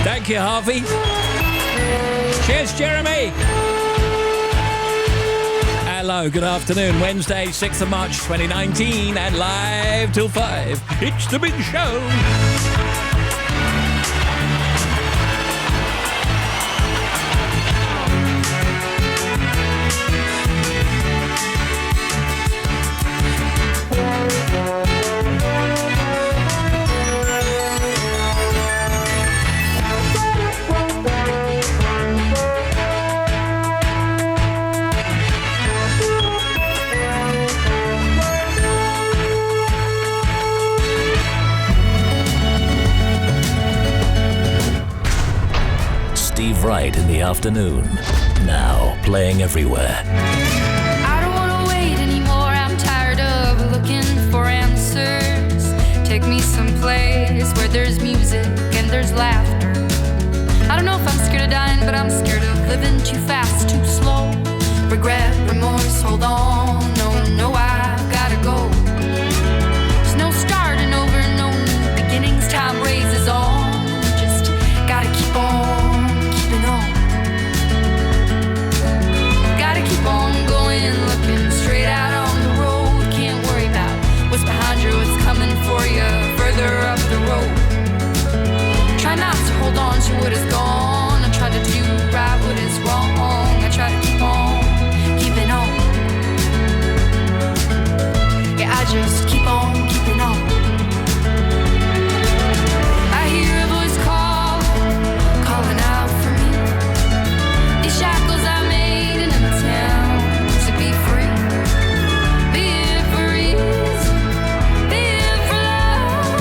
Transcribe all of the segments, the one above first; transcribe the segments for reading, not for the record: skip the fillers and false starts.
Thank you, Harvey. Cheers, Jeremy. Hello, good afternoon. Wednesday, 6th of March, 2019, and live till 5. It's the big show. Wright in the afternoon, now playing everywhere. I don't want to wait anymore, I'm tired of looking for answers. Take me someplace where there's music and there's laughter. I don't know if I'm scared of dying, but I'm scared of living too fast, too slow. Regret, remorse, hold on, no, I've gotta go. There's no starting over, no new beginnings, time raises on. Just gotta keep on. Keep on going, looking straight out on the road. Can't worry about what's behind you, what's coming for you further up the road. Try not to hold on to what is gone. I try to do right what is wrong. I try to keep on keeping on. Yeah, I just keep on keeping on. I hear a voice calling out for me. These shackles I made in a town to be free. Be it for ease, be it for love.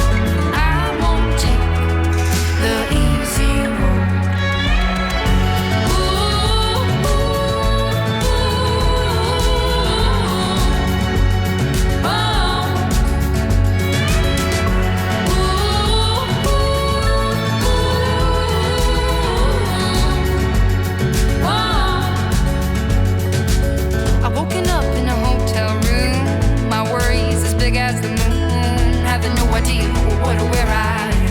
I won't take the easy road. Ooh, ooh, ooh, oh. I've woken up in a hotel room, my worries as big as the moon, having no idea what or where I am.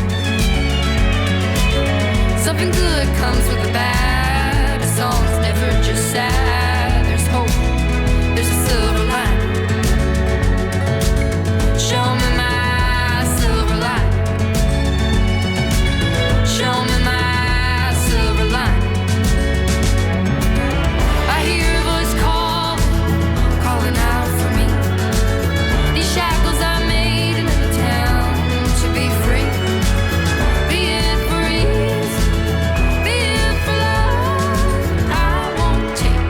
Something good comes with the bad, a song's never just sad. There's hope, there's a silver line. Show me my silver line. Show me my silver line. I hear a voice calling out for me. These shackles I made in a town to be free. Be it for ease, be it for love. I won't take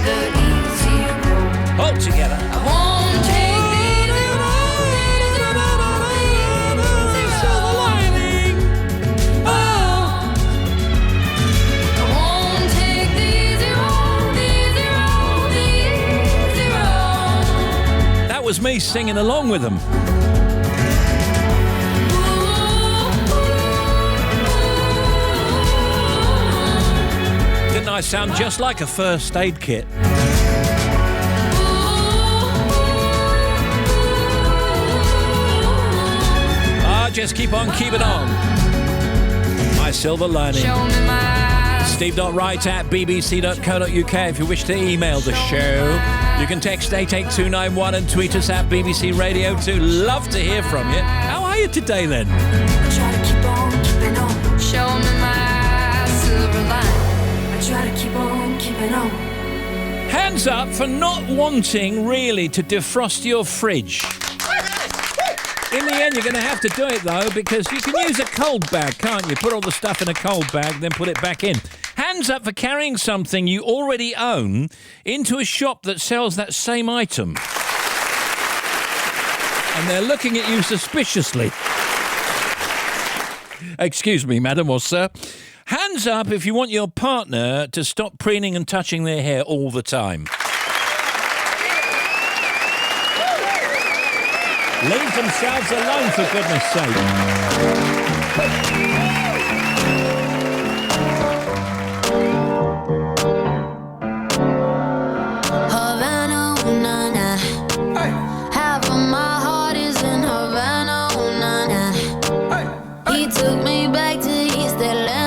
the easy road. All together. I won't take the easy road. Silver lining. Oh, I won't take the easy road, the easy road, the easy road. That was me singing along with them. Didn't I sound just like a first aid kit? Just keep on keeping on. My silver lining. Show me my Steve.Wright at bbc.co.uk if you wish to email the show. You can text 88291 and tweet us at BBC Radio 2. Love to hear from you. How are you today then? I try to keep on keeping on. Show me my silver line. I try to keep on keeping on. Hands up for not wanting really to defrost your fridge. In the end, you're going to have to do it, though, because you can use a cold bag, can't you? Put all the stuff in a cold bag, then put it back in. Hands up for carrying something you already own into a shop that sells that same item. And they're looking at you suspiciously. Excuse me, madam or sir. Hands up if you want your partner to stop preening and touching their hair all the time. Leave themselves alone, for goodness sake. Havana, ooh, na, na. Half of my heart is in Havana, ooh, na, na. He took me back to East Atlanta.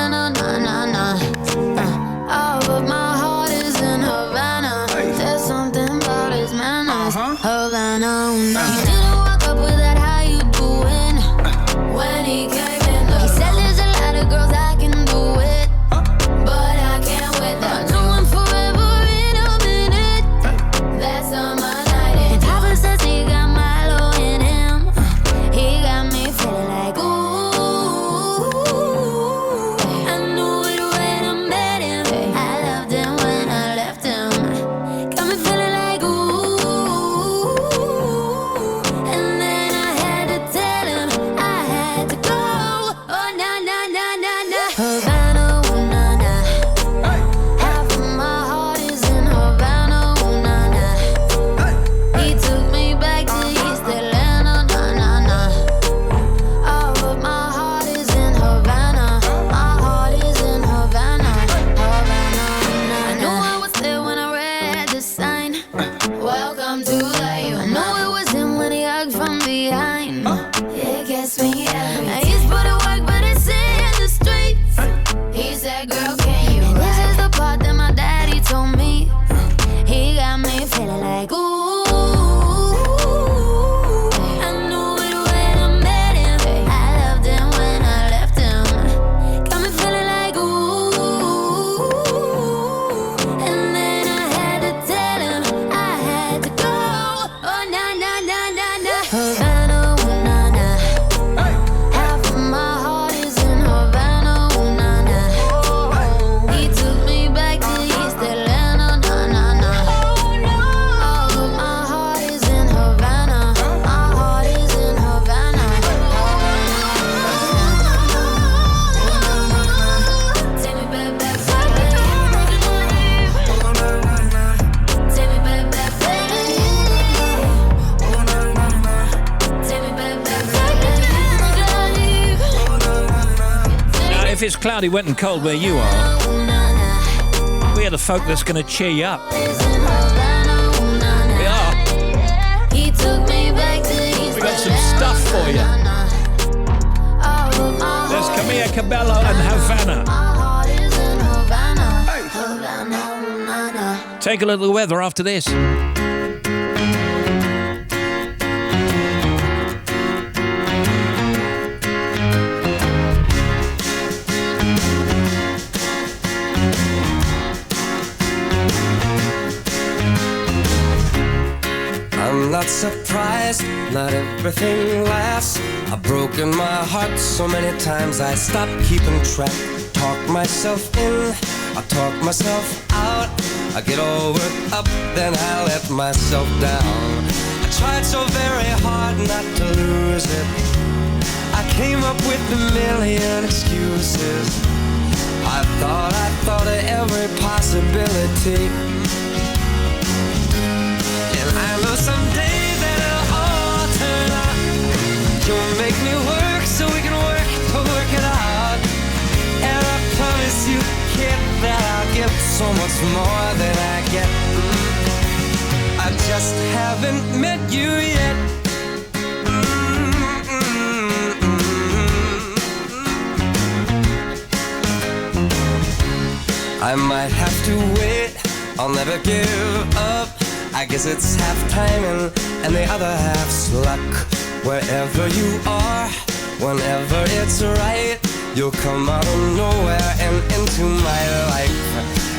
Havanna's Havana. He didn't walk up with that how you doing when he came in. He said there's a lot of girls I can do it, but I can't with them. I know I'm forever in a minute. That's on my night. And Papa says he got Milo in him. He got me feeling like ooh. I knew it when I met him. I loved him when I left him. Got me feeling like ooh. And then I had to tell him I had to go. Oh na na na na na. Havana, ooh na na. Half of my heart is in Havana, ooh na na. He took me back to East Atlanta, na na na. All of my heart is in Havana. My heart is in Havana, Havana, ooh na na. I knew I was there when I read the sign. Welcome to the U. I know it was him when he hugged from behind. It gets me every time. He's put in work, but it's in the streets. He said, girl, can you? And this is the part that my daddy told me. He got me feeling like ooh. I knew it when I met him. I loved him when I left him. Got me feeling like ooh. And then I had to tell him I had to go. Oh na na na na na. Havana, ooh na na. Half of my heart is in Havana, ooh na na. He took me back to East Atlanta, na na na. All of my heart is in Havana. My heart is in Havana, Take me back, back, baby. Take me back, back, baby. Take me back, back, baby. Now, if it's cloudy, wet and cold where you are, we are the folk that's going to cheer you up. We are. He took me back to East We got some stuff for you. There's Camilla Cabello and Havana. Take a look at the weather after this. I'm not surprised, not everything lasts. I've broken my heart so many times I stopped keeping track. Talk myself in, I talk myself out. I get all worked up, then I let myself down. I tried so very hard not to lose it. I came up with a million excuses. I thought of every possibility. And I know someday that it'll all turn out. You'll make me work so we can work to work it out. And I promise you, kid, that I'll give so much more than I get. I just haven't met you yet. I might have to wait, I'll never give up. I guess it's half timing and the other half's luck. Wherever you are, whenever it's right, you'll come out of nowhere and into my life.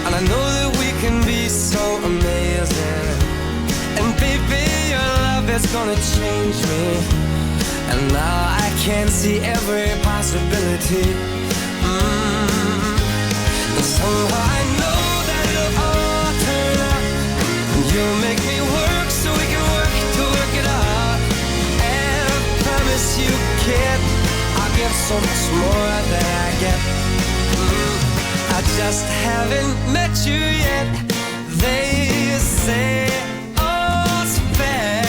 And I know that we can be so amazing. And baby, your love is gonna change me. And now I can see every possibility. And somehow I know that it'll all turn out. You'll make me work so we can work to work it out. And I promise you, kid, I'll give so much more than I get. I just haven't met you yet. They say all's fair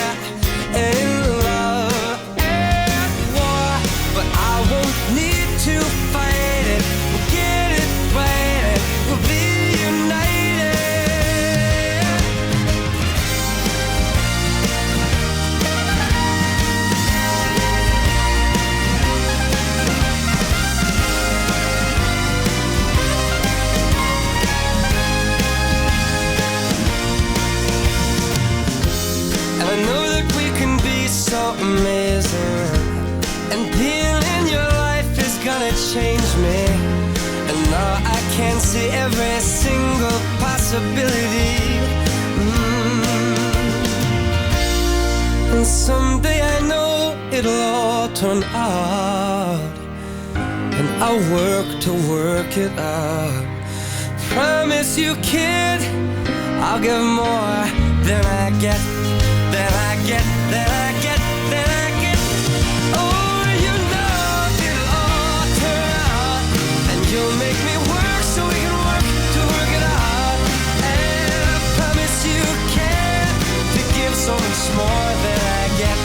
in love and war, but I won't need to fight it. We'll get it right, we'll be united. I know that we can be so amazing, and being in your life is gonna change me. And now I can see every single possibility. And someday I know it'll all turn out, and I'll work to work it out. Promise you, kid, I'll give more than I get, than I get, than I get, than I get. Oh, you know it'll all turn out, and you'll make me work so we can work to work it out. And I promise you, kid, to give so much more than I get.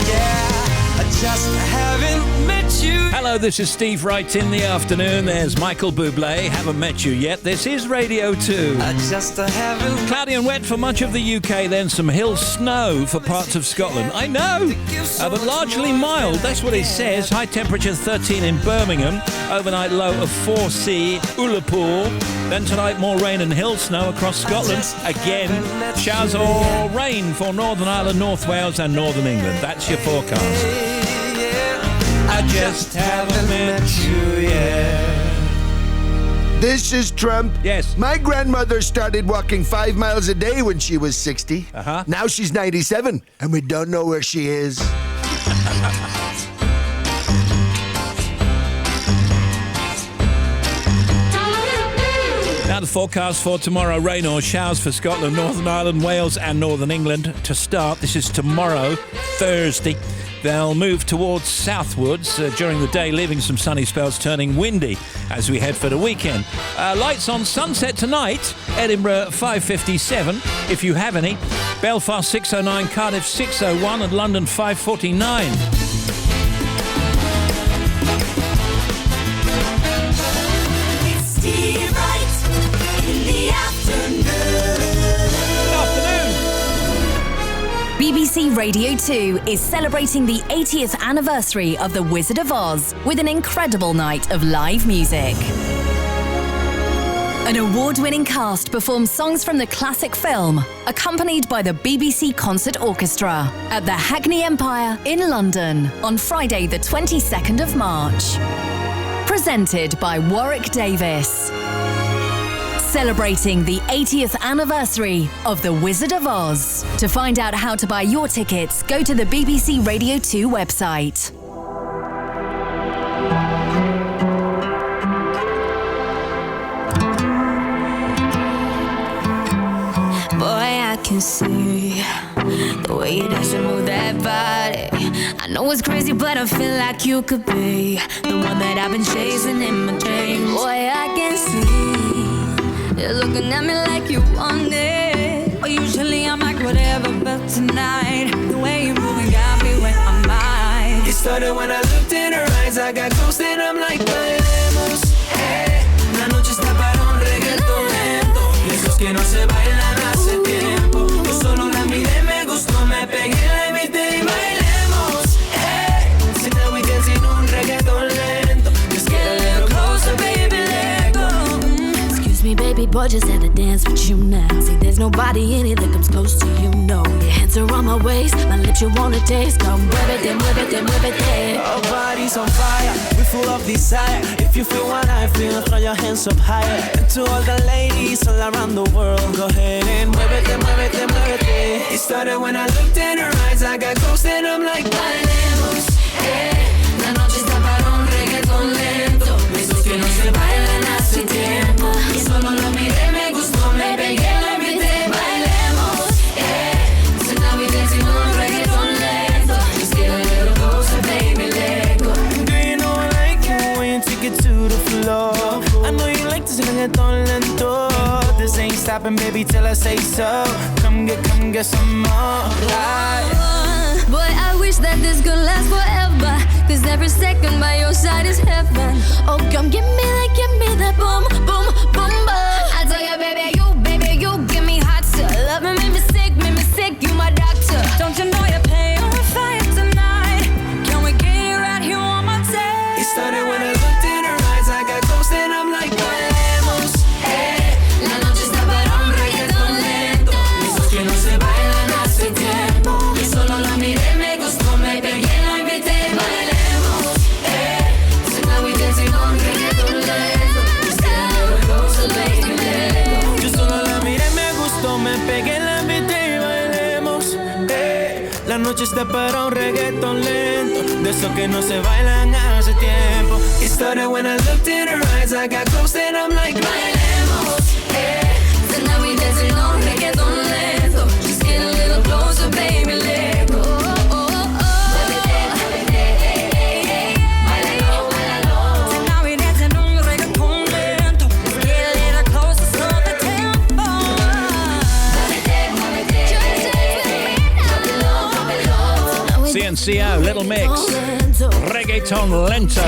Yeah, I just haven't met you. Hello, this is Steve Wright in the afternoon. There's Michael Bublé. Haven't met you yet. This is Radio 2. I just haven't. Cloudy and wet for much of the UK, then some hill snow for parts of Scotland. I know, but largely mild. That's what it says. High temperature 13 in Birmingham. Overnight low of 4C, Ullapool. Then tonight more rain and hill snow across Scotland. Again, showers or rain for Northern Ireland, North Wales and Northern England. That's your forecast. I just haven't met you yet. This is Trump. Yes. My grandmother started walking 5 miles a day when she was 60. Uh-huh. Now she's 97, and we don't know where she is. Now the forecast for tomorrow, rain or showers for Scotland, Northern Ireland, Wales and Northern England. To start, this is tomorrow, Thursday. They'll move towards southwards during the day, leaving some sunny spells, turning windy as we head for the weekend. Lights on sunset tonight, Edinburgh 5:57, if you have any. Belfast 6:09, Cardiff 6:01 and London 5:49. Steve Wright in the afternoon. BBC Radio 2 is celebrating the 80th anniversary of The Wizard of Oz with an incredible night of live music. An award-winning cast performs songs from the classic film, accompanied by the BBC Concert Orchestra at the Hackney Empire in London on Friday the 22nd of March. Presented by Warwick Davis. Celebrating the 80th anniversary of The Wizard of Oz. To find out how to buy your tickets, go to the BBC Radio 2 website. Boy, I can see the way you dance and move that body. I know it's crazy, but I feel like you could be the one that I've been chasing in my dreams. Boy, I can see you're looking at me like you want it. Well, usually I'm like whatever, but tonight the way you're moving got me where I'm at. It started when I looked in her eyes. I got close and I'm like, bailemos, hey. La noche está para un reggaetón lento, esos que no se bailan hace tiempo. Yo solo la miré, me gustó, me pegué, la invité y bailemos, hey. So now we dancing un reggaetón lento. Just get a little closer, baby, let go. Excuse me, baby boy, just had to dance with you now. See, there's nobody in it that comes close to you, no. Your hands are on my waist, my lips you wanna taste. Come muévete, muévete, muévete. Our bodies on fire, we full of desire. If you feel what I feel, throw your hands up higher. And to all the ladies all around the world, go ahead and muévete, muévete, muévete. It started when I looked in her eyes. I got close and I'm like, bailemos, hey. La noche está para un reggaetón lento, esos que no se bailan hace tiempo. Yo solo lo miré, me gustó, me pegué, la invité, bailemos, hey. So now we dancing on reggaetón lento. Just get a little closer, baby, let go. Do you know I like it when you take it to the floor? I know you like this reggaeton lento. This ain't stopping, baby, till I say so. Come get some more. Boy, I wish that this could last forever. Cause every second by your side is heaven. Oh, come give me that boom, boom, boom, boom. I tell you, baby, you give me hot. Love me, make me sick, you my doctor. Don't you know you're paying on fire tonight? Can we get it right here on my tape? It started when I looked in her eyes. I got close and I'm like, bailemos, hey. La noche está para un reggaetón lento, esos que no se bailan hace tiempo. La noche está para un reggaeton lento, de esos que no se bailan hace tiempo. It started when I looked in her eyes, I got close and I'm like, Bailemos, tonight we dancing on reggaeton lento. Just get a little closer, baby, let go. Tonight we dancing on reggaeton lento. Just get a little closer, slow the tempo. CNCO, Little Mix, Reggaeton Lento.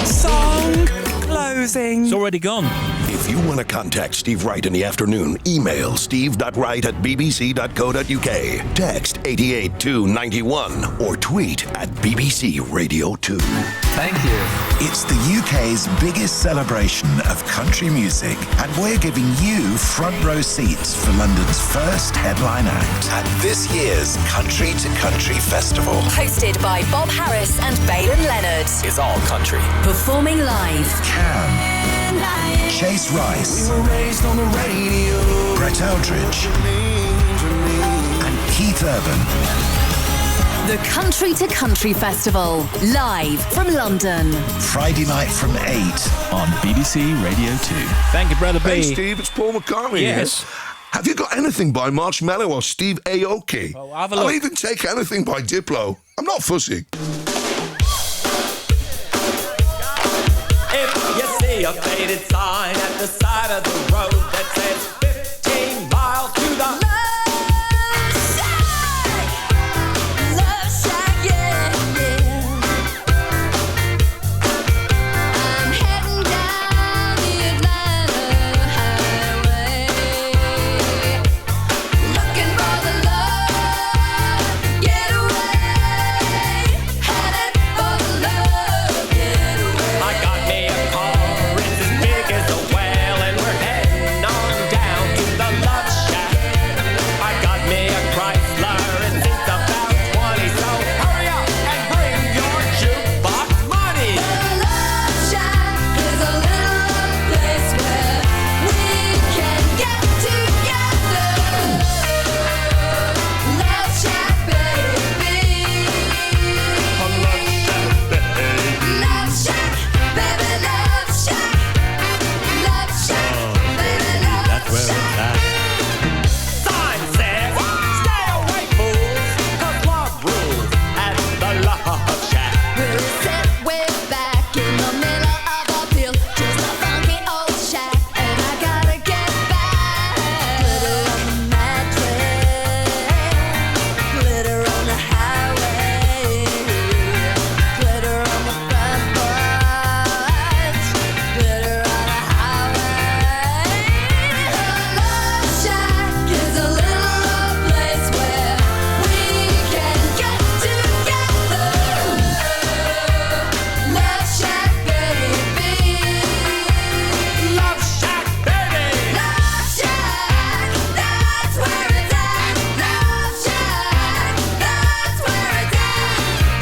Song closing. It's already gone. If you want to contact Steve Wright in the afternoon, email steve.wright@bbc.co.uk, text 88291, or tweet at BBC Radio 2. Thank you. It's the UK's biggest celebration of country music, and we're giving you front row seats for London's first headline act at this year's Country to Country Festival. Hosted by Bob Harris and Baylon Leonard. It's all country. Performing live. Cam, Chase Rice, Brett Eldridge, and Keith Urban. The Country to Country Festival. Live from London. Friday night from 8 On BBC Radio 2. Thank you, Brother B. Hey, Steve, it's Paul McCartney. Yes. Here. Have you got anything by Marshmello or Steve Aoki? Oh, have a I'll look. even take anything by Diplo. I'm not fussy. If you see a faded sign at the side of the road that says 15 miles to the I'm heading down the Atlanta highway, looking for the love getaway, headed for the love getaway. I got me a car, it's as big as a whale, and we're heading on down to the Love Shack. I got me a Chrysler, and it's about 20, so hurry up and bring your jukebox money. The Love Shack is a little place where we can get together. Love Shack, baby. Love Shack, baby, Love Shack. Love Shack, baby, Love Shack. Sign says, stay away, fools, 'cause love rules at the Love Shack. We'll sit way back in the middle of a field, just a funky old shack, and I gotta get back. Glitter on the mattress, glitter on the highway, glitter on the front porch, glitter on the highway. The Love Shack is a little place where we can get together. Love Shack, baby. Love Shack, baby. Love Shack, that's where it's at. Love Shack, that's where it's at.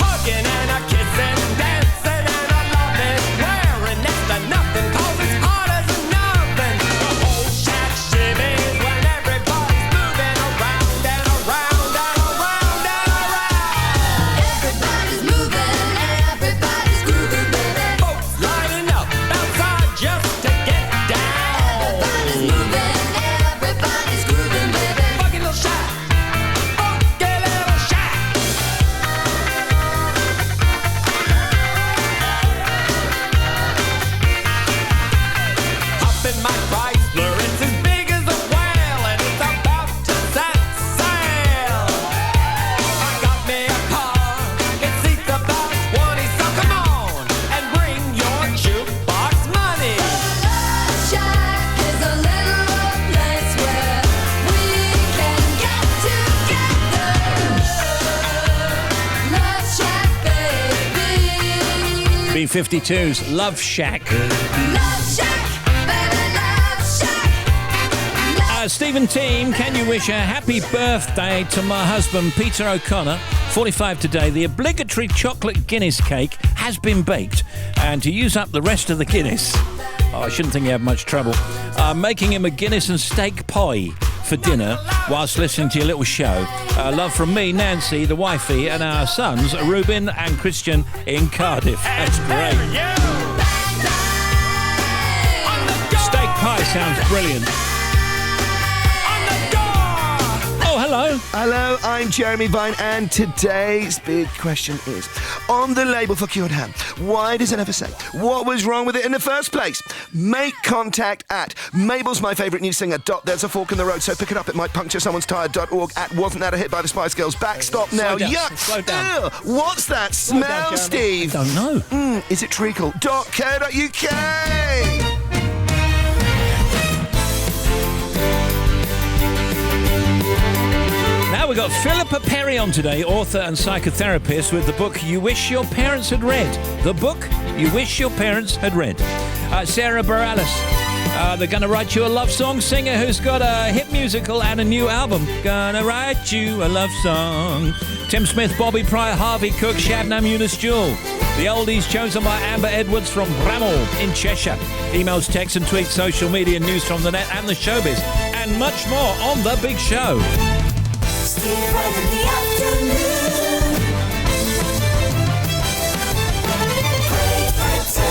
Hugging and a kissing, dancing and a loving, wearing next to nothing 'cause it's hot as an oven. The whole shack shimmies when everybody's moving around and around and around and around. Everybody's moving, everybody's grooving, baby. Folks lining up outside just to get down. Everybody's moving, everybody's grooving, baby. Funky little shack, funky little shack. Up in my Chrysler, it's as big as a whale, and it's about to set sail. I got me a car, it seats about 20, so come on and bring your jukebox money. Love Shack is a little place where we can get together. Love Shack, baby. B-52's Love Shack. Love Shack, baby, Love Shack. Stephen Team, can you wish a happy birthday to my husband, Peter O'Connor, 45 today. The obligatory chocolate Guinness cake has been baked, and to use up the rest of the Guinness, I shouldn't think you have much trouble, making him a Guinness and steak pie for dinner whilst listening to your little show. Love from me, Nancy, the wifey, and our sons, Ruben and Christian in Cardiff. That's great. Steak pie sounds brilliant. Oh, hello. Hello, I'm Jeremy Vine, and today's big question is, on the label for Cured Ham, why does it never say what was wrong with it in the first place? Make contact at Mabel's My Favourite New Singer. There's a fork in the road, so pick it up. It might puncture someone's tyre.org at Wasn't That a Hit by the Spice Girls. Backstop now. Yuck. Slow down. Ew. What's that smell, down, Steve? I don't know. Is it treacle.co.uk? Now we've got Philippa Perry on today, author and psychotherapist, with the book You Wish Your Parents Had Read. The book You Wish Your Parents Had Read. Sarah Bareilles, they're going to write you a love song singer who's got a hit musical and a new album. Gonna write you a love song. Tim Smith, Bobby Pryor, Harvey Cook, Shabnam Eunice Jewell. The oldies chosen by Amber Edwards from Bramall in Cheshire. Emails, texts and tweets, social media, news from the net and the showbiz. And much more on The Big Show. Steve Wright in the afternoon. Great Britain.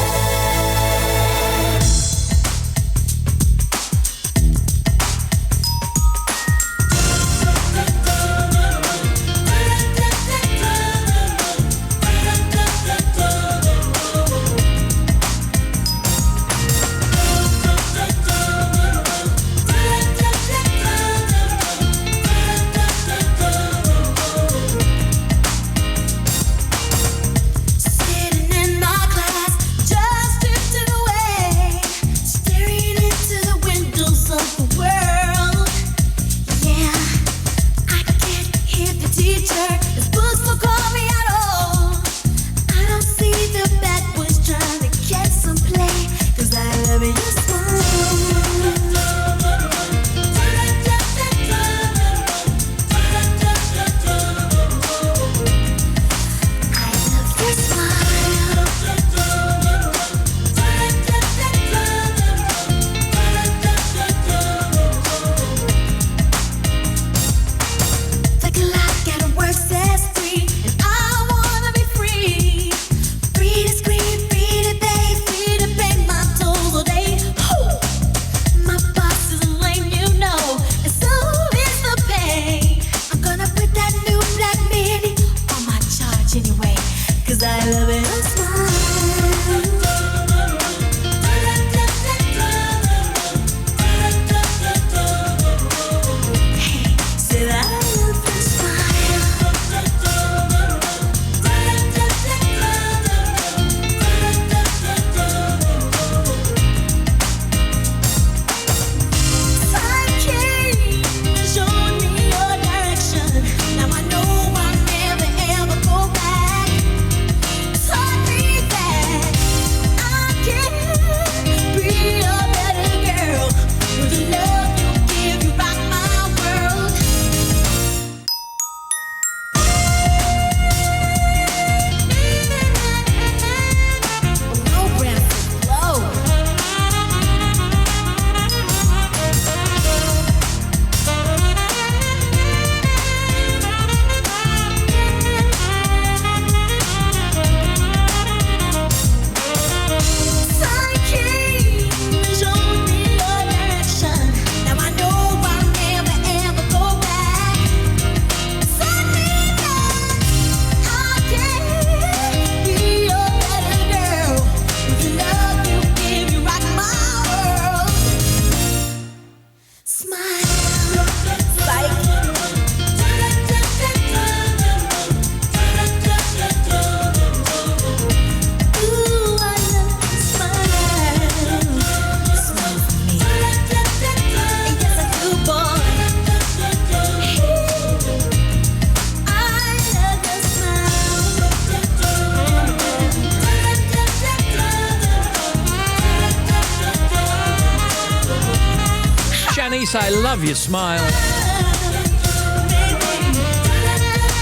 I love your smile.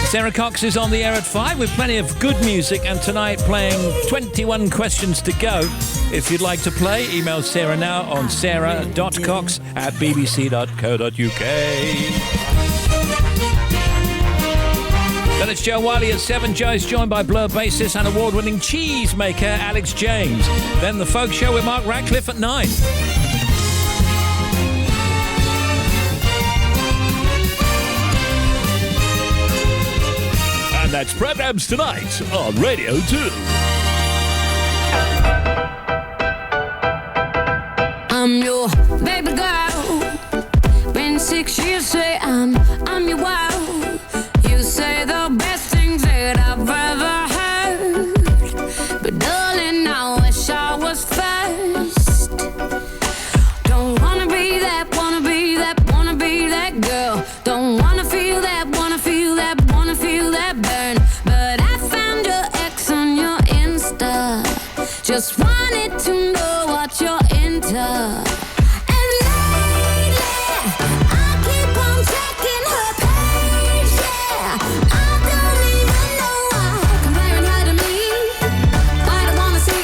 Sarah Cox is on the air at 5 with plenty of good music, and tonight playing 21 questions to go. If you'd like to play, email Sarah now on sarah.cox@bbc.co.uk. Then it's Joe Wiley at 7. Joe's joined by Blur bassist and award-winning cheese maker Alex James. Then the Folk Show with Mark Radcliffe at 9. And that's programmes tonight on Radio 2. I'm your baby girl. Been 6 years, say I'm your wow. You say the best things that I've ever heard. But darling, I wish I was first. Don't wanna be that, wanna be that, wanna be that girl. Don't wanna feel that, wanna feel that, wanna feel that burn. But I found your ex on your Insta. Just wanted to know what you're into. And lately, I keep on checking her page, yeah. I don't even know why, comparing her to me. I don't wanna see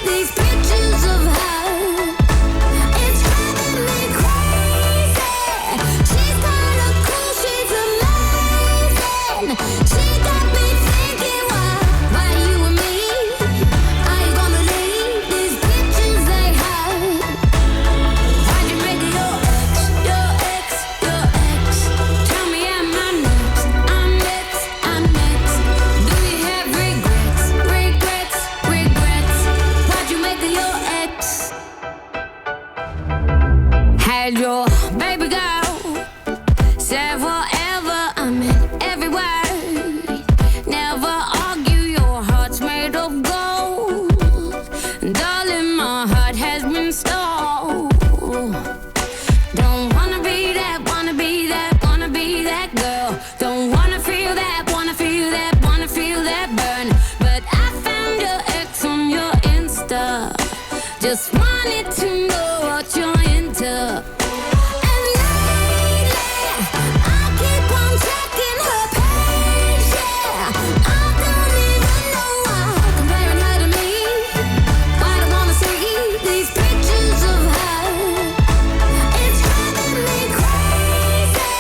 these pictures of her. It's driving me crazy. She's kinda cool, she's amazing. She got me thinking, why you and me? Are you gonna leave these pictures they have? Why'd you make it your ex, your ex, your ex? Tell me, am I next? I'm next, I'm next. Do you have regrets, regrets, regrets? Why'd you make it your ex? Had your baby girl, said forever, I meant every word. Never argue, your heart's made of gold. Darling, my heart has been stole. Don't wanna be that, wanna be that, wanna be that girl. Don't wanna feel that, wanna feel that, wanna feel that burn. But I found your ex on your Insta. Just wanted to know what you're into. And lately, I keep on checking her page, yeah. I don't even know why, comparing her to me. I don't wanna see these pictures of her. It's driving me crazy.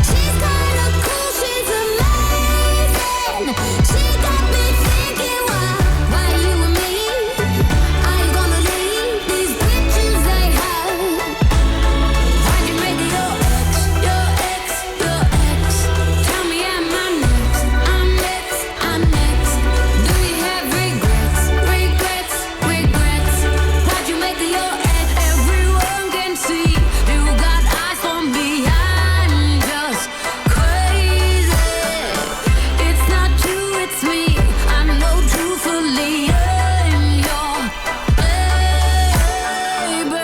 She's kinda cool, she's amazing. She got me thinking, why you and me? Are you gonna leave these pictures they have? Why'd you make it your ex, your ex, your ex? Tell me, am I next? I'm next, I'm next. Do you have regrets, regrets, regrets? Why'd you make it your ex? Everyone can see you got eyes from behind, just crazy. It's not you, it's me. I know truthfully I'm your baby.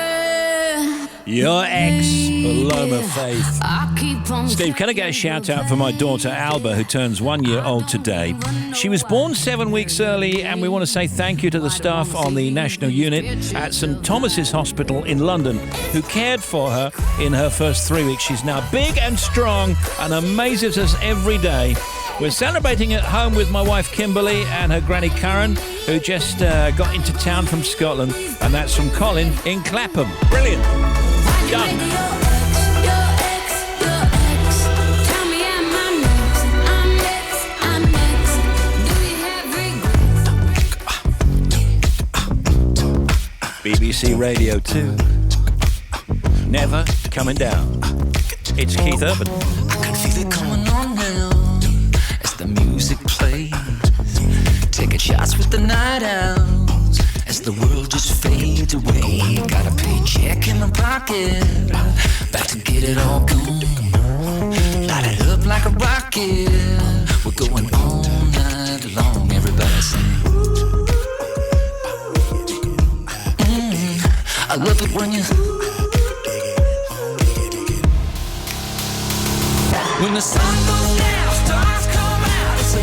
Your ex, Paloma Faith. I keep on Steve, can I get a shout out for my daughter Alba, who turns 1 year old today? She was born 7 weeks early, and we want to say thank you to the staff on the National Unit at St Thomas's Hospital in London, who cared for her in her first 3 weeks. She's now big and strong and amazes us every day. We're celebrating at home with my wife Kimberly and her granny Karen, who just got into town from Scotland, and that's from Colin in Clapham. Brilliant. Done. BBC Radio 2. Never coming down. It's Keith Urban. I can feel it coming on now as the music plays. Taking shots with the night owls as the world just fades away. Got a paycheck in my pocket, about to get it all gone. Light it up like a rocket. We're going all night long. Everybody sing. I love it when the sun goes down, stars come out. It's a,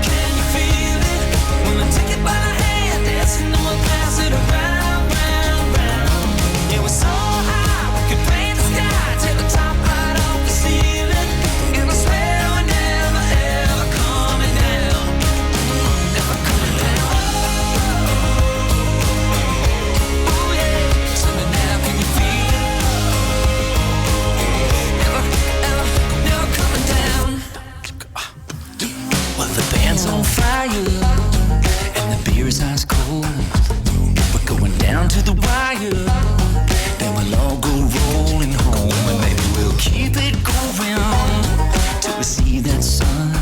can you feel it? When I take it by the hand, dancing, and we'll pass it around, round, round. Yeah, we're so high, we could paint the sky, take the top right off the ceiling. And I swear we're never, ever coming down. Never coming down. dance on fire, and the beer is ice cold. We're going down to the wire, then we'll all go rolling home, and maybe we'll keep it going till we see that sun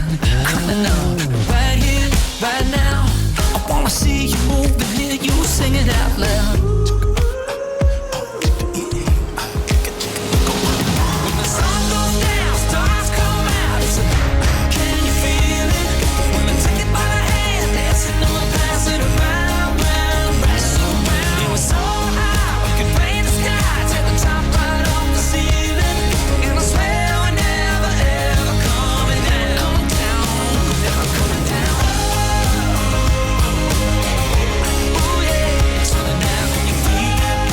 coming up. Right here, right now, I wanna see you move and hear you sing it out loud. When the sun goes down, stars come out. It's a, can you feel it? When I take it by the hand, dancing and we'll pass it around, round, round, round. It was so high, we could paint the sky, take the top right off the ceiling, and I swear we're never ever coming down, never coming down. Oh yeah, so now can you feel it?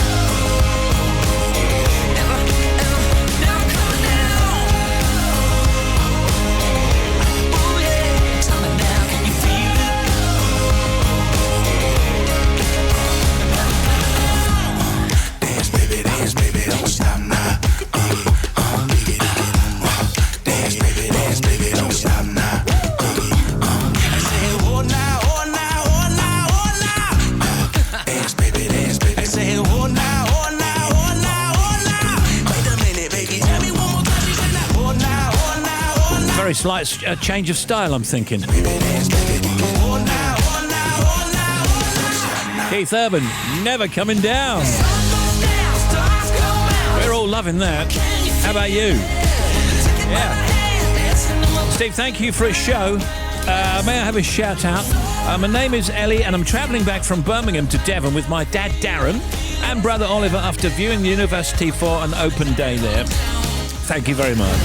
Never, ever, never coming down. Oh yeah, tell me now, can you feel it? Dance, baby, don't stop now. Dance, baby, don't stop now. I say, oh now, oh now, oh now, oh now. Dance, baby. I say, oh now, oh now, oh now, oh now. Wait a minute, baby, tell me one more time. She said, now, oh now, oh now, oh now. Very slight change of style, I'm thinking. Dance, baby, oh now, oh now, oh now, oh now. Keith Urban, never coming down. We're all loving that. How about you? Yeah. Steve, thank you for a show. May I have a shout out? My name is Ellie and I'm travelling back from Birmingham to Devon with my dad Darren and brother Oliver after viewing the university for an open day there. Thank you very much.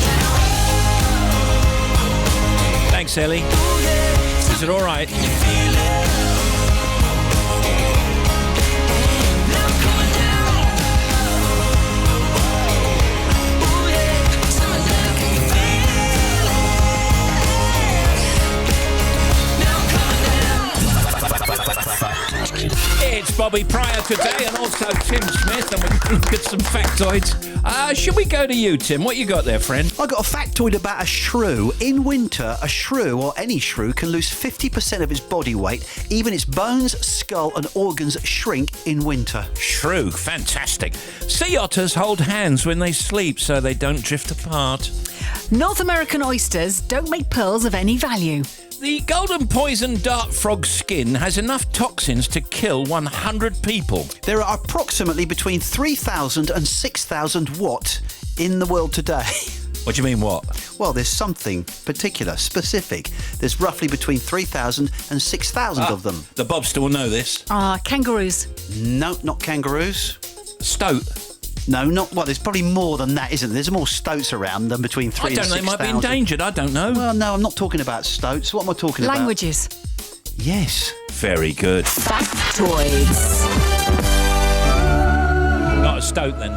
Thanks, Ellie. Is it all right? It's Bobby Pryor today and also Tim Smith, and we look at some factoids. Should we go to you, Tim? What you got there, friend? I got a factoid about a shrew. In winter, a shrew, or any shrew, can lose 50% of its body weight. Even its bones, skull and organs shrink in winter. Shrew, fantastic. Sea otters hold hands when they sleep so they don't drift apart. North American oysters don't make pearls of any value. The golden poison dart frog skin has enough toxins to kill 100 people. There are approximately between 3,000 and 6,000 what in the world today? What do you mean, what? Well, there's something particular, specific. There's roughly between 3,000 and 6,000 of them. The Bobster will know this. Kangaroos. No, not kangaroos. Stoat. No, not well. There's probably more than that, isn't there? There's more stoats around than between 3 and 6,000. I don't know. They might be endangered. I don't know. Well, no, I'm not talking about stoats. What am I talking about? Languages. Yes. Very good. Factoids. Not a stoat then.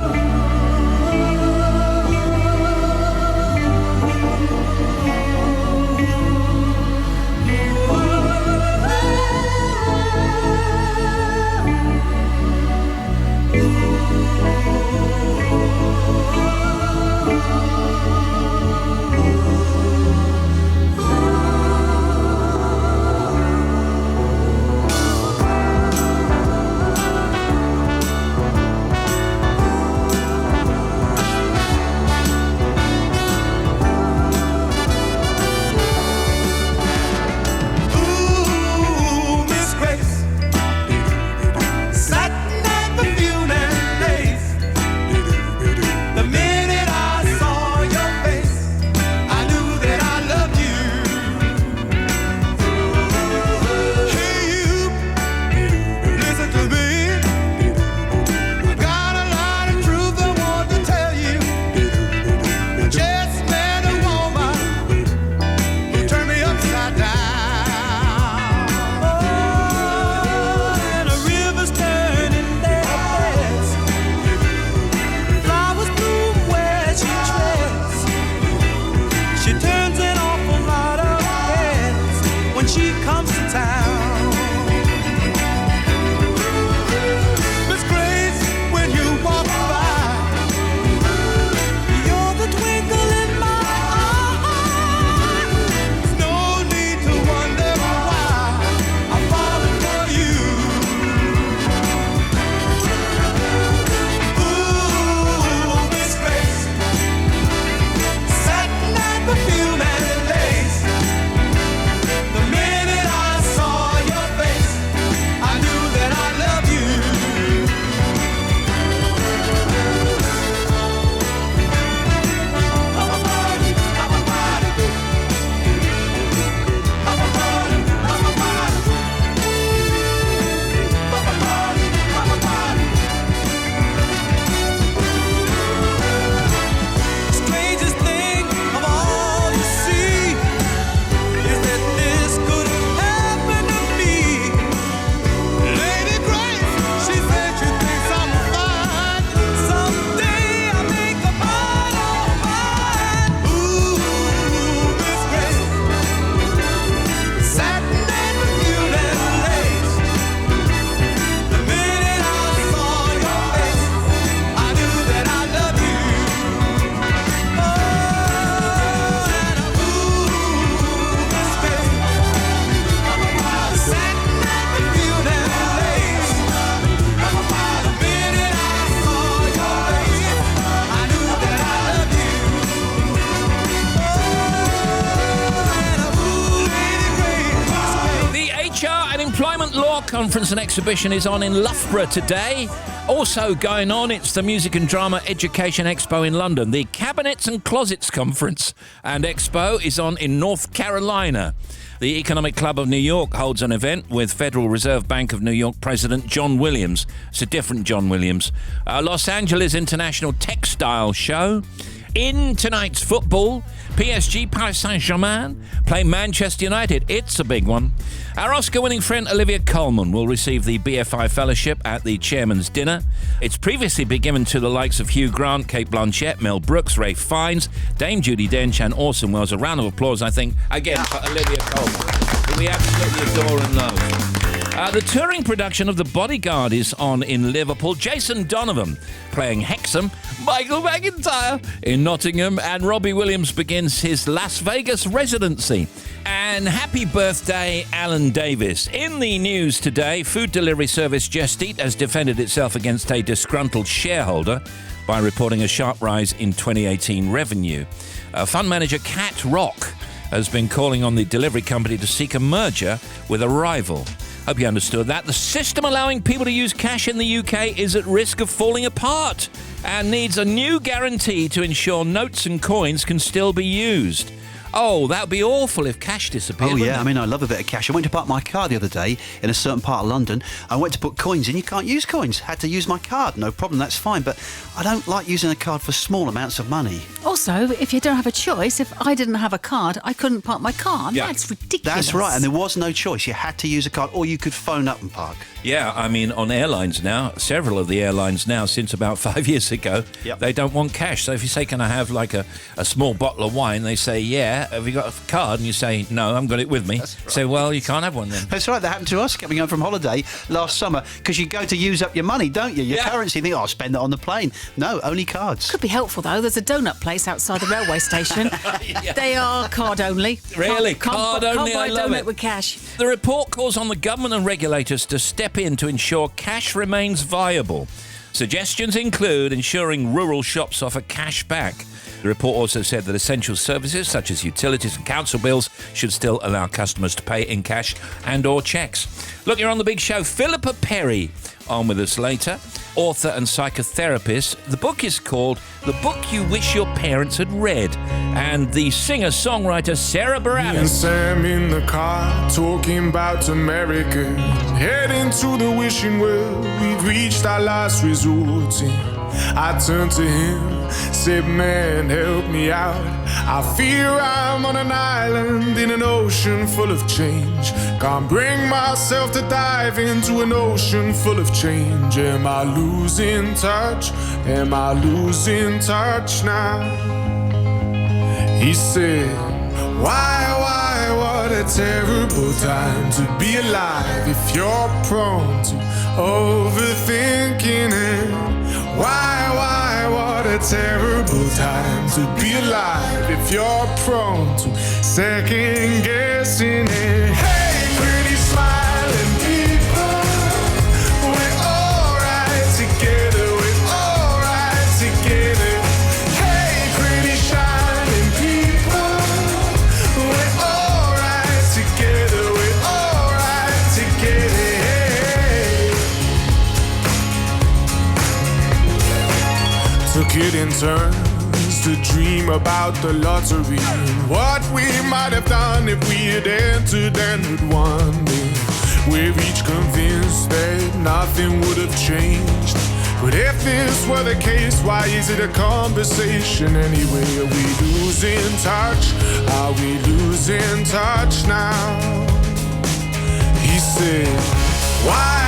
Art Conference and Exhibition is on in Loughborough today. Also going on, it's the Music and Drama Education Expo in London. The Cabinets and Closets Conference and Expo is on in North Carolina. The Economic Club of New York holds an event with Federal Reserve Bank of New York President John Williams. It's a different John Williams. Los Angeles International Textile Show. In tonight's football, PSG Paris Saint-Germain play Manchester United. It's a big one. Our Oscar-winning friend Olivia Colman will receive the BFI Fellowship at the Chairman's Dinner. It's previously been given to the likes of Hugh Grant, Kate Blanchett, Mel Brooks, Ralph Fiennes, Dame Judi Dench and Orson Welles. A round of applause, I think, again for Olivia Colman, who we absolutely adore and love. The touring production of The Bodyguard is on in Liverpool. Jason Donovan playing Hexam, Michael McIntyre in Nottingham, and Robbie Williams begins his Las Vegas residency. And happy birthday, Alan Davis. In the news today, food delivery service Just Eat has defended itself against a disgruntled shareholder by reporting a sharp rise in 2018 revenue. Fund manager Cat Rock has been calling on the delivery company to seek a merger with a rival. Hope you understood that. The system allowing people to use cash in the UK is at risk of falling apart and needs a new guarantee to ensure notes and coins can still be used. Oh, that would be awful if cash disappeared. Oh, yeah. I mean, I love a bit of cash. I went to park my car the other day in a certain part of London. I went to put coins in. You can't use coins. Had to use my card. No problem. That's fine. But I don't like using a card for small amounts of money. Also, if you don't have a choice, if I didn't have a card, I couldn't park my car. Yeah. That's ridiculous. That's right. And there was no choice. You had to use a card or you could phone up and park. Yeah, I mean, on airlines now, several of the airlines now, since about 5 years ago, they don't want cash. So if you say, can I have like a small bottle of wine? They say, yeah. Have you got a card? And you say, no, I haven't got it with me. Right. Say, well, you can't have one then. That's right. That happened to us coming home from holiday last summer because you go to use up your money, don't you? Your currency. You think, I'll spend it on the plane. No, only cards. Could be helpful, though. There's a donut place outside the railway station. They are card only. Really? Card only? Can't buy I love donut it. with cash. The report calls on the government and regulators to step in to ensure cash remains viable. Suggestions include ensuring rural shops offer cash back. The report also said that essential services such as utilities and council bills should still allow customers to pay in cash and or cheques. Look, you're on the big show. Philippa Perry on with us later, author and psychotherapist. The book is called The Book You Wish Your Parents Had Read. And the singer-songwriter Sarah Me and Bareilles. Sam in the car talking about America, heading to the wishing well. We've reached our last resort. I turned to him, said, man, help me out. I fear I'm on an island in an ocean full of change. Can't bring myself to dive into an ocean full of change. Am I losing touch? Am I losing touch now? He said, why, what a terrible time to be alive if you're prone to overthinking it. Why, what a terrible time to be alive if you're prone to second guessing it. Hey, pretty smiling people, we're alright together, we're alright together. Hey, pretty shining people, we're alright together, we're alright together. Took it in turns to dream about the lottery and what we might have done if we had entered and had won. We're each convinced that nothing would have changed. But if this were the case, why is it a conversation anyway? Are we losing touch? Are we losing touch now? He said, why,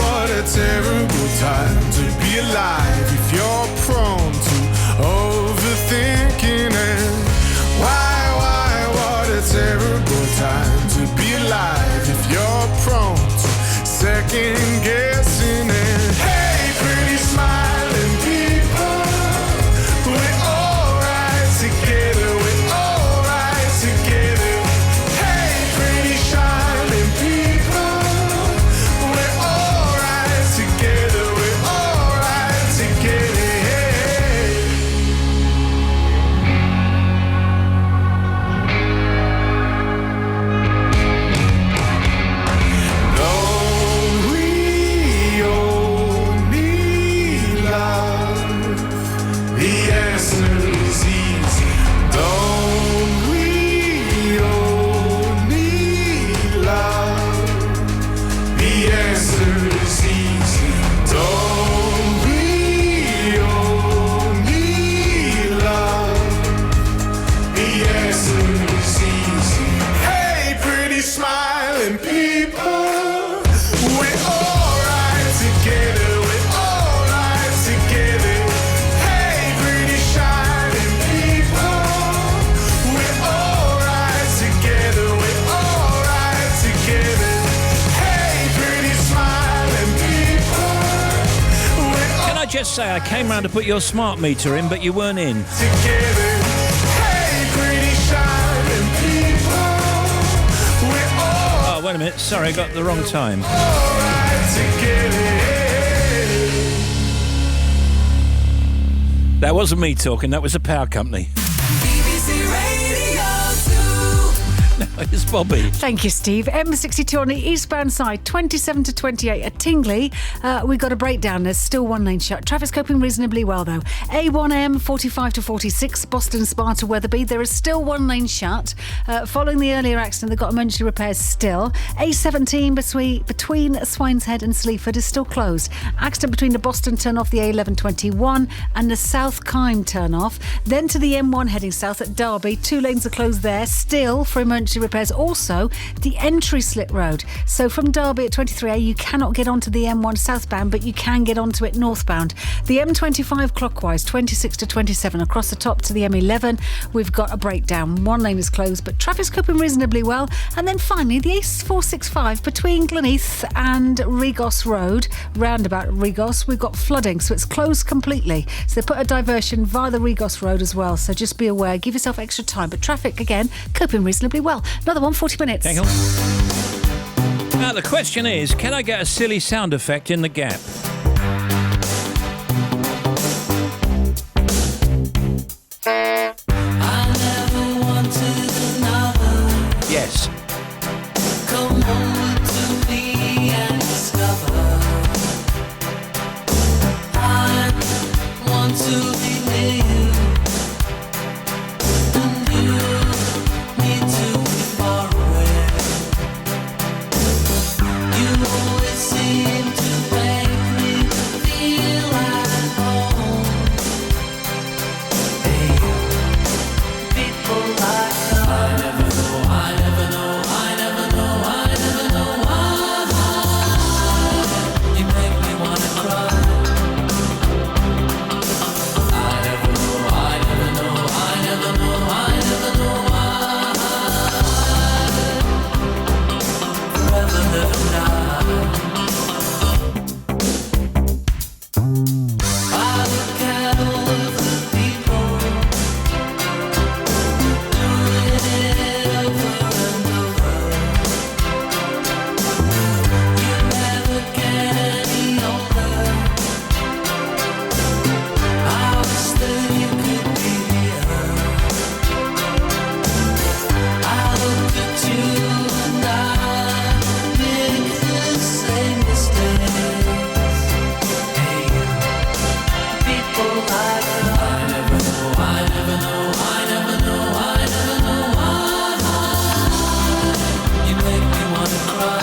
what a terrible time to be alive if you're prone to overthinking it. Why, what a terrible time to be alive if you're prone to second guessing it. Hey, pretty smiling people, we're alright together, we're alright together. Hey, pretty shining people, we're alright together, we're alright together. smiling people. We're alright together, we're alright together. Hey, pretty shining people. We're alright together, we're alright together. Hey, pretty smiling people. Can I just say, I came round to put your smart meter in, but you weren't in. Together. Hey, pretty shining people. We're all Oh, wait a minute. Sorry, I got the wrong time. right together. That wasn't me talking. That was the power company. BBC Radio 2. No, it's Bobby. Thank you, Steve. M62 on the eastbound side, 27 to 28 at Tingley. We got a breakdown. There's still one lane shut. Traffic's coping reasonably well, though. A1M 45 to 46, Boston Spa to Wetherby. There is still one lane shut. Following the earlier accident, they've got emergency repairs still. A17 between Swine's Head and Sleaford is still closed. Accident between the Boston turn-off, the A1121, and the South Kyme turn-off. Then to the M1 heading south at Derby. 2 lanes are closed there still for emergency repairs. Also, the entry slit road. So from Derby at 23A, you cannot get onto the M1 southbound, but you can get onto it northbound. The M25 clockwise, 26 to 27 across the top to the M11. We've got a breakdown. One lane is closed, but traffic's coping reasonably well. And then finally, the A465 between Gleneath and Regos Road, roundabout Regos, we've got flooding, so it's closed completely. So they put a diversion via the Regos Road as well. So just be aware, give yourself extra time. But traffic, again, coping reasonably well. Another one, 40 minutes. Hang on. Now, the question is, can I get a silly sound effect in the gap? I never wanted another. Yes. Come over to me and discover. I want to be near you, and you need to be far away. You always seem to make me feel at home. Hey, people like us. I never know, I never know, I never know, I never know why. You make me wanna cry. I never know, I never know, I never know, I never know why. Forever live and die. I look at all of the people doing it over and over. You never get any older. I wish that you could be here. I look at you and I make the same mistakes. Hey, people like us. I never know, I never know, I never know, I never know why. You make me wanna cry.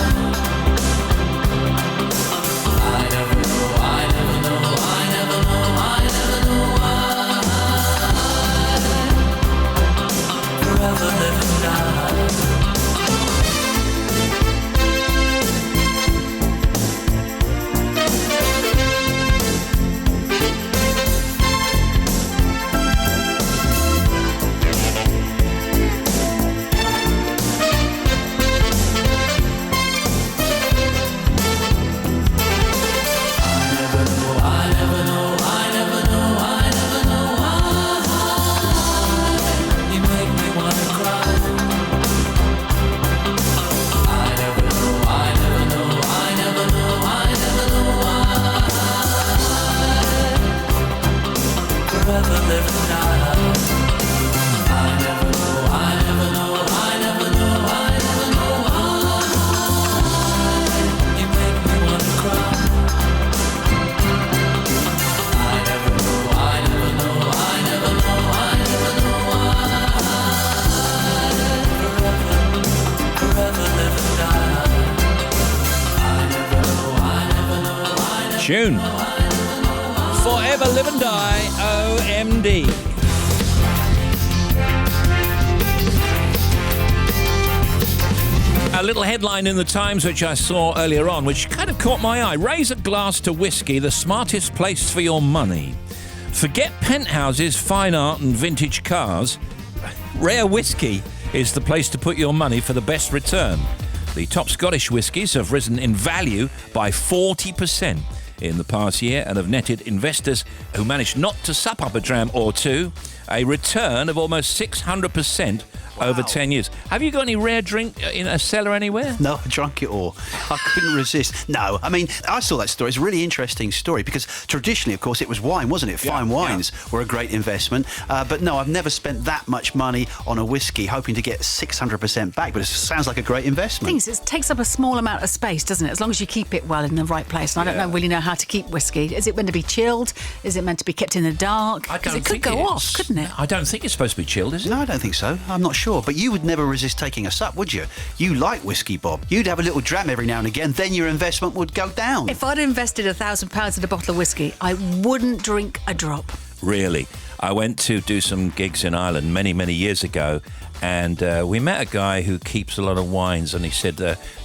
I never know, I never know, I never know, I never know why. Forever live and die. Tune. Forever Live and Die, OMD. A little headline in the Times which I saw earlier on, which kind of caught my eye. Raise a glass to whiskey, the smartest place for your money. Forget penthouses, fine art and vintage cars. Rare whiskey is the place to put your money for the best return. The top Scottish whiskies have risen in value by 40% in the past year and have netted investors who managed not to sup up a dram or two a return of almost 600% over 10 years. Have you got any rare drink in a cellar anywhere? No, I drank it all. I couldn't resist. No, I mean, I saw that story. It's a really interesting story because traditionally, of course, it was wine, wasn't it? Fine wines were a great investment. But no, I've never spent that much money on a whiskey hoping to get 600% back, but it sounds like a great investment. The thing is, it takes up a small amount of space, doesn't it? As long as you keep it well in the right place. And I don't really know how to keep whiskey. Is it meant to be chilled? Is it meant to be kept in the dark? Because it could go off, couldn't it? I don't think it's supposed to be chilled, is it? No, I don't think so. I'm not sure. But you would never resist taking a sup, would you? You like whiskey, Bob. You'd have a little dram every now and again, then your investment would go down. If I'd invested £1,000 in a bottle of whiskey, I wouldn't drink a drop. Really? I went to do some gigs in Ireland many, many years ago, and we met a guy who keeps a lot of wines, and he said,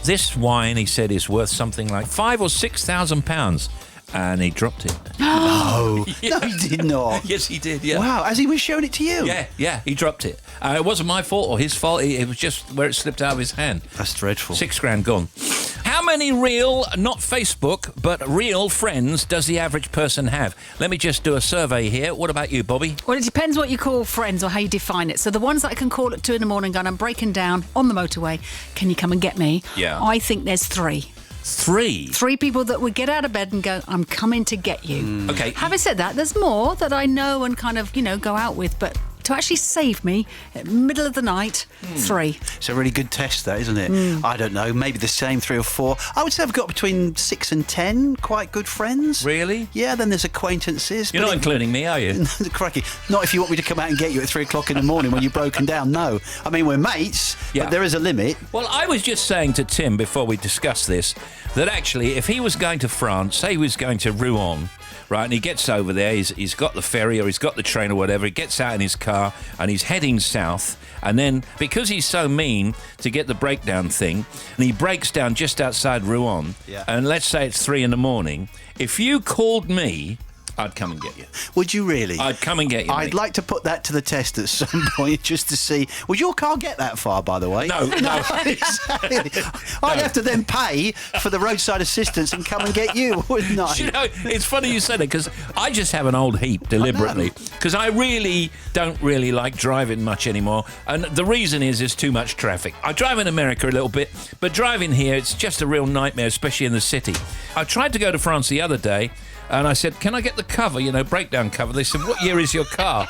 this wine, he said, is worth something like £5,000 or £6,000. And he dropped it. No, no, he did not. Yes, he did, yeah. Wow, as he was showing it to you? Yeah, he dropped it. It wasn't my fault or his fault. It was just where it slipped out of his hand. That's dreadful. £6,000 gone. How many real, not Facebook, but real friends does the average person have? Let me just do a survey here. What about you, Bobby? Well, it depends what you call friends or how you define it. So the ones that I can call at 2 a.m. going, I'm breaking down on the motorway. Can you come and get me? Yeah. I think there's 3. 3? 3 people that would get out of bed and go, I'm coming to get you. Okay. Having said that, there's more that I know and kind of, go out with, but to actually save me at the middle of the night, 3. It's a really good test, that, isn't it? I don't know, maybe the same 3 or 4. I would say I've got between 6 and 10 quite good friends. Really? Yeah, then there's acquaintances. You're not including me, are you? Crikey. Not if you want me to come out and get you at 3 o'clock in the morning when you're broken down, no. I mean, we're mates, but there is a limit. Well, I was just saying to Tim before we discuss this that actually if he was going to France, say he was going to Rouen, right, and he gets over there, he's got the ferry or he's got the train or whatever, he gets out in his car and he's heading south, and then because he's so mean to get the breakdown thing, and he breaks down just outside Rouen, and let's say it's 3 a.m, if you called me, I'd come and get you. Would you really? I'd come and get you, I'd mate. like to put that to the test at some point just to see. Would your car get that far, by the way? No. Exactly. I'd have to then pay for the roadside assistance and come and get you, wouldn't I? You know, it's funny you said it because I just have an old heap deliberately because I really don't really like driving much anymore, and the reason is there's too much traffic. I drive in America a little bit, but driving here, it's just a real nightmare, especially in the city. I tried to go to France the other day, and I said, can I get the cover, breakdown cover? They said, what year is your car?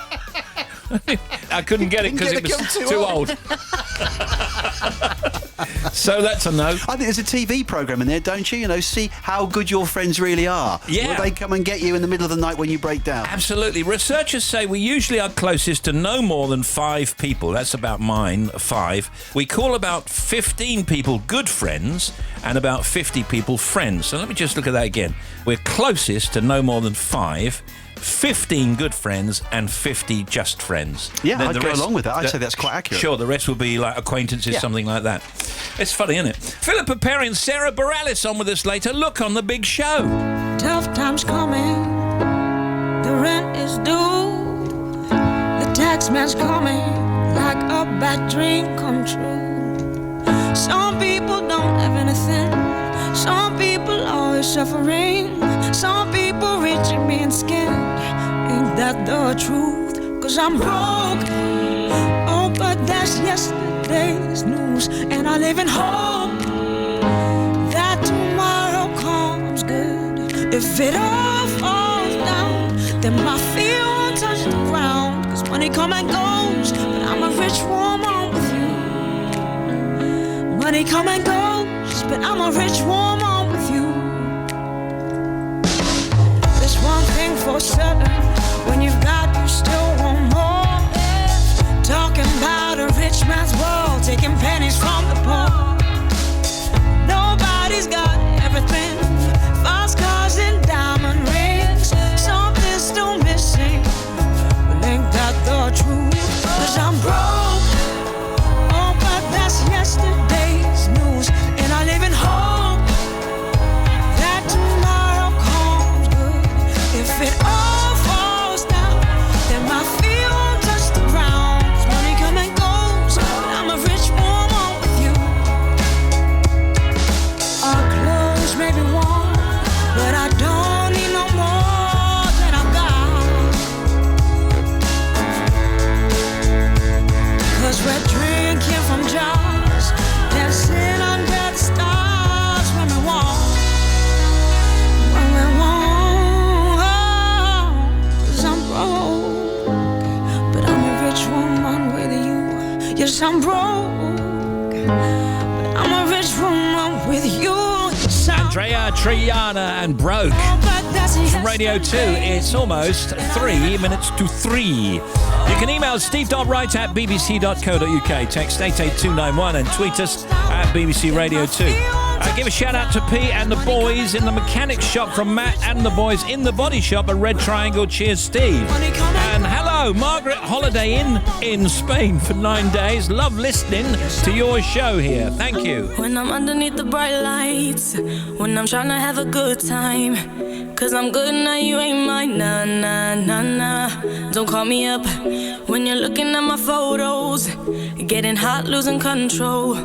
I couldn't get it because it was too old. So that's a no. I think there's a TV programme in there, don't you? See how good your friends really are. Yeah. Will they come and get you in the middle of the night when you break down? Absolutely. Researchers say we usually are closest to no more than 5 people. That's about mine, 5. We call about 15 people good friends and about 50 people friends. So let me just look at that again. We're closest to no more than 5. 15 good friends and 50 just friends. Yeah, Then I'd the go rest- along with that. I'd say that's quite accurate. Sure, the rest will be like acquaintances, something like that. It's funny, isn't it? Philippa Perry and Sarah Bareilles on with us later. Look on the big show. Tough times coming, the rent is due, the tax man's coming like a bad dream come true. Some people don't have anything, some people always suffering, some people rich and being scared. Ain't that the truth? 'Cause I'm broke, oh, but that's yesterday's news, and I live in hope that tomorrow comes good. If it all falls down, then my feet won't touch the ground. 'Cause money come and goes, but I'm a rich woman with you. Money come and goes, but I'm a rich woman with you. There's one thing for certain, when you've got, you still want more. Talking about a rich man's world, taking pennies from the poor. Nobody's got everything, fast cars and diamond rings. Something's still missing, well, ain't that the truth? 'Cause I'm broke, oh, but that's yesterday's news, Triana and Broke. From Radio 2, it's almost 3 minutes to 3. You can email steve.wright@bbc.co.uk, text 88291 and tweet us at BBC Radio 2. Give a shout out to Pete and the boys in the mechanics shop from Matt and the boys in the body shop at Red Triangle. Cheers, Steve. And hello, Margaret Holiday Inn in Spain for 9 days. Love listening to your show here. Thank you. When I'm underneath the bright lights, when I'm trying to have a good time, 'cause I'm good now, you ain't mine, nah, nah, nah, nah. Don't call me up when you're looking at my photos, getting hot, losing control.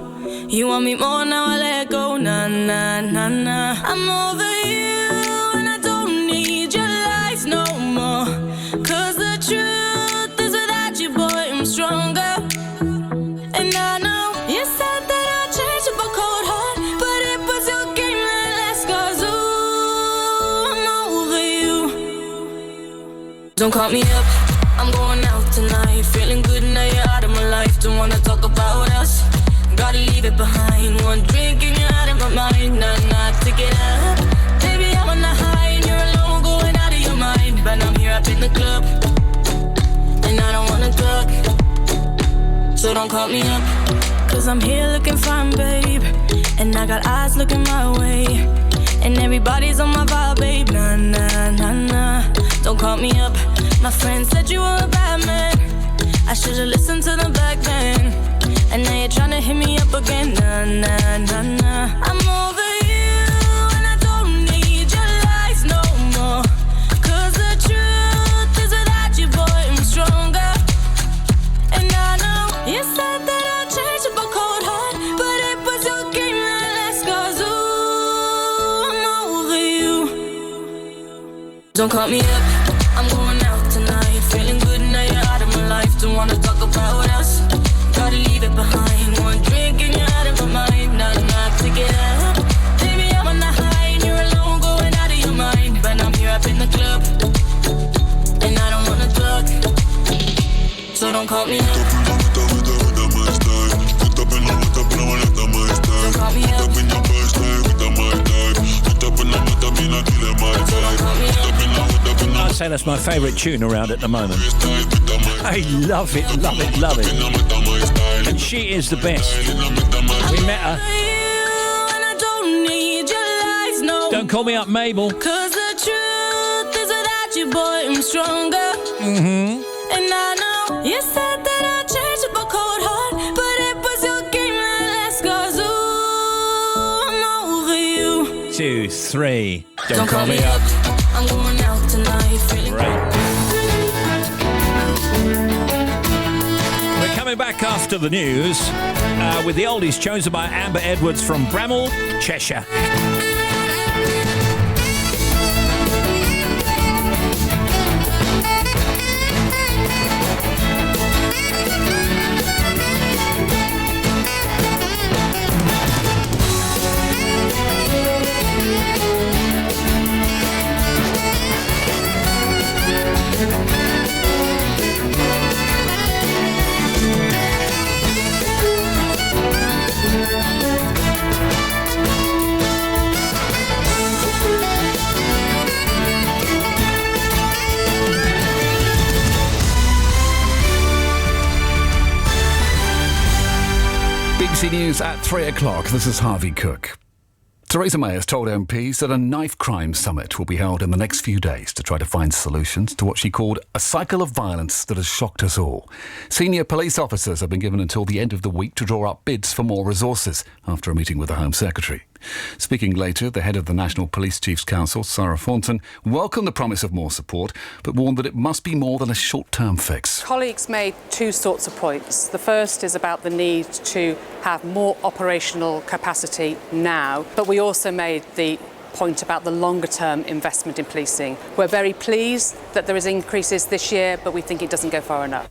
You want me more, now I let go, nah, nah, nah, nah. I'm over you and I don't need your lies no more, 'cause the truth is without you, boy, I'm stronger. And I know you said that I'd change up a cold heart, but it was your game that last, 'cause ooh, I'm over you. Don't call me up, I'm going out tonight, feeling good now you're out of my life. Don't wanna talk about us, gotta leave it behind. One drink and you're out of my mind. Nah, nah, take it up. Baby, I'm on the high and you're alone, going out of your mind. But I'm here up in the club, and I don't wanna talk, so don't call me up, 'cause I'm here looking fine, babe, and I got eyes looking my way, and everybody's on my vibe, babe. Nah, nah, nah, nah. Don't call me up. My friend said you were a bad man, I should've listened to them back then, and now you're tryna hit me up again. Nah, nah, nah, nah. I'm over you and I don't need your lies no more, 'cause the truth is without you, boy, I'm stronger. And I know you said that I'd change up a cold heart, but it was your game that last, 'cause ooh, I'm over you. Don't call me up, I'm going out tonight, feeling good now you're out of my life. Don't wanna talk about us, gotta leave it behind. One drink and you're out of my mind. Nah, nah, take it up. Baby, I'm on the high and you're alone, going out of your mind. But I'm here up in the club, and I don't wanna talk, so don't call me up. Don't call me up. I'd say that's my favourite tune around at the moment. I love it, love it, love it. And she is the best. We met her. Don't call me up, Mabel. 'Cause the truth is without you, boy, I'm stronger. Mm-hmm. And I know you said that I'd change up a cold heart, but it was your game that last, 'cause ooh, I'm over you. 2, 3. Don't call me up. I'm going out tonight, feeling We're coming back after the news with the oldies chosen by Amber Edwards from Bramall, Cheshire. BBC News at 3 o'clock. This is Harvey Cook. Theresa May has told MPs that a knife crime summit will be held in the next few days to try to find solutions to what she called a cycle of violence that has shocked us all. Senior police officers have been given until the end of the week to draw up bids for more resources after a meeting with the Home Secretary. Speaking later, the head of the National Police Chiefs Council, Sarah Thornton, welcomed the promise of more support, but warned that it must be more than a short-term fix. Colleagues made two sorts of points. The first is about the need to have more operational capacity now, but we also made the point about the longer-term investment in policing. We're very pleased that there is increases this year, but we think it doesn't go far enough.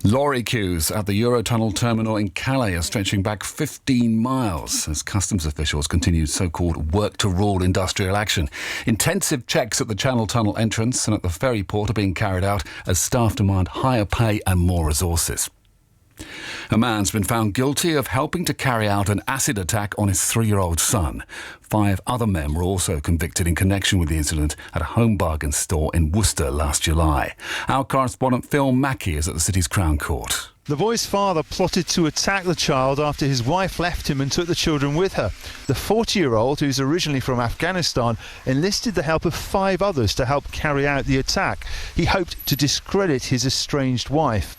Lorry queues at the Eurotunnel terminal in Calais are stretching back 15 miles as customs officials continue so-called work-to-rule industrial action. Intensive checks at the Channel Tunnel entrance and at the ferry port are being carried out as staff demand higher pay and more resources. A man's been found guilty of helping to carry out an acid attack on his 3-year-old son. 5 other men were also convicted in connection with the incident at a home bargain store in Worcester last July. Our correspondent Phil Mackey is at the city's Crown Court. The boy's father plotted to attack the child after his wife left him and took the children with her. The 40-year-old, who's originally from Afghanistan, enlisted the help of 5 others to help carry out the attack. He hoped to discredit his estranged wife.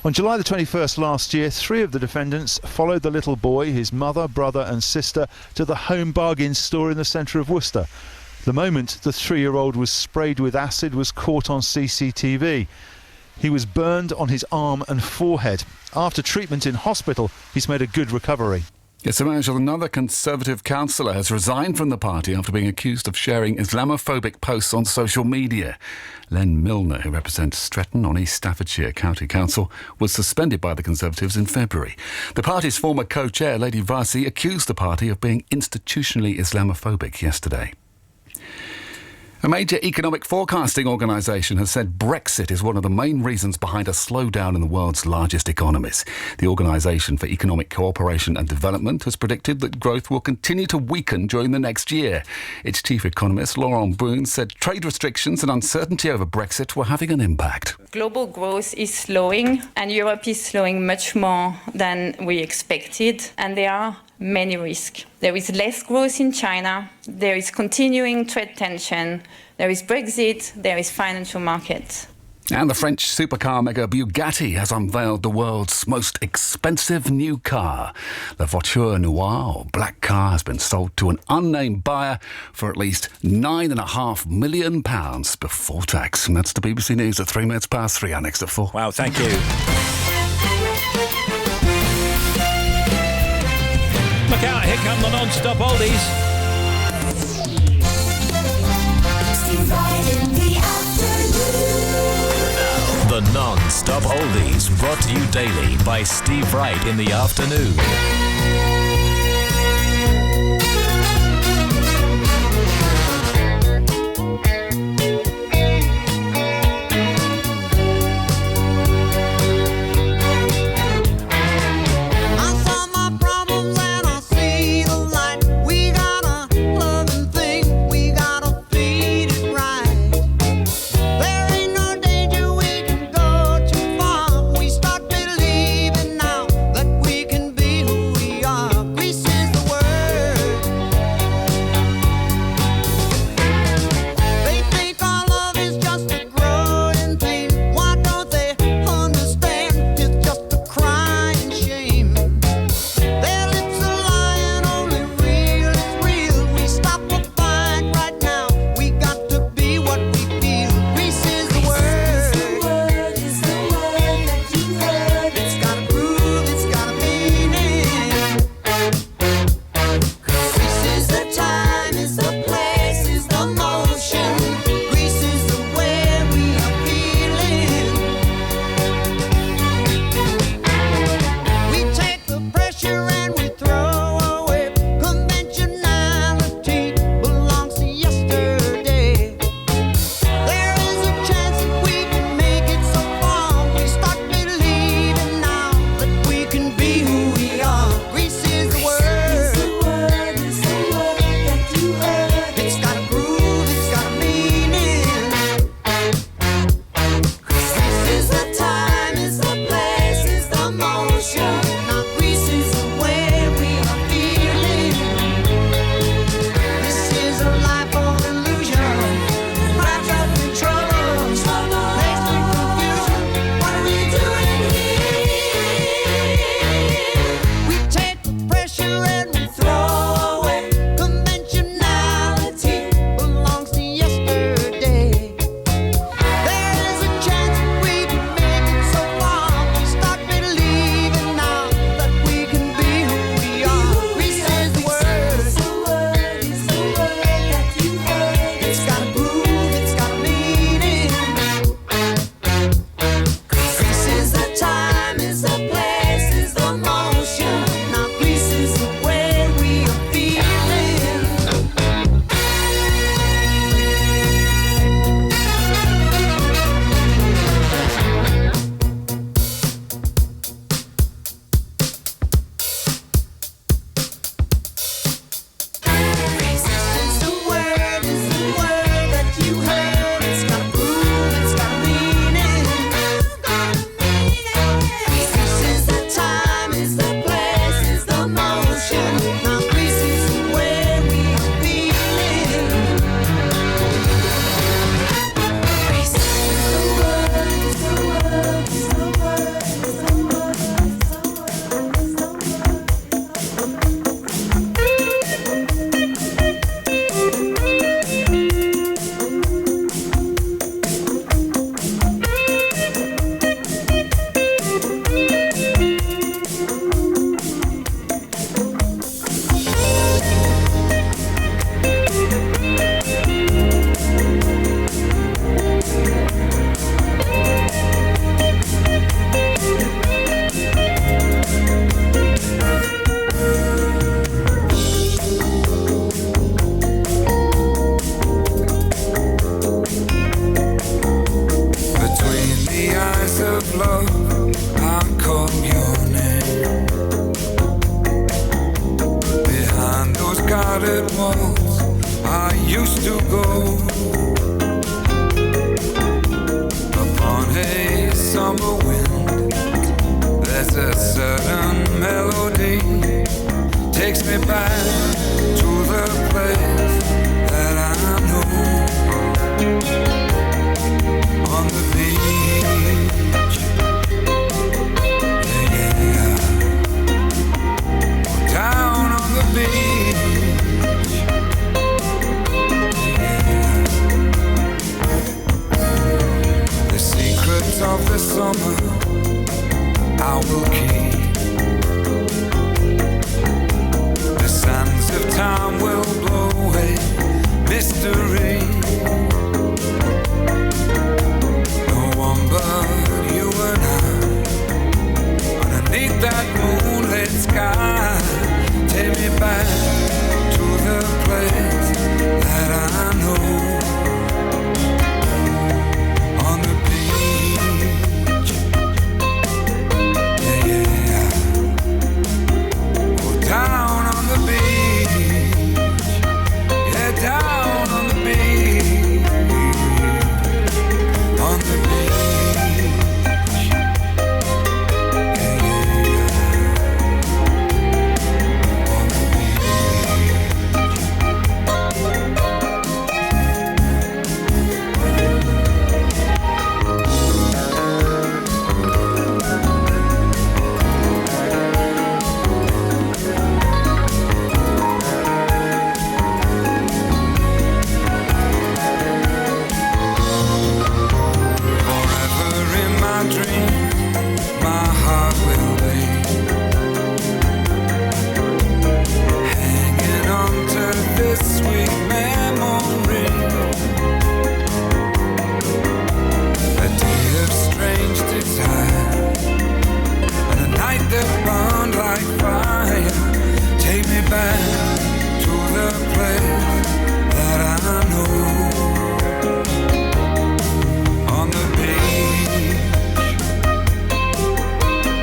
On July the 21st last year, 3 of the defendants followed the little boy, his mother, brother and sister, to the home bargain store in the centre of Worcester. The moment the 3-year-old was sprayed with acid was caught on CCTV. He was burned on his arm and forehead. After treatment in hospital, he's made a good recovery. Yes, Emmanuel, another Conservative councillor has resigned from the party after being accused of sharing Islamophobic posts on social media. Len Milner, who represents Stretton on East Staffordshire County Council, was suspended by the Conservatives in February. The party's former co-chair, Lady Varsi, accused the party of being institutionally Islamophobic yesterday. A major economic forecasting organisation has said Brexit is one of the main reasons behind a slowdown in the world's largest economies. The Organisation for Economic Cooperation and Development has predicted that growth will continue to weaken during the next year. Its chief economist, Laurent Boone, said trade restrictions and uncertainty over Brexit were having an impact. Global growth is slowing, and Europe is slowing much more than we expected, and there are many risks. There is less growth in China, there is continuing trade tension, there is Brexit, there is financial markets. And the French supercar maker Bugatti has unveiled the world's most expensive new car. The Voiture Noire, or black car, has been sold to an unnamed buyer for at least £9.5 million before tax. And that's the BBC News at 3 minutes past 3. Our next at 4. Wow, thank you. Look out, here come the non-stop oldies. Steve Wright in the afternoon. The non-stop oldies, brought to you daily by Steve Wright in the afternoon. We malls I used to go. Upon a summer wind, there's a certain melody takes me back to the place that I know. On the beach, yeah. Down on the beach, yeah. The secrets of the summer I will keep. The sands of time will blow away mystery. No one but you and I, underneath that moonlit sky. Take me back to the place that I know. On the beach, yeah, yeah. Oh, down on the beach, yeah, down on the beach, on the beach, yeah, yeah. On the forever in my dream, my heart will be hanging on to this sweet memory. A day of strange desire, and a night that burned like fire. Take me back to the place that I know. On the beach,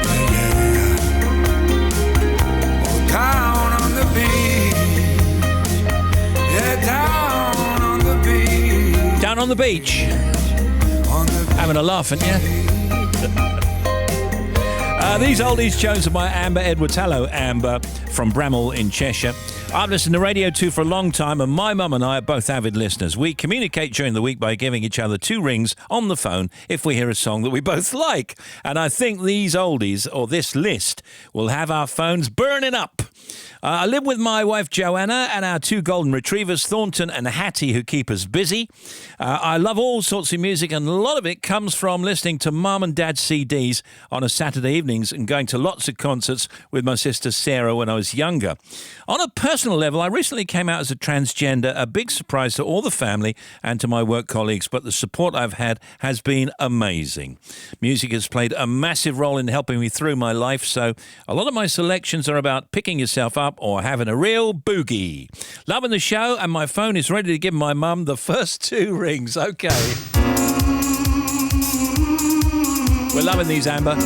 yeah, yeah. Oh, down on the beach, yeah, down on the beach. Down on the beach. Having a laugh, aren't you? These oldies chosen by Amber Edwards. Hello, Amber, from Bramall in Cheshire. I've listened to Radio 2 for a long time, and my mum and I are both avid listeners. We communicate during the week by giving each other 2 rings on the phone if we hear a song that we both like. And I think these oldies, or this list, will have our phones burning up. I live with my wife Joanna and our 2 golden retrievers, Thornton and Hattie, who keep us busy. I love all sorts of music, and a lot of it comes from listening to Mum and Dad's CDs on a Saturday evenings and going to lots of concerts with my sister Sarah when I was younger. On a personal level, I recently came out as a transgender, a big surprise to all the family and to my work colleagues, but the support I've had has been amazing. Music has played a massive role in helping me through my life, so a lot of my selections are about picking yourself up or having a real boogie. Loving the show, and my phone is ready to give my mum the first 2 rings. Okay. We're loving these, Amber.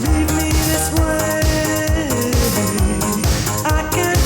leave me this way. I can't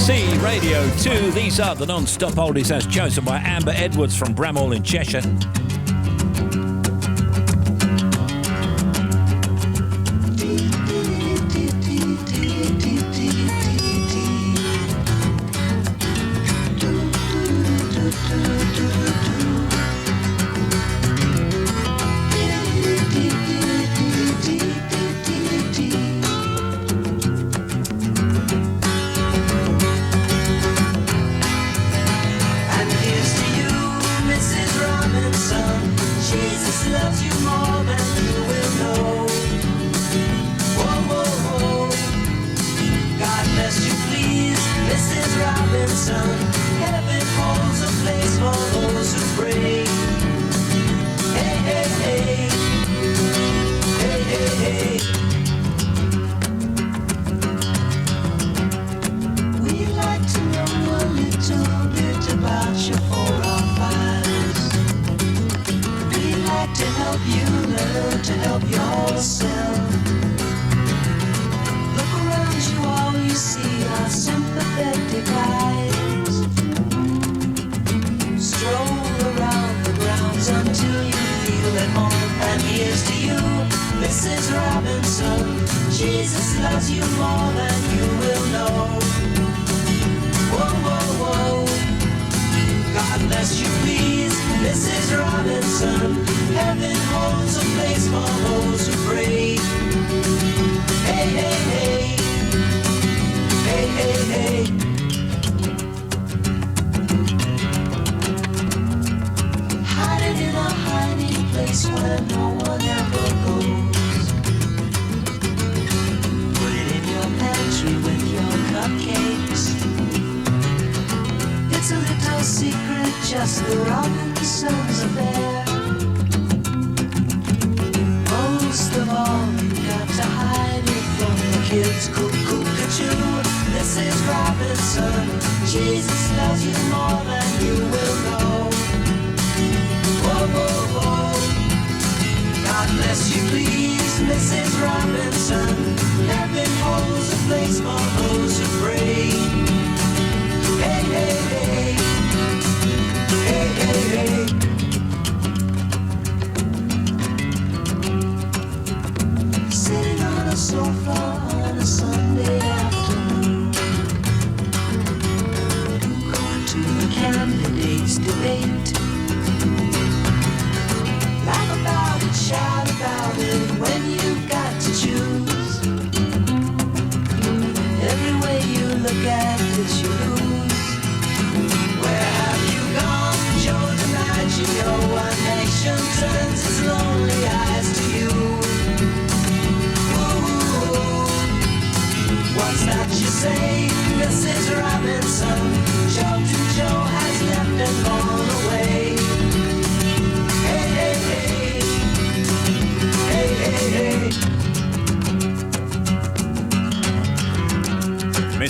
BBC Radio 2. These are the non-stop oldies as chosen by Amber Edwards from Bramhall in Cheshire.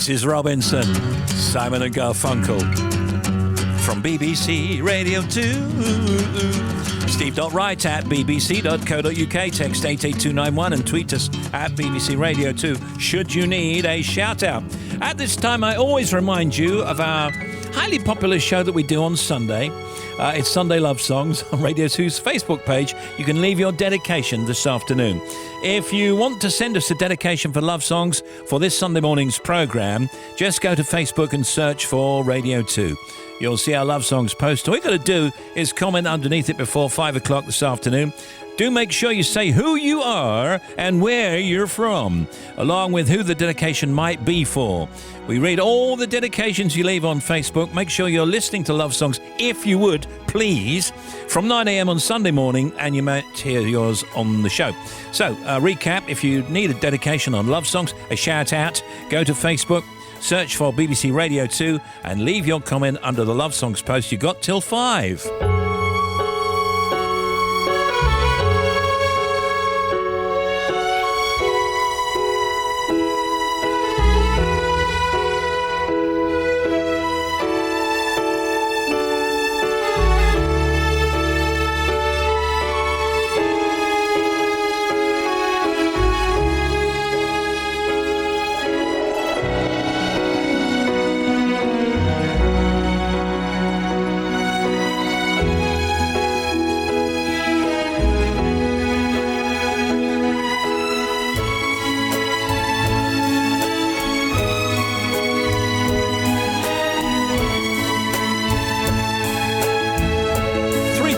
Mrs. Robinson, Simon and Garfunkel from BBC Radio 2. Steve.Wright at bbc.co.uk. Text 88291 and tweet us at BBC Radio 2 should you need a shout out. At this time, I always remind you of our highly popular show that we do on Sunday. It's Sunday Love Songs on Radio 2's Facebook page. You can leave your dedication this afternoon. If you want to send us a dedication for love songs for this Sunday morning's programme, just go to Facebook and search for Radio 2. You'll see our love songs post. All you've got to do is comment underneath it before 5 o'clock this afternoon. Do make sure you say who you are and where you're from, along with who the dedication might be for. We read all the dedications you leave on Facebook. Make sure you're listening to love songs, if you would, please, from 9 a.m. on Sunday morning, and you might hear yours on the show. So, recap, if you need a dedication on love songs, a shout out, go to Facebook, search for BBC Radio 2, and leave your comment under the love songs post. You got till 5.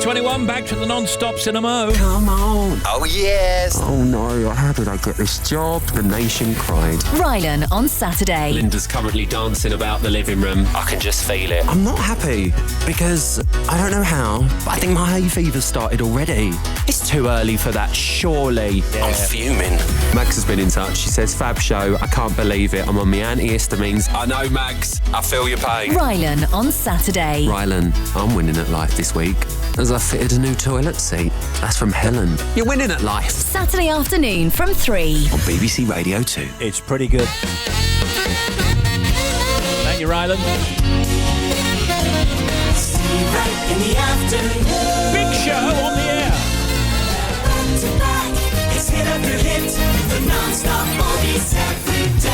6:21, back to the non-stop cinema. Come on. Oh, yes. Oh no, how did I get this job? The nation cried. Rylan on Saturday. Linda's currently dancing about the living room. I can just feel it. I'm not happy because I don't know how, but I think my hay fever's started already. It's too early for that, surely. I'm fuming. Max has been in touch. She says, Fab show, I can't believe it. I'm on my antihistamines. I know, Max. I feel your pain. Rylan on Saturday. Rylan, I'm winning at life this week as I fitted a new toilet seat. That's from Helen. You're winning at life. Saturday afternoon from 3. On BBC Radio 2. It's pretty good. Thank you, Rylan. Right in the afternoon. Big show on the air. Back to back, it's hit after hit. The non-stop oldies every day.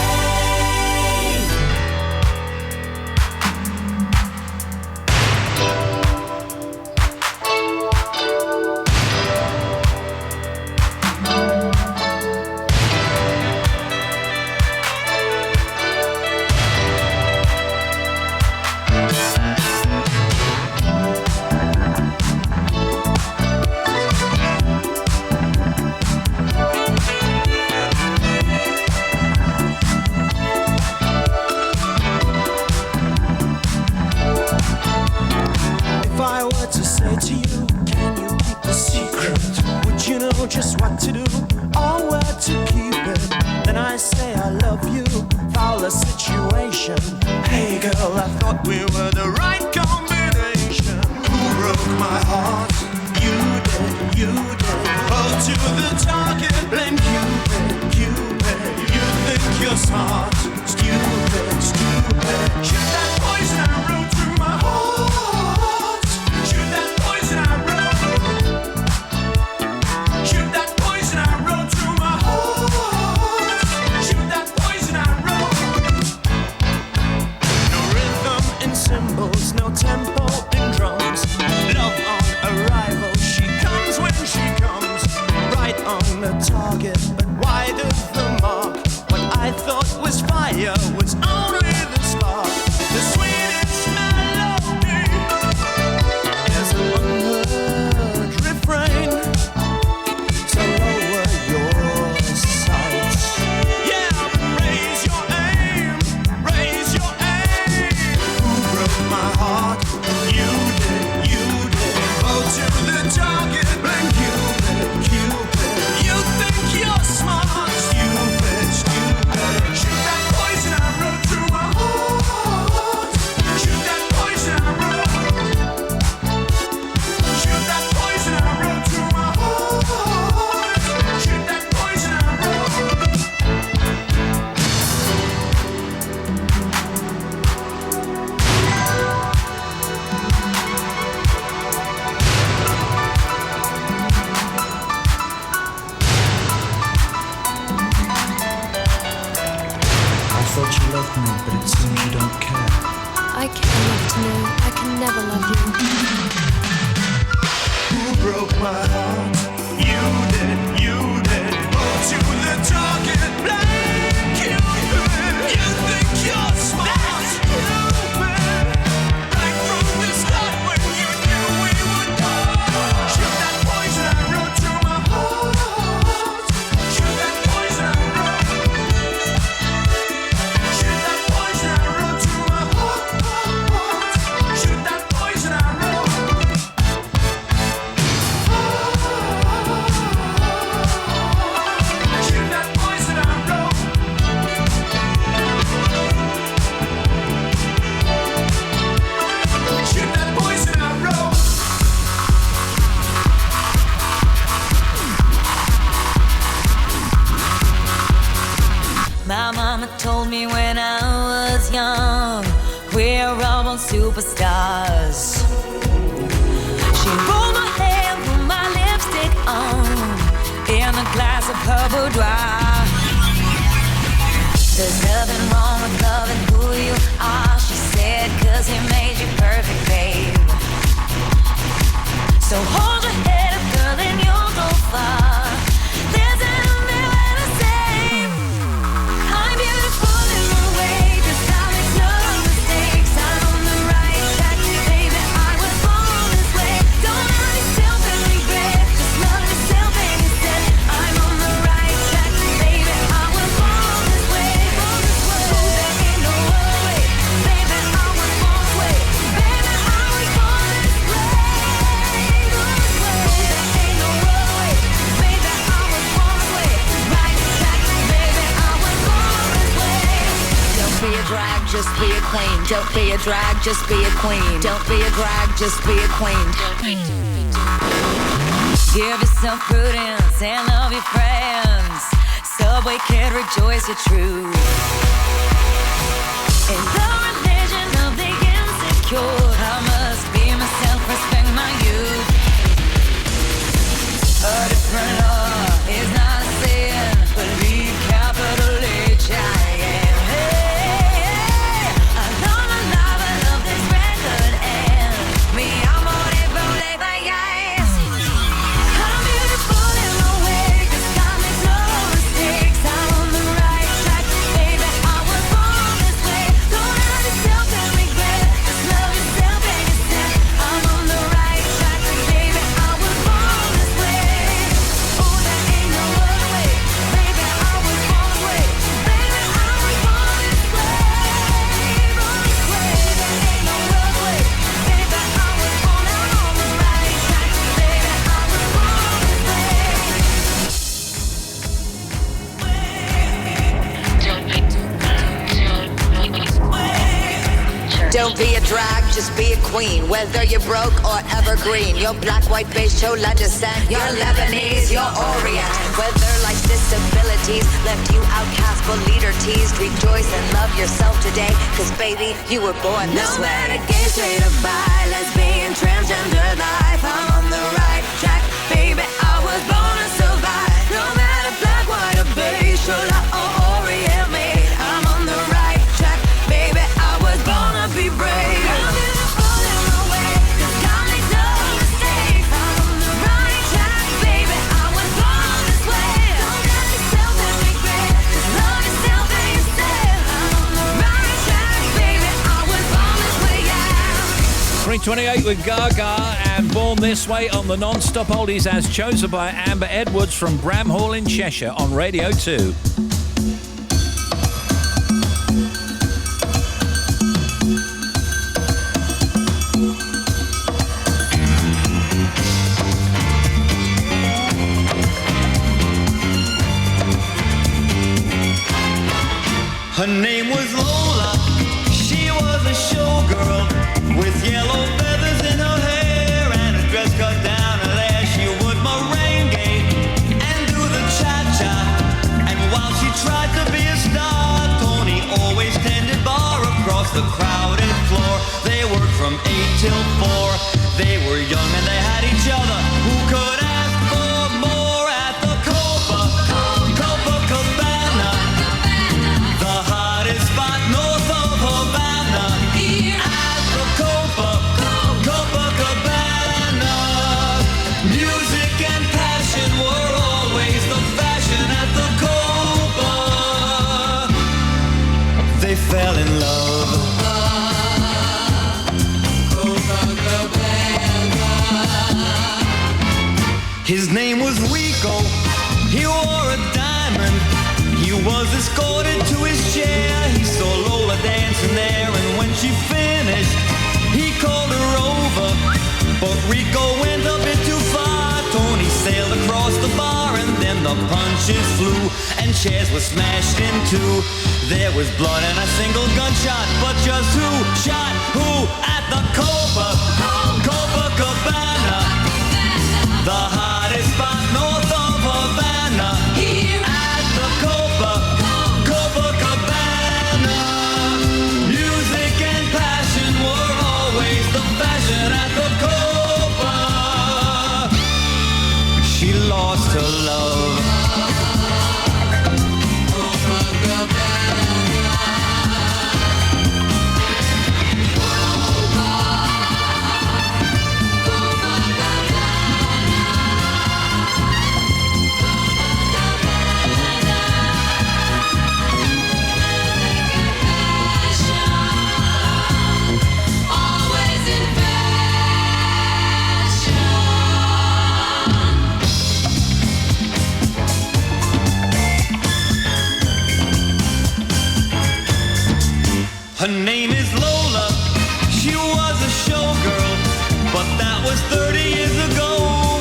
Just what to do or where to keep it. Then I say I love you, foul the situation. Hey girl, I thought we were the right combination. Who broke my heart? You did, you did. Hold to the target, blame Cupid, Cupid. You think you're smart, stupid, stupid. Shoot that poison arrow through my heart. Shoot that poison arrow. No tempo in drums. Love on arrival. She comes when she comes. Right on the target, but wide of the mark. What I thought was fire was only the spark. The sweetest melody is an unheard refrain. So lower your sights. Yeah, but raise your aim. Raise your aim. Who broke my heart? You did, you did. Go to the target, blame Cupid, Cupid. You think you're smart, stupid, stupid. Shoot that poison arrow through my heart. Shoot that poison arrow. Shoot that poison arrow through my heart. Shoot that poison arrow. I thought you loved me, but it seems you don't care. I can't love to know. I can never love you. Who broke my heart? You did, you did. Go to the target, blame Cupid. You think you're smart, stupid. Right from the start when you knew we would part. Shoot that poison arrow to my heart. Shoot that poison arrow. Shoot that poison arrow to my heart. Shoot that poison arrow. Shoot that poison arrow. Shoot that poison arrow. My mama told me when I was young, we're all born superstars. She rolled my hair, put my lipstick on, in a glass of her boudoir. There's nothing wrong with loving who you are, she said, 'cause he made you perfect, babe. So hold your head up, girl, and you'll go far. There's an only way to say I'm beautiful in my way, 'cause I make no mistakes. I'm on the right track, baby, I was born this way. Don't hurry, just be a queen. Don't be a drag, just be a queen. Don't be a drag, just be a queen. Give yourself prudence and love your friends. Subway kid, rejoice your truth. In the religion of the insecure, I must be myself, respect my youth. A different law is not a sin. Believe capital H I am. Hey, I love my life, I love this record, and me, I'm on it, but yes. I'm beautiful in my way, 'cause God makes no mistakes. I'm on the right track, baby. I was born this way. Don't hurt yourself and regret. Just love yourself and yourself. I'm on the right track, baby. I was born this way. Oh, there ain't no other way, baby. I was born this way, baby. I was born this way, born this way. There ain't no other way, baby. I was born. I'm on the right track, baby. I was born this Don't be a drag, just be a queen. Whether you're broke or evergreen, your black, white, beige, chola descent, your Lebanese, your Orient. Whether life's disabilities left you outcast but leader teased, rejoice and love yourself today, 'cause baby, you were born this No way. matter gay, straight or bi, lesbian, transgender life, I'm on the right track, baby. I was born to survive. No matter black, white, or beige, chola or Orient made, I'm on the right track, baby. I was born to be brave. I'm beautiful in my way, 'cause God makes no mistakes. I'm on the right track, baby. I was born this way. Don't hurt yourself and regret. Just love yourself and yourself. I'm on the right track, baby. I was born this way, yeah. 3:28 with Gaga and Born This Way on the non-stop oldies as chosen by Amber Edwards from Bramhall in Cheshire on Radio 2. Her name was Lola, she was a showgirl with yellow feathers in her hair and a dress cut down to there. She would merengue and do the cha-cha, and while she tried to be a star, Tony always tended bar across the crowded floor. They worked from 8 till 4, they were young and they had each other. Who could ask for more at the Copacabana? The hottest spot north of Havana. At the Copacabana. Music and passion were always the fashion at the Copa. They fell in love. His name was Rico, he wore a diamond. He was escorted to his chair. He saw Lola dancing there, and when she finished, he called her over. But Rico went a bit too far. Tony sailed across the bar, and then the punches flew, and chairs were smashed in two. There was blood and a single gunshot, but just who shot who at the Copacabana? The hottest spot north of Havana. At the Copacabana. Music and passion were always the fashion at the Copa. She lost her love. Her name is Lola, she was a showgirl, but that was 30 years ago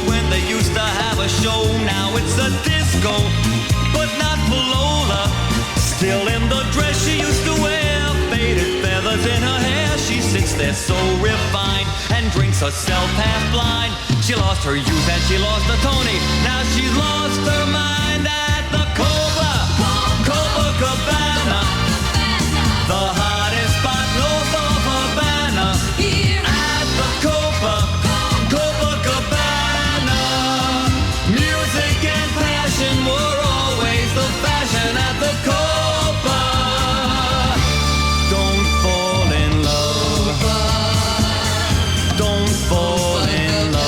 when they used to have a show. Now it's a disco, but not for Lola. Still in the dress she used to wear, faded dress so refined and drinks herself half blind. She lost her youth and she lost her Tony. Now she's lost her mind at the Copacabana, the hottest spot north of Havana. At the Copacabana, music and passion were always the fashion at the Copa. Don't fall in love. Don't fall in love.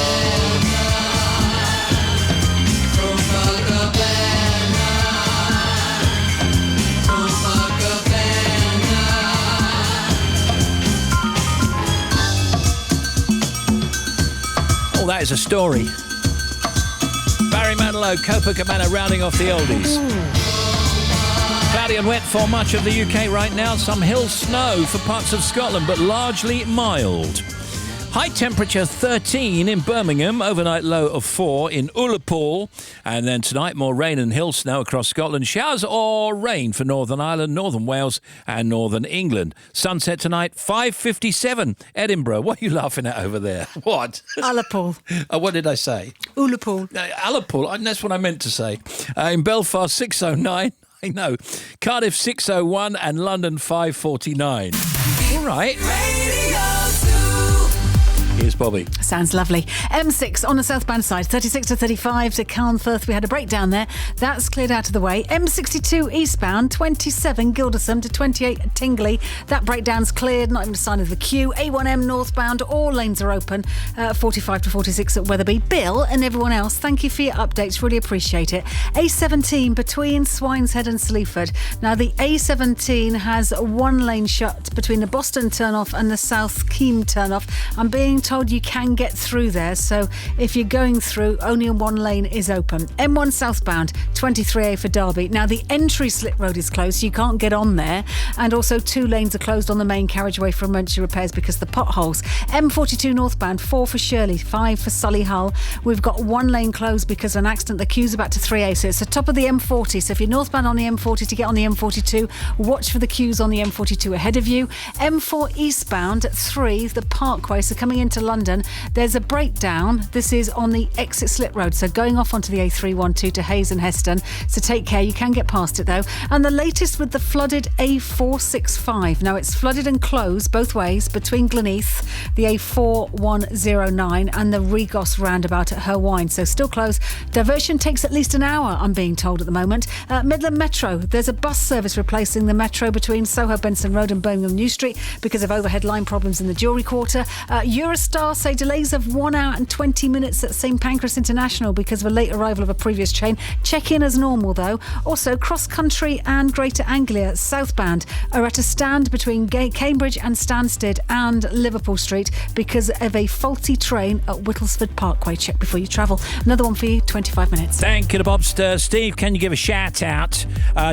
Oh, that is a story. Barry Manilow, Copacabana, rounding off the oldies. Cloudy and wet for much of the UK right now. Some hill snow for parts of Scotland, but largely mild. High temperature 13 in Birmingham, overnight low of 4 in Ullapool. And then tonight, more rain and hill snow across Scotland. Showers or rain for Northern Ireland, Northern Wales and Northern England. Sunset tonight, 5:57. Edinburgh, what are you laughing at over there? What? Ullapool. What did I say? Ullapool. Ullapool, that's what I meant to say. In Belfast, 6:09. I know. Cardiff, 6:01 and London, 5:49. All right. Here's Bobby. Sounds lovely. M6 on the southbound side, 36 to 35 to Carnforth. We had a breakdown there. That's cleared out of the way. M62 eastbound, 27 Gildersham to 28 at Tingley. That breakdown's cleared, not even a sign of the queue. A1M northbound, all lanes are open. 45 to 46 at Wetherby. Bill and everyone else, thank you for your updates. Really appreciate it. A17 between Swineshead and Sleaford. Now, the A17 has one lane shut between the Boston turnoff and the South Keam turnoff. I'm being told you can get through there, so if you're going through, only one lane is open. M1 southbound, 23A for Derby. Now, the entry slip road is closed, so you can't get on there, and also 2 lanes are closed on the main carriageway for emergency repairs because of the potholes. M42 northbound, 4 for Shirley, 5 for Solihull. We've got 1 lane closed because of an accident. The queue's about to 3A, so it's the top of the M40. So if you're northbound on the M40 to get on the M42, watch for the queues on the M42 ahead of you. M4 eastbound, 3, the Parkway, so coming into London, there's a breakdown. This is on the exit slip road, so going off onto the A312 to Hayes and Heston. So take care, you can get past it though. And the latest with the flooded A465. Now, it's flooded and closed both ways between Gleneath, the A4109 and the Regos roundabout at Herwine, so still closed. Diversion takes at least an hour, I'm being told at the moment. Midland Metro, there's a bus service replacing the Metro between Soho Benson Road and Birmingham New Street because of overhead line problems in the Jewellery Quarter. Eurostar say delays of 1 hour and 20 minutes at St Pancras International because of a late arrival of a previous train. Check in as normal though. Also, Cross Country and Greater Anglia southbound are at a stand between Cambridge and Stansted and Liverpool Street because of a faulty train at Whittlesford Parkway. Check before you travel. Another one for you, 25 minutes. Thank you to Bobster. Steve, can you give a shout out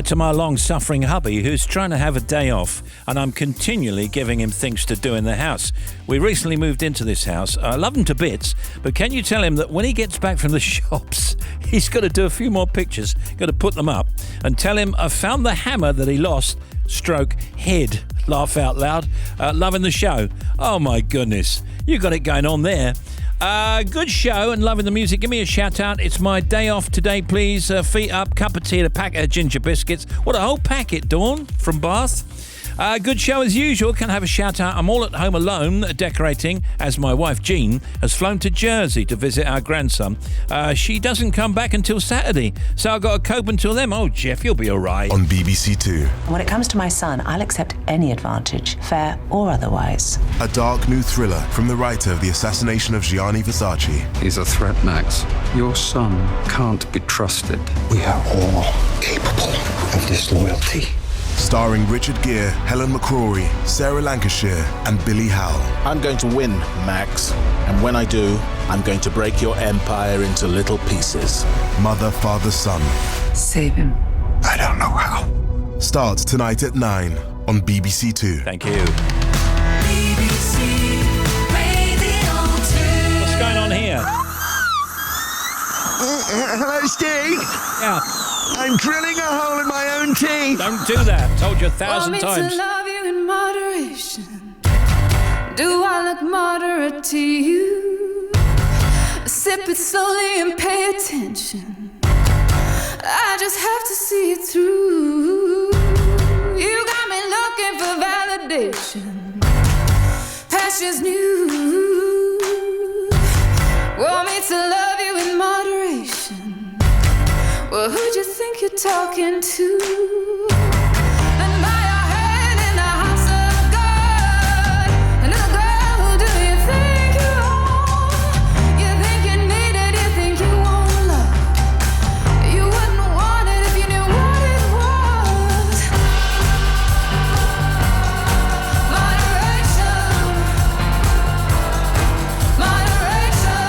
to my long-suffering hubby who's trying to have a day off and I'm continually giving him things to do in the house. We recently moved into this house. I love him to bits, but can you tell him that when he gets back from the shops, he's got to do a few more pictures, got to put them up, and tell him I found the hammer that he lost, stroke head. Laugh out loud. Loving the show. Oh my goodness. You got it going on there. Good show and loving the music. Give me a shout out. It's my day off today, please. Feet up, cup of tea and a packet of ginger biscuits. What a whole packet, Dawn, from Bath. Good show as usual. Can I have a shout out? I'm all at home alone decorating as my wife Jean has flown to Jersey to visit our grandson. She doesn't come back until Saturday, so I've got to cope until then. Oh, Jeff, you'll be all right. On BBC Two. When it comes to my son, I'll accept any advantage, fair or otherwise. A dark new thriller from the writer of The Assassination of Gianni Versace. He's a threat, Max. Your son can't be trusted. We are all capable of disloyalty. Starring Richard Gere, Helen McCrory, Sarah Lancashire, and Billy Howell. I'm going to win, Max. And when I do, I'm going to break your empire into little pieces. Mother, Father, Son. Save him. I don't know how. Starts tonight at 9 on BBC Two. Thank you. BBC Radio 2. What's going on here? Hello, Steve. Yeah. I'm drilling a hole in my own teeth. Don't do that. Told you 1,000 Want me times. to love you in moderation. Do I look moderate to you? Sip it slowly and pay attention. I just have to see it through. You got me looking for validation. Passion's new. Want me to love you in moderation. Well, who'd you think you're talking to? And by your hand in the house of God. And little girl, who do you think you are? You think you need it, you think you want love. You wouldn't want it if you knew what it was. Moderation. Moderation.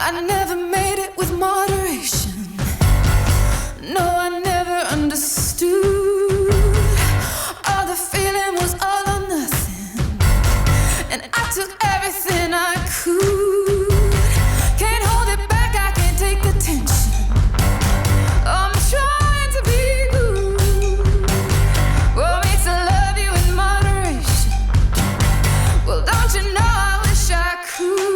I never made it with moderation. No, I never understood. All the feeling was all or nothing. And I took everything I could. Can't hold it back, I can't take the tension. I'm trying to be good. Want me to love you in moderation. Well, don't you know I wish I could.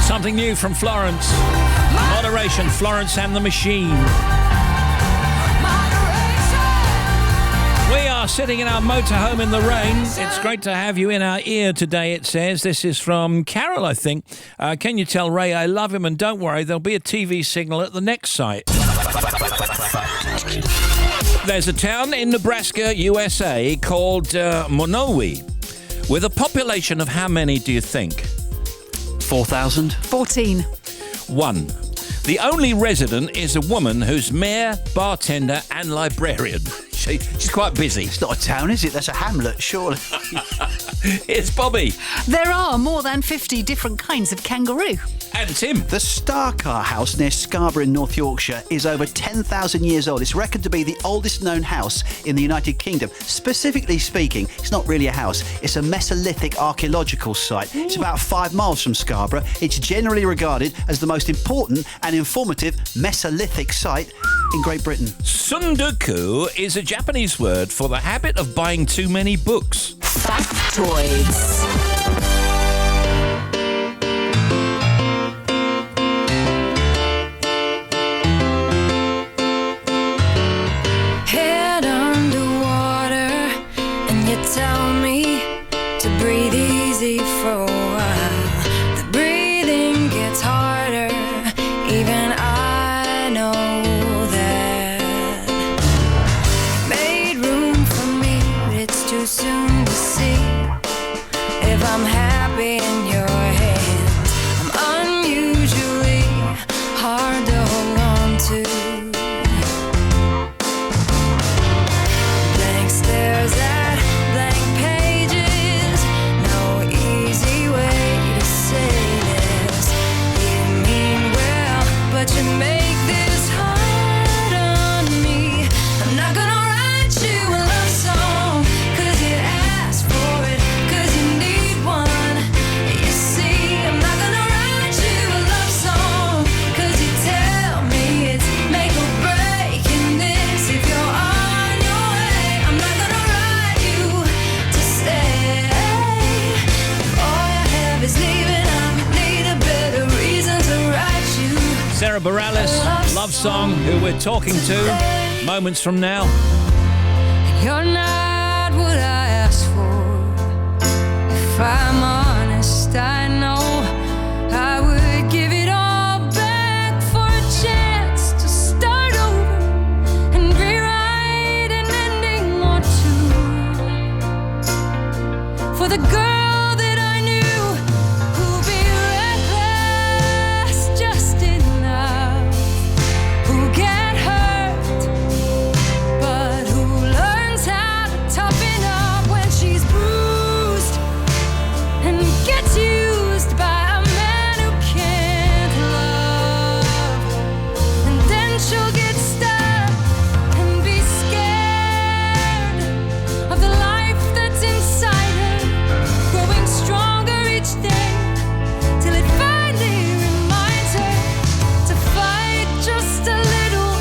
Something new from Florence. Moderation, Florence and the Machine. We are sitting in our motorhome in the rain. It's great to have you in our ear today, it says. This is from Carol, I think. Can you tell Ray I love him? And don't worry, there'll be a TV signal at the next site. There's a town in Nebraska, USA, called Monowi, with a population of how many do you think? 4,000? 14. 1. The only resident is a woman who's mayor, bartender and librarian. She's quite busy. It's not a town, is it? That's a hamlet, surely. It's Bobby. There are more than 50 different kinds of kangaroo. And Tim. The Starcar House near Scarborough in North Yorkshire is over 10,000 years old. It's reckoned to be the oldest known house in the United Kingdom. Specifically speaking, it's not really a house. It's a Mesolithic archaeological site. It's about 5 miles from Scarborough. It's generally regarded as the most important and informative Mesolithic site in Great Britain. Sundoku is a Japanese word for the habit of buying too many books. Factoids. Head underwater, and you tell me to breathe easy for a while. The breathing gets harder, even I know that. Made room for me, but it's too soon to see if I'm happy in your hands. I'm unusually hard to hold on to. Blank stares at blank pages. No easy way to say this. You mean well, but you make this hard on me. I'm not gonna write you a love song, 'cause you asked for it, 'cause you need one. Sarah Bareilles, Love Song, who we're talking to moments from now. You're not what I asked for. If I'm honest, I know I would give it all back for a chance to start over and rewrite an ending or two. For the girl that I knew who'd be reckless just enough, who get hurt, but who learns how to toughen up when she's bruised and gets used by a man who can't love. And then she'll get stuck and be scared of the life that's inside her, growing stronger each day, till it finally reminds her to fight just a little,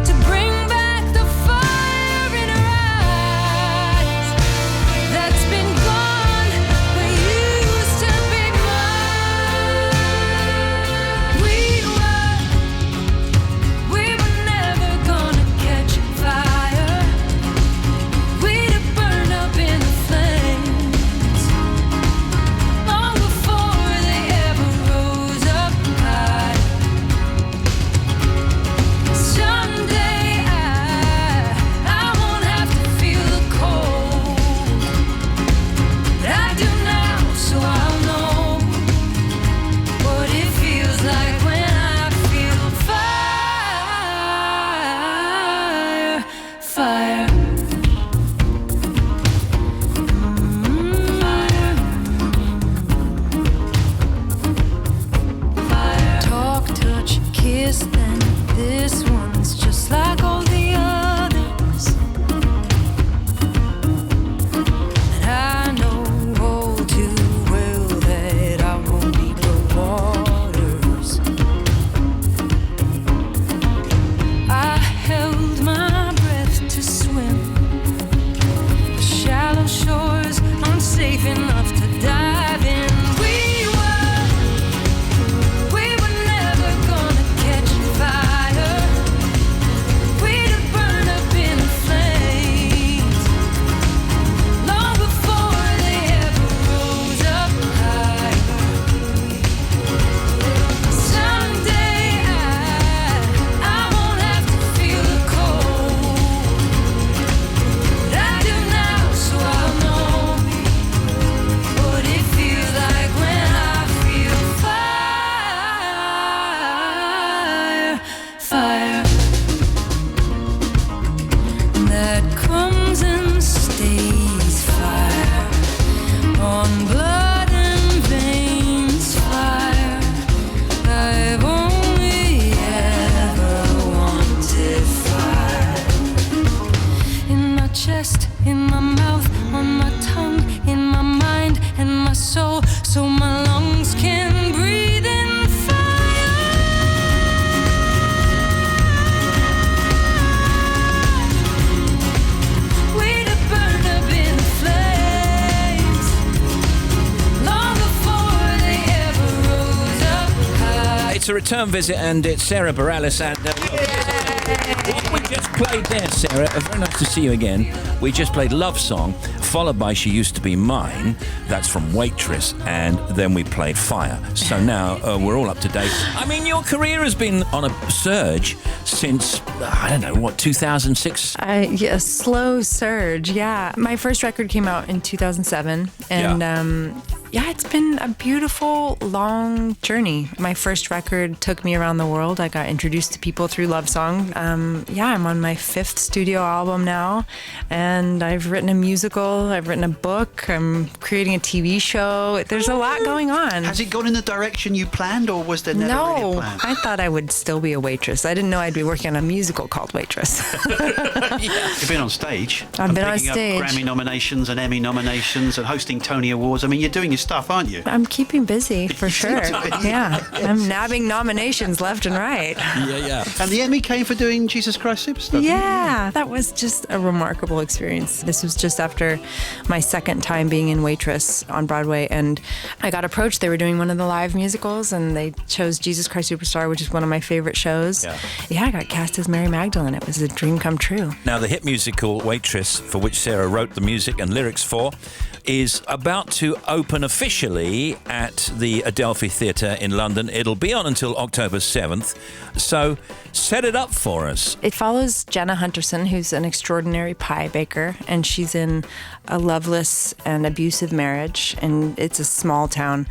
to bring back the fire in her eyes that's been gone but used to be mine. We were never gonna catch fire. We'd have burned up in the flames long before they ever rose up high. Someday I won't have to feel the cold, but I do now, so I'll know what it feels like when I feel fire, fire. Talk, touch, kiss, then this one's just like all the others. And I know all too well that I won't need the waters. I held my breath to swim the shallow shores, unsafe enough to dive in. We were never gonna catch fire. We'd have burned up in the flames long before they ever rose up high. Someday I won't have to feel the cold, but I do now, so I'll know what it feels like when I feel fire, fire that comes and stays, fire on blood and veins, fire I've only ever wanted, fire in my chest, in my mouth, on my tongue, in my mind and my soul, so my lungs can breathe in fire. We'd have burned up in flames long before they ever rose up high. It's a return visit, and it's Sarah Bareilles. And what we just played there, Sarah, very nice to see you again. We just played Love Song, followed by She Used to Be Mine. That's from Waitress, and then we played Fire. So now we're all up to date. I mean, your career has been on a surge since, I don't know, what, 2006? Yeah, slow surge, yeah. My first record came out in 2007, and yeah, it's been a beautiful, long journey. My first record took me around the world. I got introduced to people through Love Song. Yeah, I'm on my 5th studio album now, and I've written a musical, I've written a book, I'm creating a TV show. There's a lot going on. Has it gone in the direction you planned, or was there never really a plan? I thought I would still be a waitress. I didn't know I'd be working on a musical called Waitress. You've been on stage. I've been on picking stage. Up Grammy nominations and Emmy nominations and hosting Tony Awards. I mean, you're doing your stuff, aren't you? I'm keeping busy for sure. Yeah, I'm nabbing nominations left and right. Yeah. And the Emmy came for doing Jesus Christ Superstar. Yeah, that was just a remarkable experience. This was just after my second time being in Waitress on Broadway, and I got approached. They were doing one of the live musicals, and they chose Jesus Christ Superstar, which is one of my favorite shows. Yeah, I got cast as Mary Magdalene. It was a dream come true. Now, the hit musical Waitress, for which Sarah wrote the music and lyrics for, is about to open officially at the Adelphi Theatre in London. It'll be on until October 7th. So set it up for us. It follows Jenna Hunterson, who's an extraordinary pie baker, and she's in a loveless and abusive marriage, and it's a small town.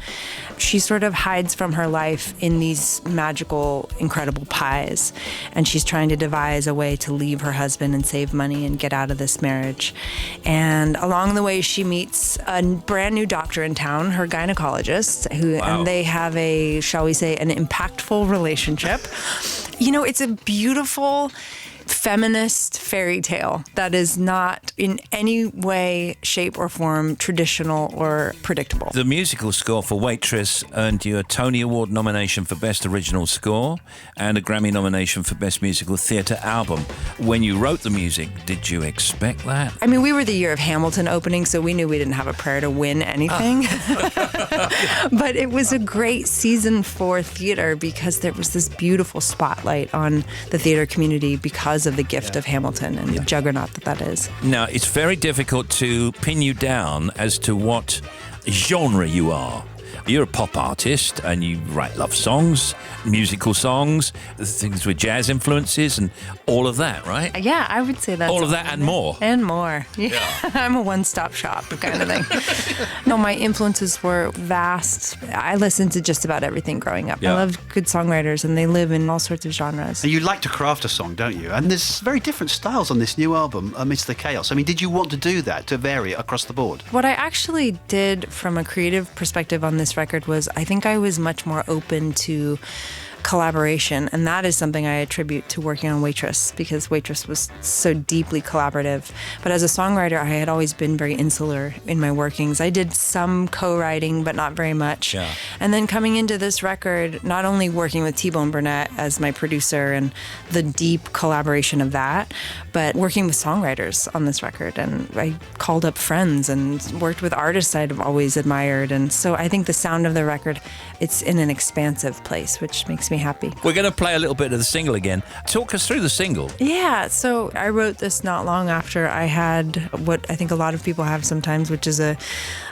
She sort of hides from her life in these magical, incredible pies, and she's trying to devise a way to leave her husband and save money and get out of this marriage. And along the way, she meets a brand new doctor in town, her gynecologist, and they have a, shall we say, an impactful relationship. You know, it's a beautiful feminist fairy tale that is not in any way, shape, or form traditional or predictable. The musical score for Waitress earned you a Tony Award nomination for Best Original Score and a Grammy nomination for Best Musical Theatre Album. When you wrote the music, did you expect that? I mean, we were the year of Hamilton opening, so we knew we didn't have a prayer to win anything. But it was a great season for theater because there was this beautiful spotlight on the theater community because of the gift of Hamilton and the juggernaut that is. Now, it's very difficult to pin you down as to what genre you are. You're a pop artist and you write love songs, musical songs, things with jazz influences and all of that, right? Yeah, I would say that's all of that and more. And more. Yeah. I'm a one-stop shop kind of thing. No, my influences were vast. I listened to just about everything growing up. I love good songwriters and they live in all sorts of genres. And you like to craft a song, don't you? And there's very different styles on this new album, Amidst the Chaos. I mean, did you want to do that, to vary it across the board? What I actually did from a creative perspective on this record was I think I was much more open to collaboration, and that is something I attribute to working on Waitress, because Waitress was so deeply collaborative. But as a songwriter, I had always been very insular in my workings. I did some co-writing, but not very much. Yeah. And then coming into this record, not only working with T-Bone Burnett as my producer and the deep collaboration of that, but working with songwriters on this record. And I called up friends and worked with artists I'd always admired. And so I think the sound of the record, it's in an expansive place, which makes me happy. We're going to play a little bit of the single again. Talk us through the single. Yeah, so I wrote this not long after I had what I think a lot of people have sometimes, which is a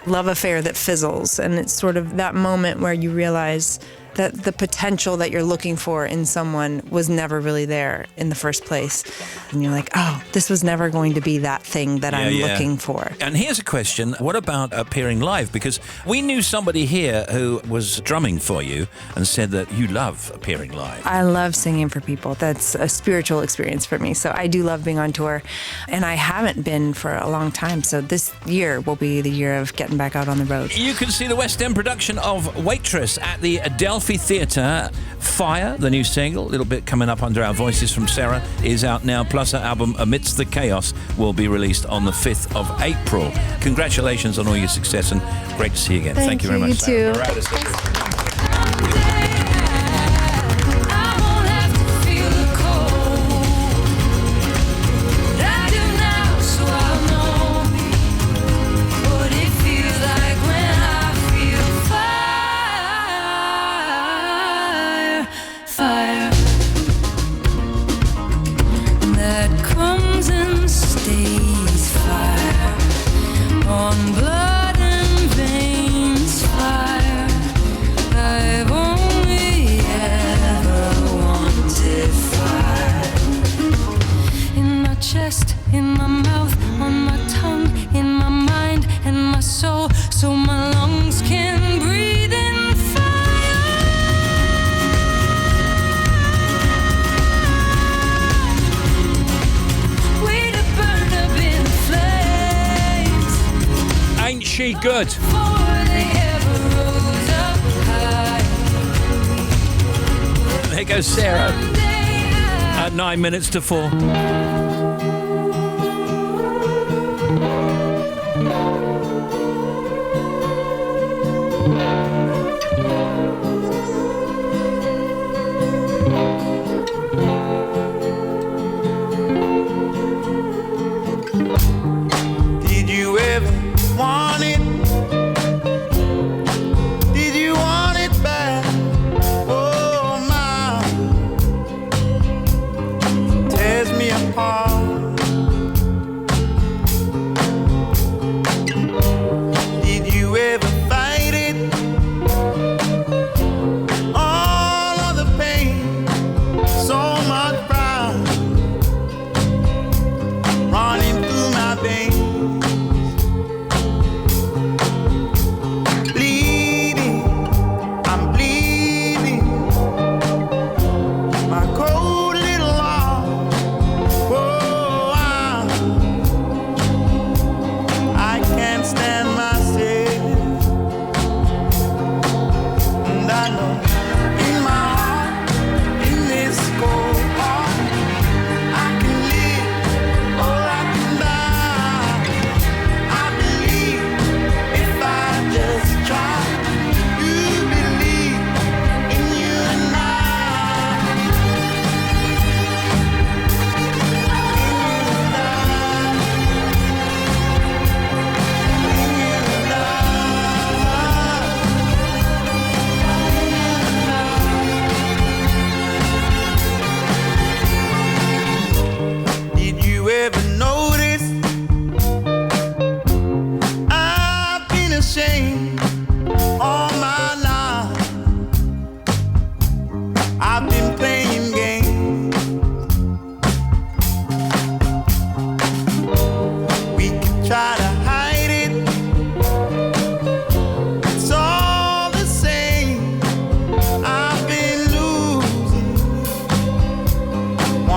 love affair that fizzles. And it's sort of that moment where you realize that the potential that you're looking for in someone was never really there in the first place. And you're like, oh, this was never going to be that thing that I'm looking for. And here's a question. What about appearing live? Because we knew somebody here who was drumming for you and said that you love appearing live. I love singing for people. That's a spiritual experience for me. So I do love being on tour. And I haven't been for a long time. So this year will be the year of getting back out on the road. You can see the West End production of Waitress at the Adelphi Theatre. Fire, the new single, a little bit coming up under our voices from Sarah, is out now. Plus her album Amidst the Chaos will be released on the 5th of April. Congratulations on all your success and great to see you again. Thank you very much. You Sarah. In my mouth, on my tongue, in my mind and my soul, so my lungs can breathe in fire. We to burn up in flames. Ain't she good? Before they ever rose up high. There goes Sarah at 9 minutes to 4.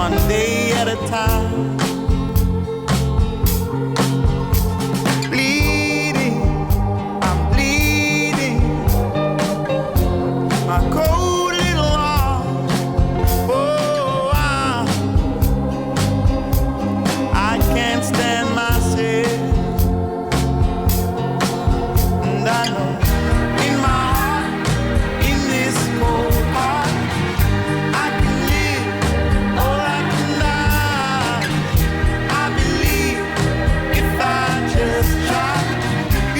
one day at a time. Bleeding, I'm bleeding. My cold little arm. Oh, I can't stand myself. And I know in my heart, in this cold heart, I can live or I can die. I believe if I just try.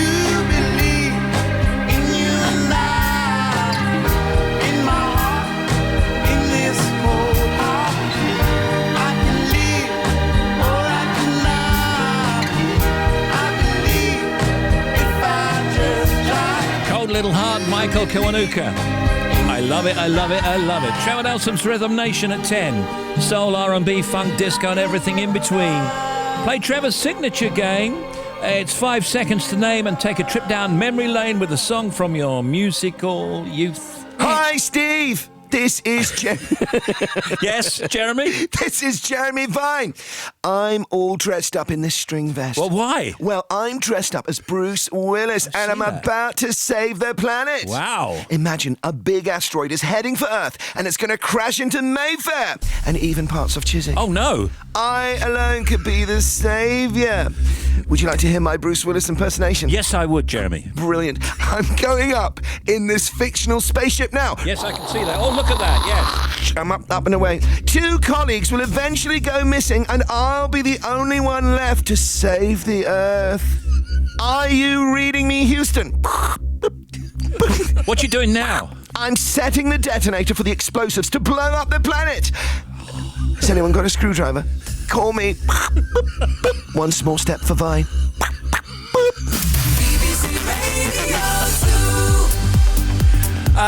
You believe in you and I. In my heart, in this cold heart, I can live or I can die. I believe if I just try. Cold Little Heart, Michael Kiwanuka. I love it, I love it, I love it. Trevor Nelson's Rhythm Nation at 10. Soul, R&B, funk, disco and everything in between. Play Trevor's signature game. It's 5 seconds to name and take a trip down memory lane with a song from your musical youth. Hi, Steve. This is Yes, Jeremy? This is Jeremy Vine. I'm all dressed up in this string vest. Well, why? Well, I'm dressed up as Bruce Willis, and I'm about to save the planet. Wow. Imagine a big asteroid is heading for Earth, and it's going to crash into Mayfair, and even parts of Chiswick. Oh, no. I alone could be the saviour. Would you like to hear my Bruce Willis impersonation? Yes, I would, Jeremy. Brilliant. I'm going up in this fictional spaceship now. Yes, I can see that. Oh, look at that, yes. I'm up and away. 2 colleagues will eventually go missing, and I'll be the only one left to save the Earth. Are you reading me, Houston? What you doing now? I'm setting the detonator for the explosives to blow up the planet. Has anyone got a screwdriver? Call me. One small step for Vine. BBC Radio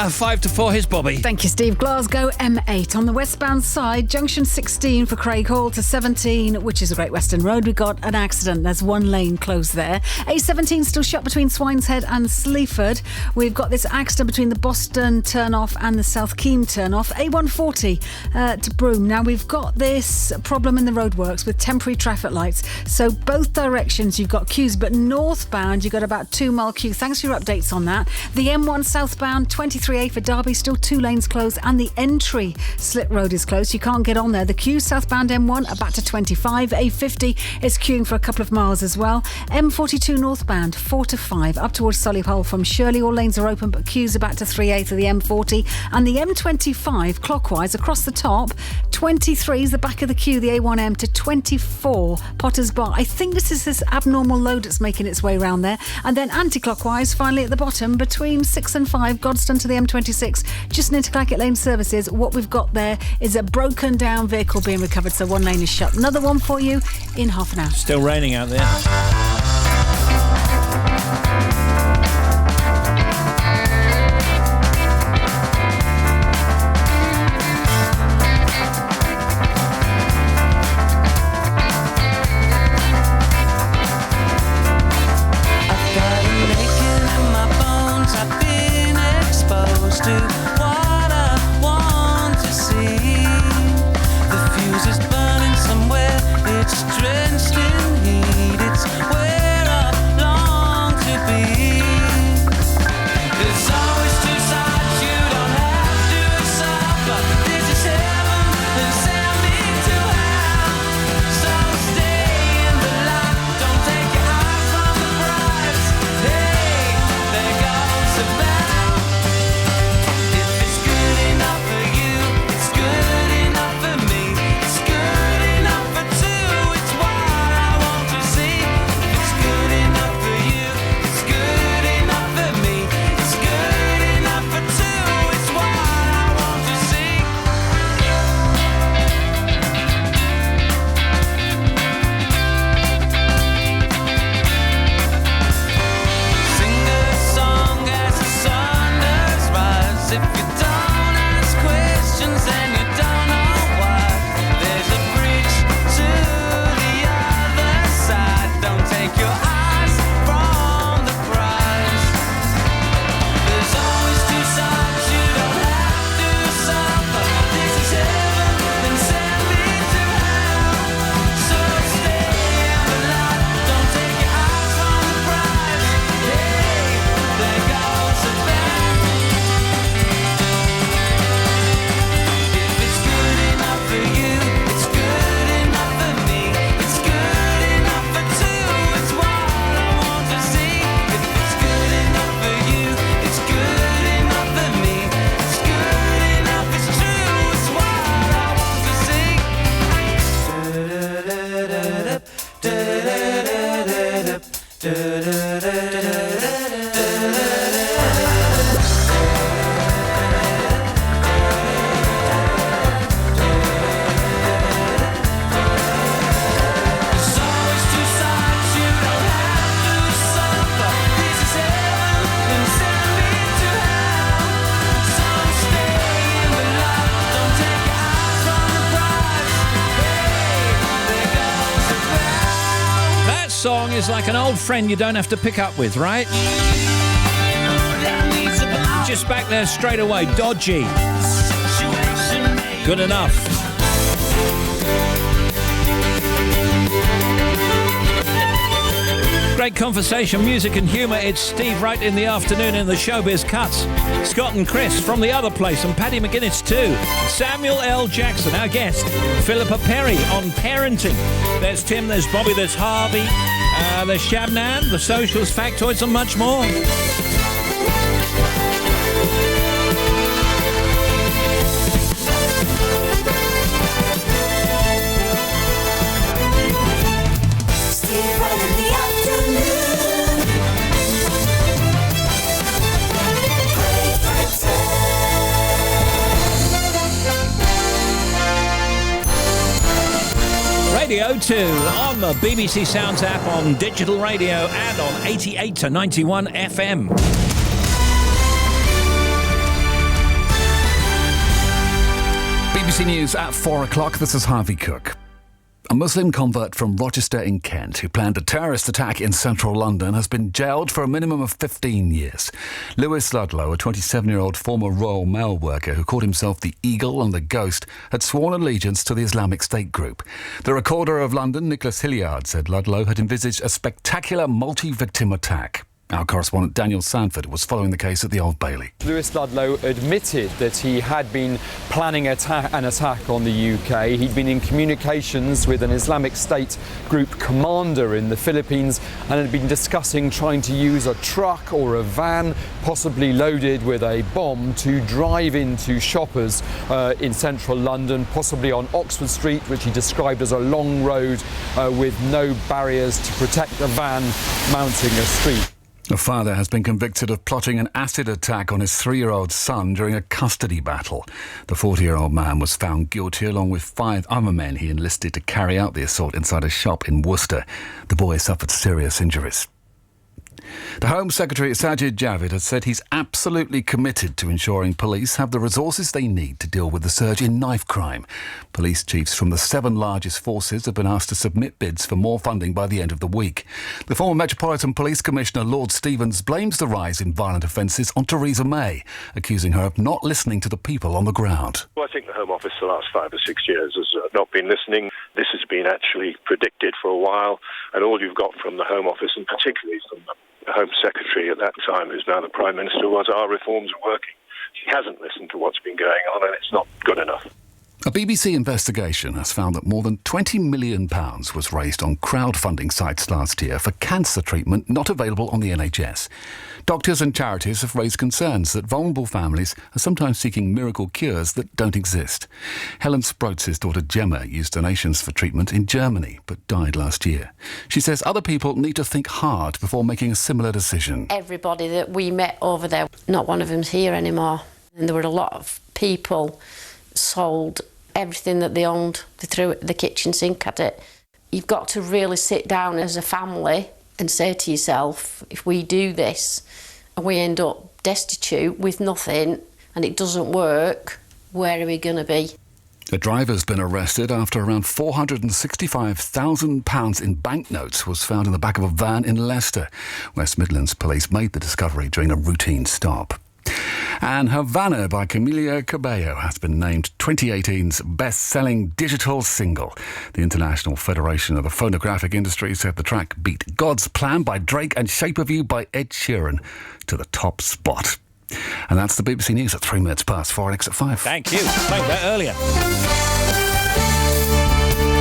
5 to 4, here's Bobby. Thank you, Steve. Glasgow M8 on the westbound side, junction 16 for Craighall to 17, which is a Great Western Road. We got an accident. There's one lane closed there. A17 still shut between Swineshead and Sleaford. We've got this accident between the Boston turn-off and the South Keam turn-off. A140 to Broome. Now, we've got this problem in the roadworks with temporary traffic lights. So both directions, you've got queues, but northbound, you've got about 2 mile queue. Thanks for your updates on that. The M1 southbound, 23A for Derby, still 2 lanes closed, and the entry Slit Road is closed. You can't get on there. The queue southbound M1 are back to 25. A50 is queuing for a couple of miles as well. M42 northbound 4 to 5 up towards Solihull from Shirley. All lanes are open, but queues are back to 3A for the M40 and the M25 clockwise across the top. 23 is the back of the queue. The A1M to 24 Potters Bar. I think this is this abnormal load that's making its way around there. And then anti-clockwise finally at the bottom between 6 and 5 Godstone to the M26 just near to Clackett Lane Services. What we've got there is a broken down vehicle being recovered, so one lane is shut. Another one for you in half an hour. Still raining out there. to what I want to see. The fuse is burning somewhere, it's drenched in heat, it's song is like an old friend you don't have to pick up with, right? Just back there straight away. Dodgy. Good enough. Great conversation, music and humour. It's Steve Wright in the afternoon in the Showbiz Cuts. Scott and Chris from the other place, and Paddy McGuinness too. Samuel L. Jackson, our guest. Philippa Perry on parenting. There's Tim, there's Bobby, there's Harvey, there's Shabnan, the socials, factoids and much more. Radio 2 on the BBC Sounds app, on digital radio and on 88 to 91 FM. BBC News at 4 o'clock. This is Harvey Cook. A Muslim convert from Rochester in Kent who planned a terrorist attack in central London has been jailed for a minimum of 15 years. Lewis Ludlow, a 27-year-old former Royal Mail worker who called himself the Eagle and the Ghost, had sworn allegiance to the Islamic State group. The Recorder of London, Nicholas Hilliard, said Ludlow had envisaged a spectacular multi-victim attack. Our correspondent Daniel Sanford was following the case at the Old Bailey. Lewis Ludlow admitted that he had been planning an attack on the UK. He'd been in communications with an Islamic State group commander in the Philippines and had been discussing trying to use a truck or a van, possibly loaded with a bomb, to drive into shoppers in central London, possibly on Oxford Street, which he described as a long road with no barriers to protect the van mounting a street. A father has been convicted of plotting an acid attack on his 3-year-old son during a custody battle. The 40-year-old man was found guilty along with 5 other men he enlisted to carry out the assault inside a shop in Worcester. The boy suffered serious injuries. The Home Secretary Sajid Javid has said he's absolutely committed to ensuring police have the resources they need to deal with the surge in knife crime. Police chiefs from the 7 largest forces have been asked to submit bids for more funding by the end of the week. The former Metropolitan Police Commissioner Lord Stevens blames the rise in violent offences on Theresa May, accusing her of not listening to the people on the ground. Well, I think the Home Office the last 5 or 6 years has not been listening. This has been actually predicted for a while, and all you've got from the Home Office, and particularly from the Home Secretary at that time, who's now the Prime Minister, was our reforms are working. She hasn't listened to what's been going on, and it's not good enough. A BBC investigation has found that more than £20 million was raised on crowdfunding sites last year for cancer treatment not available on the NHS. Doctors and charities have raised concerns that vulnerable families are sometimes seeking miracle cures that don't exist. Helen Sproats' daughter Gemma used donations for treatment in Germany, but died last year. She says other people need to think hard before making a similar decision. Everybody that we met over there, not one of them's here anymore. And there were a lot of people sold everything that they owned. They threw the kitchen sink at it. You've got to really sit down as a family and say to yourself, if we do this and we end up destitute with nothing and it doesn't work, where are we going to be? A driver's been arrested after around £465,000 in banknotes was found in the back of a van in Leicester. West Midlands Police made the discovery during a routine stop. And Havana by Camila Cabello has been named 2018's best-selling digital single. The International Federation of the Phonographic Industry said the track beat God's Plan by Drake and Shape of You by Ed Sheeran to the top spot. And that's the BBC News at 3 minutes past 4, next at 5. Thank you. Played that earlier.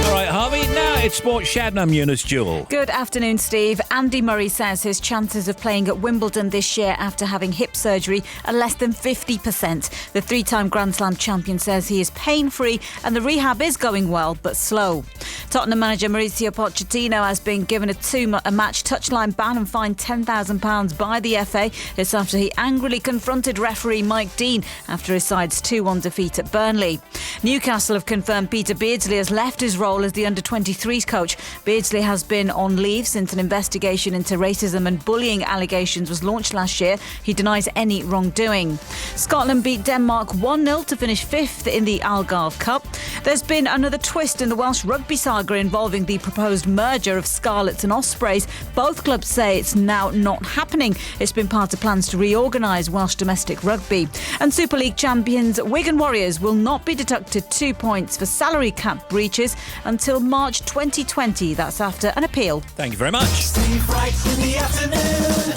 All right, Harvey, now it's Sports Shabnam Yunus Jewel. Good afternoon, Steve. Andy Murray says his chances of playing at Wimbledon this year after having hip surgery are less than 50%. The 3-time Grand Slam champion says he is pain-free and the rehab is going well, but slow. Tottenham manager Mauricio Pochettino has been given a 2-match touchline ban and fined £10,000 by the FA. This after he angrily confronted referee Mike Dean after his side's 2-1 defeat at Burnley. Newcastle have confirmed Peter Beardsley has left his role as the under-23 Under-23s coach. Beardsley has been on leave since an investigation into racism and bullying allegations was launched last year. He denies any wrongdoing. Scotland beat Denmark 1-0 to finish 5th in the Algarve Cup. There's been another twist in the Welsh rugby saga involving the proposed merger of Scarlets and Ospreys. Both clubs say it's now not happening. It's been part of plans to reorganise Welsh domestic rugby. And Super League champions Wigan Warriors will not be deducted 2 points for salary cap breaches until March 2020. That's after an appeal. Thank you very much. Steve Wright in the afternoon.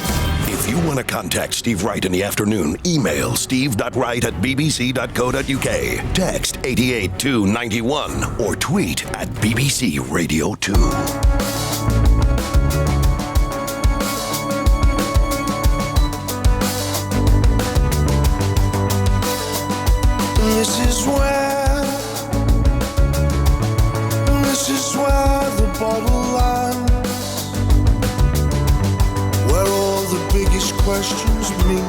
If you want to contact Steve Wright in the afternoon, email steve.wright@bbc.co.uk, text 88291, or tweet at BBC Radio 2. This is where the bottle lands, where all the biggest questions meet,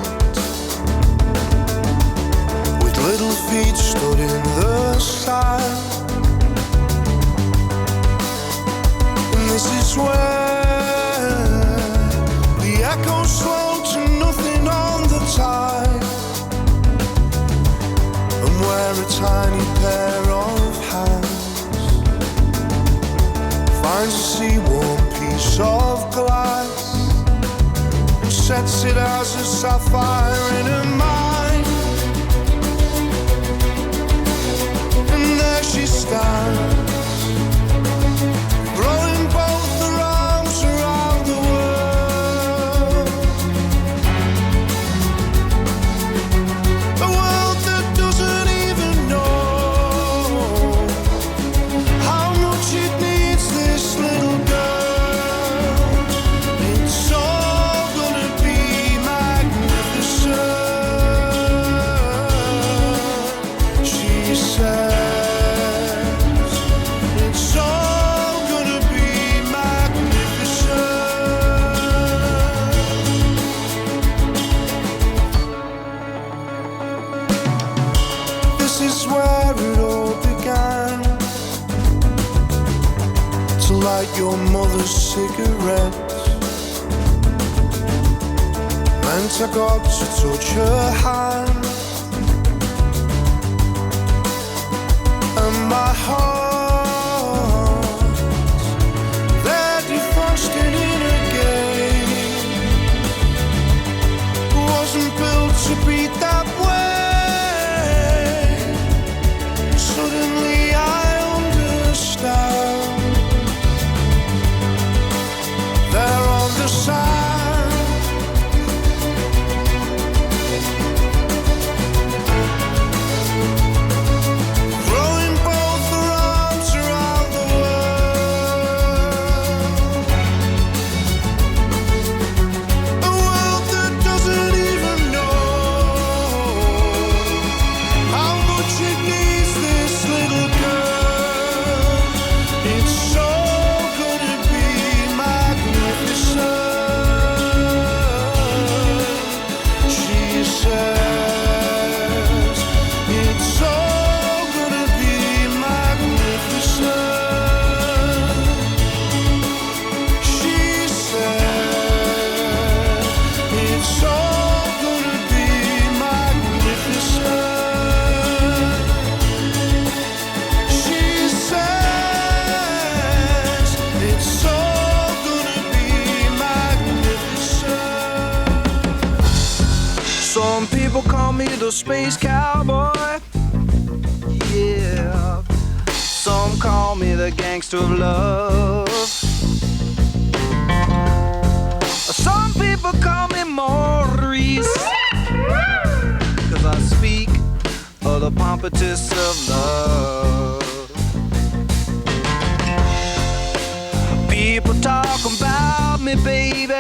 with little feet stood in the sand. And this is where the echoes slow to nothing on the tide, where a tiny pair of hands finds a sea-warm piece of glass and sets it as a sapphire in her mind. And there she stands, throwing both her arms around the world. A world that doesn't even know how much it needs this little girl. It's all gonna be magnificent, she says. It's all gonna be magnificent. This is where it all began, to light your mother's cigarettes. Meant I got to touch her hand, and my heart, they're defrosted in again. Wasn't built to beat that way. Suddenly I understand. They're on the sand, throwing both their arms around the world. A world that doesn't even know how much it needs this little girl. It's so gonna be magnificent, she says. It's all gonna be magnificent, she says. It's all gonna be magnificent, she says. It's all gonna be magnificent. Some people call me the space cowboy, yeah. Some call me the gangster of love. Some people call me Maurice, 'cause I speak of the pompatus of love. People talk about me, baby,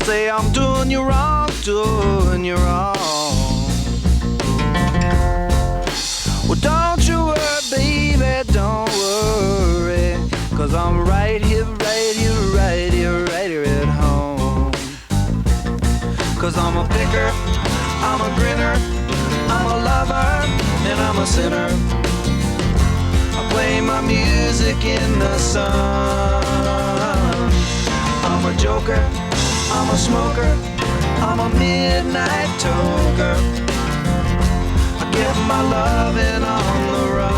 say I'm doing you wrong, doing you wrong. Well, don't you worry, baby, don't worry, 'cause I'm right here, right here, right here, right here at home. 'Cause I'm a picker, I'm a grinner, I'm a lover, and I'm a sinner. I play my music in the sun. I'm a joker, I'm a smoker, I'm a midnight toker. I get my loving on the run.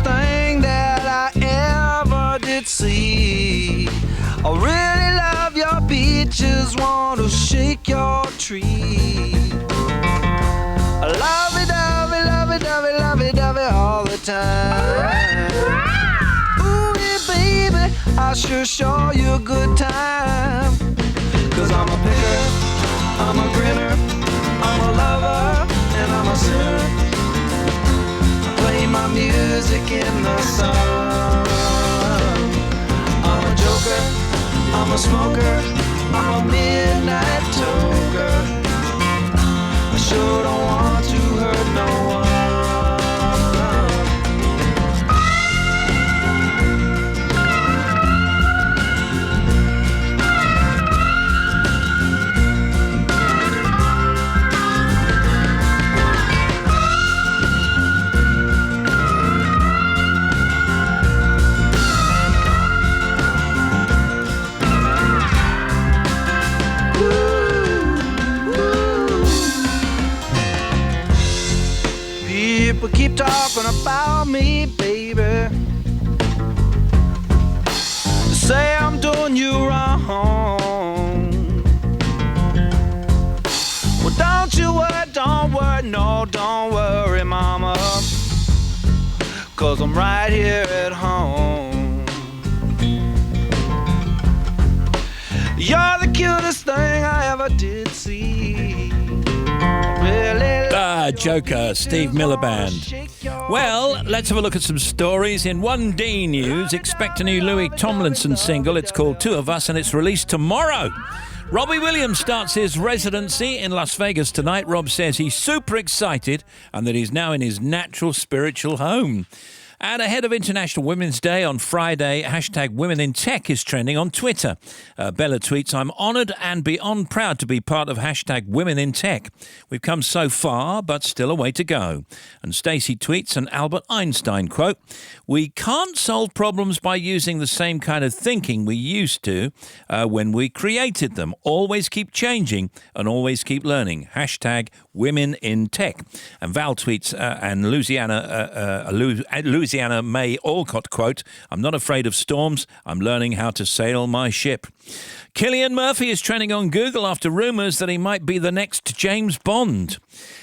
Thing that I ever did see. I really love your beaches, want to shake your tree. Lovey-dovey, lovey-dovey, lovey-dovey all the time. Ooh, yeah, baby, I sure show you a good time. 'Cause I'm a picker, I'm a grinner, I'm a lover, and I'm a sinner. Play my music in the sun. I'm a joker, I'm a smoker, I'm a midnight toker. I sure don't want to hurt no one. People keep talking about me, baby. Say I'm doing you wrong. Well, don't you worry, no, don't worry, mama. 'Cause I'm right here at home. You're the cutest thing I ever did see. Really Joker, Steve Miller Band. Well, let's have a look at some stories. In 1D news, expect a new Louis Tomlinson single. It's called Two of Us and it's released tomorrow. Robbie Williams starts his residency in Las Vegas tonight. Rob says he's super excited and that he's now in his natural spiritual home. And ahead of International Women's Day on Friday, hashtag Women in Tech is trending on Twitter. Bella tweets, I'm honoured and beyond proud to be part of hashtag Women in Tech. We've come so far, but still a way to go. And Stacey tweets an Albert Einstein quote, we can't solve problems by using the same kind of thinking we used to when we created them. Always keep changing and always keep learning. Hashtag Women in Tech. And Val tweets, and Louisiana May Alcott quote, I'm not afraid of storms, I'm learning how to sail my ship. Cillian Murphy is trending on Google after rumours that he might be the next James Bond.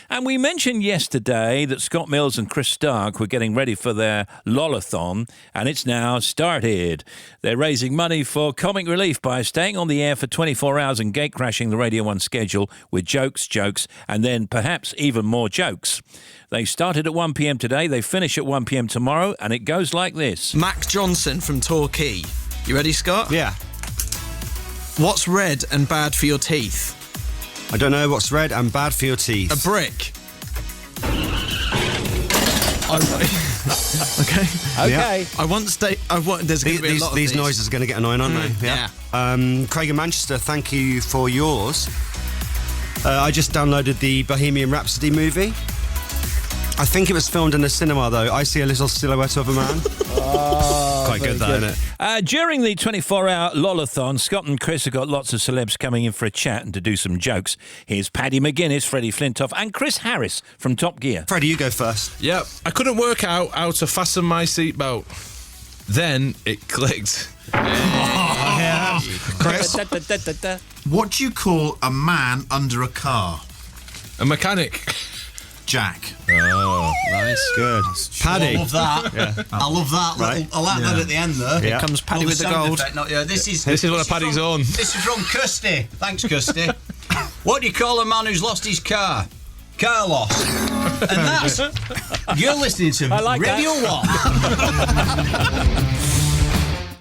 And we mentioned yesterday that Scott Mills and Chris Stark were getting ready for their Lolathon, and it's now started. They're raising money for comic relief by staying on the air for 24 hours and gatecrashing the Radio 1 schedule with jokes, and then perhaps even more jokes. They started at 1 p.m. today, they finish at 1 p.m. tomorrow, and it goes like this. Mac Johnson from Torquay. You ready, Scott? Yeah. What's red and bad for your teeth? I don't know what's red and bad for your teeth. A brick. Okay. Yeah. I want to stay. There's going to be a lot of these noises are going to get annoying, aren't they? Yeah. Craig in Manchester, thank you for yours. I just downloaded the Bohemian Rhapsody movie. I think it was filmed in a cinema, though. I see a little silhouette of a man. Quite good, that, isn't it? During the 24-hour Lolathon, Scott and Chris have got lots of celebs coming in for a chat and to do some jokes. Here's Paddy McGuinness, Freddie Flintoff, and Chris Harris from Top Gear. Freddie, you go first. Yep. I couldn't work out how to fasten my seatbelt. Then it clicked. Yeah. Chris? What do you call a man under a car? A mechanic. Jack. Oh, nice. Good. Paddy. I love that. Yeah. I love that. Right. I like that at the end there. Here comes Paddy with the gold. This is one of Paddy's own. This is from Kirsty. Thanks, Kirsty. What do you call a man who's lost his car? Car loss. And that's... You're listening to I like Radio that. 1.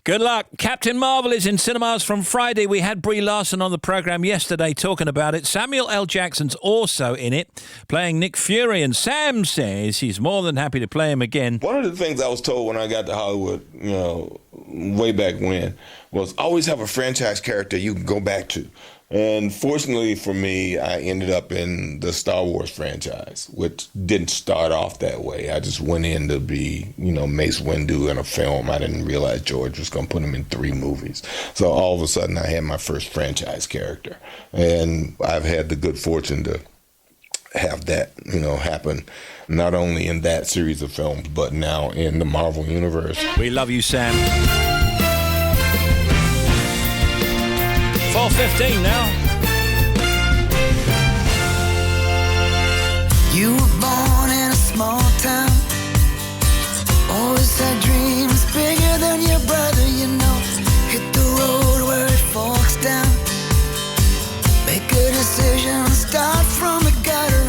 Good luck. Captain Marvel is in cinemas from Friday. We had Brie Larson on the programme yesterday talking about it. Samuel L. Jackson's also in it, playing Nick Fury, and Sam says he's more than happy to play him again. One of the things I was told when I got to Hollywood, way back when, was always have a franchise character you can go back to. And fortunately for me, I ended up in the Star Wars franchise, which didn't start off that way. I just went in to be, Mace Windu in a film. I didn't realize George was going to put him in 3 movies. So all of a sudden, I had my first franchise character. And I've had the good fortune to have that, happen, not only in that series of films, but now in the Marvel Universe. We love you, Sam. 4:15 now. You were born in a small town. Always had dreams bigger than your brother, Hit the road where it forks down. Make a decision, start from the gutter.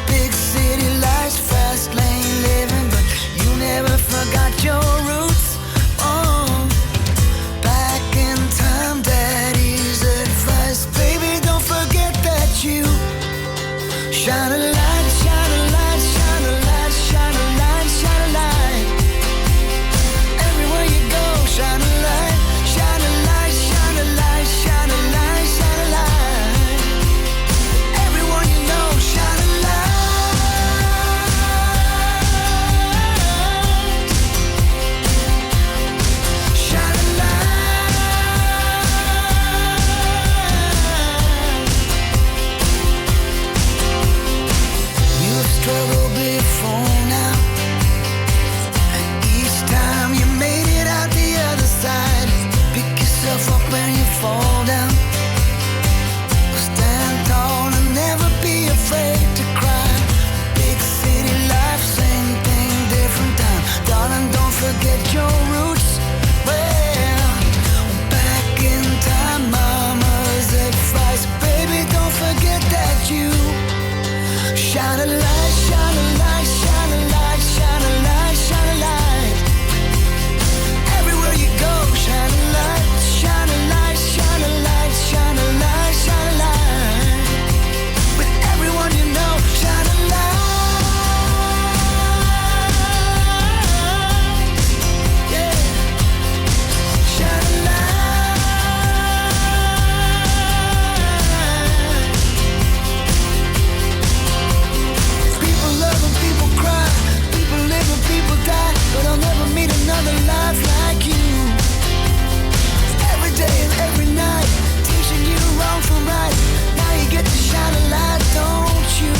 Big city lights, fast lane living, but you never forgot your roots. Oh, back in time, Daddy's advice, baby, don't forget that you shine a light, shine a light, shine a light, shine a light, shine a light. Everywhere you go, shine a light, shine a light, shine a light, shine a light, shine a light. Everyone you know, shine a light. Shine a light. You've struggled before now, and each time you made it out the other side. Pick yourself up when you fall down. Stand tall and never be afraid to cry. Big city life, same thing, different time. Darling, don't forget your roots. Well, back in time, mama's advice, baby, don't forget that you shine a light, shine a light, shine a light, shine a light, shine a light. Everywhere you go, shine a light, shine a light, shine a light, shine a light, shine a light. With everyone you know, shine a light. Yeah. Shine a light. People love and people cry, people live and people die, but I'll never meet another life like you. Every day and every night, teaching you wrong from right. Now you get to shine a light, don't you?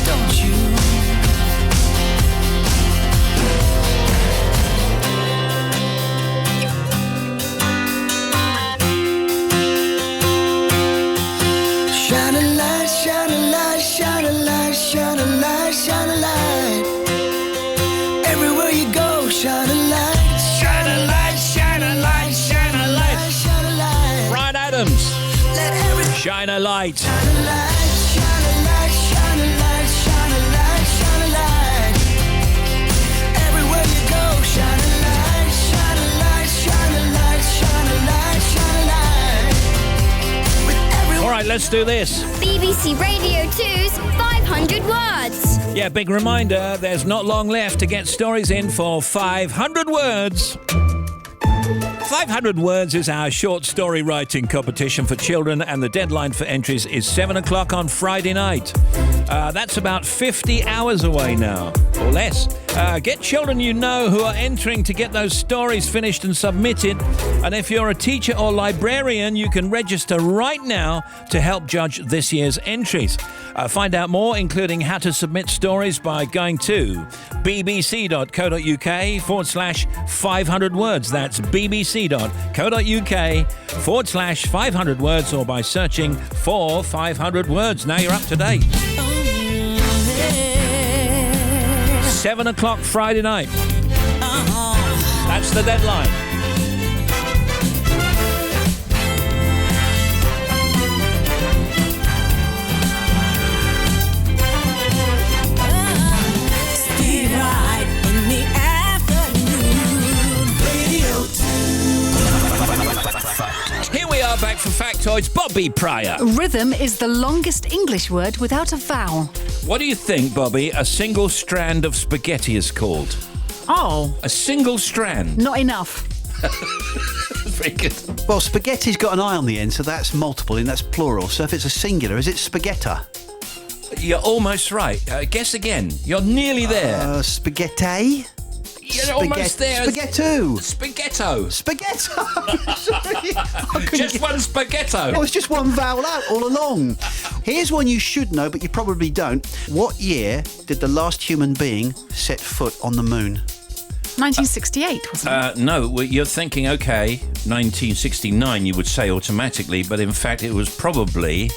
Don't you? Shine a light, shine a light, shine a light, shine a light, shine a light. Everywhere you go, shine a light, shine a light, shine a light, shine a light, shine a light. Brian Adams. Shine a light. Shine a light, shine a light, shine a light, shine a light, shine a light. Everywhere you go, shine a light, shine a light, shine a light, shine a light, shine a light. With everyone. All right, let's do this. BBC Radio 2's 500 words. Yeah, big reminder, there's not long left to get stories in for 500 words. 500 words is our short story writing competition for children, and the deadline for entries is 7 o'clock on Friday night. That's about 50 hours away now, or less. Get children you know who are entering to get those stories finished and submitted. And if you're a teacher or librarian, you can register right now to help judge this year's entries. Find out more, including how to submit stories, by going to bbc.co.uk/500 words. That's bbc.co.uk/500 words, or by searching for 500 words. Now you're up to date. 7 o'clock Friday night. That's the deadline. for factoids, Bobby Pryor. Rhythm is the longest English word without a vowel. What do you think, Bobby, a single strand of spaghetti is called? Oh. A single strand. Not enough. Very good. Well, spaghetti's got an I on the end, so that's multiple and that's plural. So if it's a singular, is it spaghetti? You're almost right. Guess again. You're nearly there. Spaghetti? You're almost there. Spaghetto. Spaghetto. Spaghetto. Sorry. Just one spaghetto. Oh, it's just one vowel out all along. Here's one you should know, but you probably don't. What year did the last human being set foot on the moon? 1968, wasn't it? No, well, you're thinking, okay, 1969, you would say automatically, but in fact it was probably...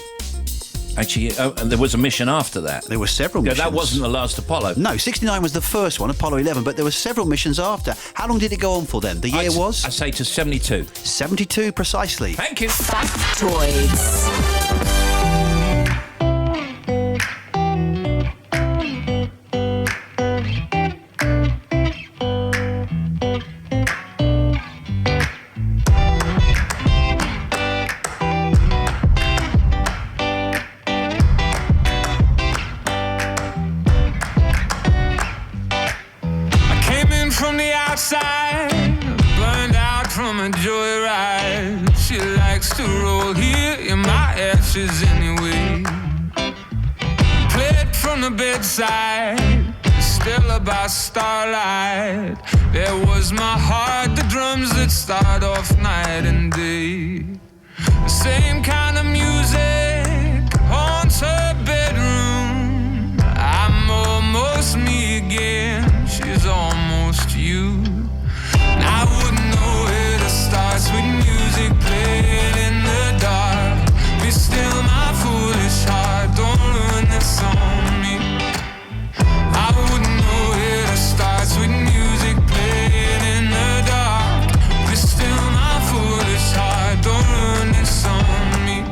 Actually, there was a mission after that. There were several missions. That wasn't the last Apollo. No, 69 was the first one, Apollo 11, but there were several missions after. How long did it go on for then? The year was? I say to 72. 72 precisely. Thank you. Factoids. From the outside, burned out from a joyride. She likes to roll here in my ashes anyway. Played from the bedside, still by starlight. There was my heart, the drums that start off night and day. The same kind of music haunts her bedroom. I'm almost me again, she's almost you. And I wouldn't know where to start. Sweet music playing in the dark. Be still my foolish heart, don't ruin this on me. I wouldn't know where to start. Sweet music playing in the dark. Be still my foolish heart, don't ruin this on me.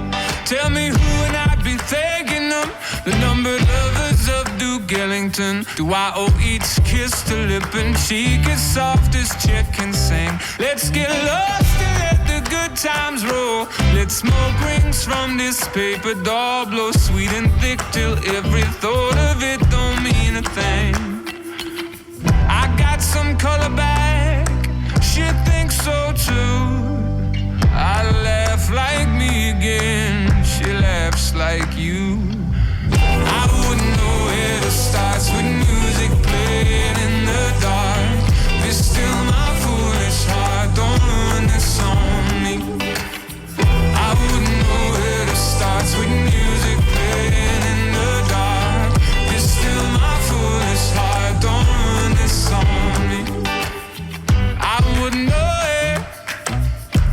Tell me who and I'd be thanking them. The numbered lovers of Duke Ellington. Do I owe each kiss to lip and cheek as soft as chick can sing? Let's get lost and let the good times roll. Let smoke rings from this paper doll blow sweet and thick till every thought of it don't mean a thing. I got some color back, she thinks so too. I laugh like me again, she laughs like you. I wouldn't know where to start. With music playing in the dark. Be still my foolish heart, don't ruin this on me. I wouldn't know where to start. With music playing in the dark. Be still my foolish heart, don't ruin this on me. I wouldn't know it.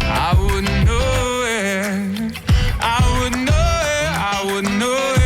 I wouldn't know it. I wouldn't know it. I wouldn't know it.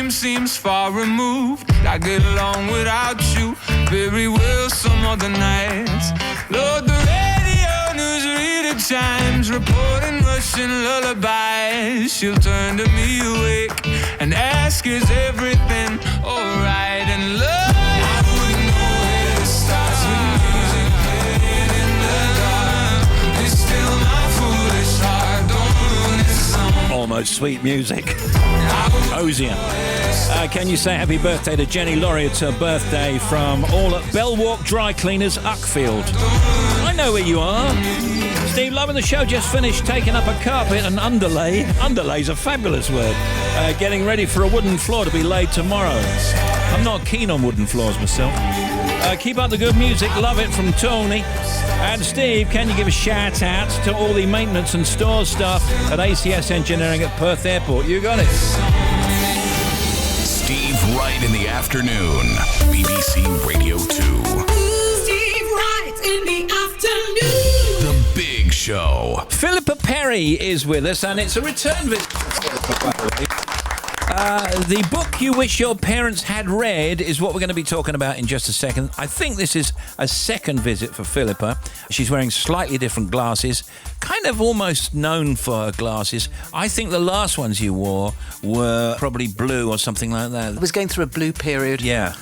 Seems far removed. I get along without you very well some other nights. Lord, the radio news reader chimes, reporting Russian lullabies. She'll turn to me awake and ask, is everything alright? And love, I wouldn't know where to start. With music playing in the dark. It's still my foolish heart, don't ruin this song. Almost sweet music. Osier. Can you say happy birthday to Jenny Laurie? It's her birthday from all at Bellwalk Dry Cleaners, Uckfield. I know where you are. Steve, loving the show. Just finished taking up a carpet and underlay. Underlay's a fabulous word. Getting ready for a wooden floor to be laid tomorrow. I'm not keen on wooden floors myself. Keep up the good music. Love it from Tony. And Steve, can you give a shout out to all the maintenance and stores staff at ACS Engineering at Perth Airport? You got it. Steve Wright in the afternoon. BBC Radio 2. Steve Wright in the afternoon. The Big Show. Philippa Perry is with us, and it's a return visit. The book you wish your parents had read is what we're going to be talking about in just a second. I think this is a second visit for Philippa. She's wearing slightly different glasses, kind of almost known for her glasses. I think the last ones you wore were probably blue or something like that. I was going through a blue period. Yeah.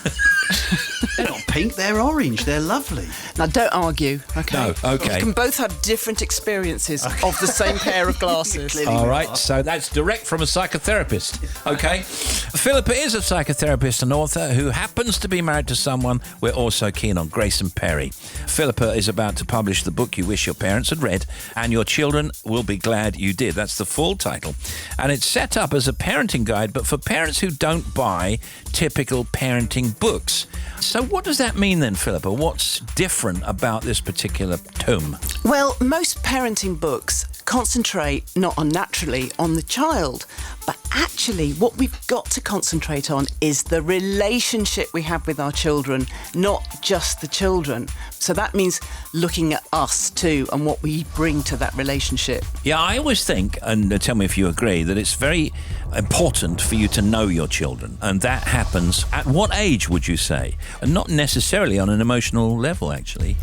They're not pink, they're orange. They're lovely. Now, don't argue, okay? No, okay. We can both have different experiences of the same pair of glasses. All right, so that's direct from a psychotherapist, okay? Philippa is a psychotherapist and author who happens to be married to someone we're also keen on, Grayson Perry. Philippa is about to publish the book you wish your parents had read, and your children will be glad you did. That's the full title. And it's set up as a parenting guide, but for parents who don't buy typical parenting books. So what does that mean then, Philippa? What's different about this particular tome? Well, most parenting books concentrate not unnaturally on the child, but actually what we've got to concentrate on is the relationship we have with our children, not just the children. So that means looking at us too and what we bring to that relationship. Yeah, I always think, and tell me if you agree, that it's very important for you to know your children. And that happens at what age, would you say? And not necessarily on an emotional level, actually.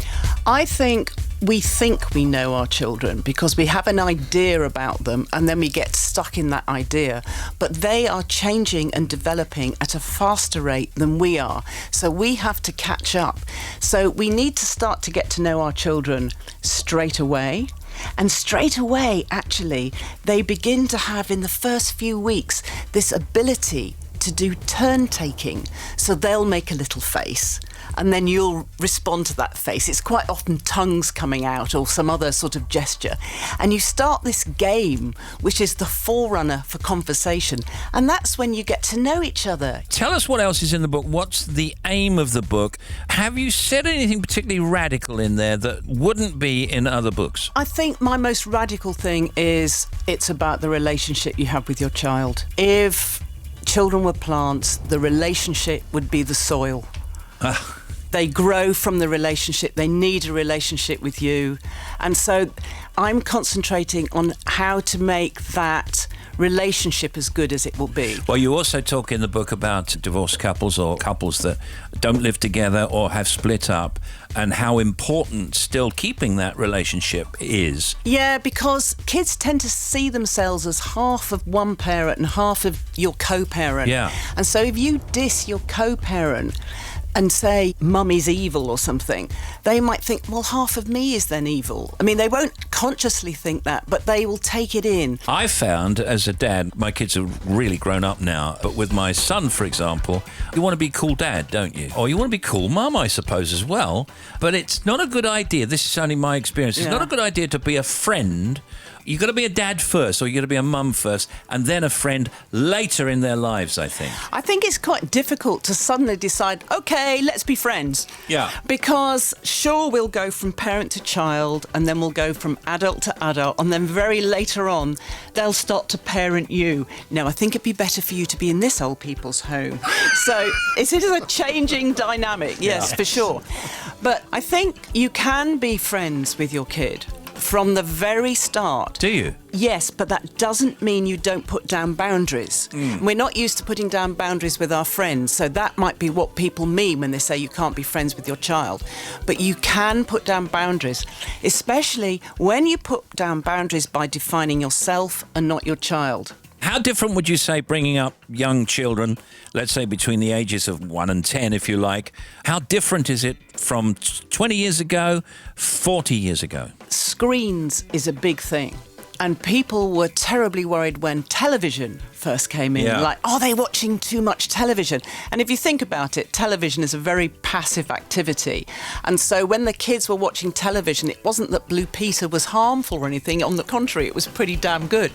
I think we know our children because we have an idea about them and then we get stuck in that idea. But they are changing and developing at a faster rate than we are. So we have to catch up. So we need to start to get to know our children straight away. And straight away, actually, they begin to have in the first few weeks this ability to do turn taking. So they'll make a little face and then you'll respond to that face. It's quite often tongues coming out or some other sort of gesture. And you start this game, which is the forerunner for conversation. And that's when you get to know each other. Tell us what else is in the book. What's the aim of the book? Have you said anything particularly radical in there that wouldn't be in other books? I think my most radical thing is it's about the relationship you have with your child. If children were plants, the relationship would be the soil. They grow from the relationship. They need a relationship with you. And so I'm concentrating on how to make that relationship as good as it will be. Well, you also talk in the book about divorced couples or couples that don't live together or have split up and how important still keeping that relationship is. Yeah, because kids tend to see themselves as half of one parent and half of your co-parent. Yeah. And so if you diss your co-parent and say mummy's evil or something, they might think, well, half of me is then evil. I mean, they won't consciously think that, but they will take it in. I found as a dad, my kids are really grown up now, but with my son, for example, you want to be cool dad, don't you? Or you want to be cool mum, I suppose, as well. But it's not a good idea. This is only my experience. It's not a good idea to be a friend. You've got to be a dad first, or you've got to be a mum first, and then a friend later in their lives, I think. I think it's quite difficult to suddenly decide, OK, let's be friends. Yeah. Because sure, we'll go from parent to child, and then we'll go from adult to adult, and then very later on, they'll start to parent you. Now, I think it'd be better for you to be in this old people's home. So it is a changing dynamic, yes, for sure. But I think you can be friends with your kid from the very start. Do you? Yes, but that doesn't mean you don't put down boundaries. We're not used to putting down boundaries with our friends, so that might be what people mean when they say you can't be friends with your child. But you can put down boundaries, especially when you put down boundaries by defining yourself and not your child. How different would you say bringing up young children, let's say between the ages of 1 and 10, if you like, how different is it from 20 years ago, 40 years ago? Screens is a big thing. And people were terribly worried when television first came in. Yeah. Like, are they watching too much television? And if you think about it, television is a very passive activity. And so when the kids were watching television, it wasn't that Blue Peter was harmful or anything. On the contrary, it was pretty damn good.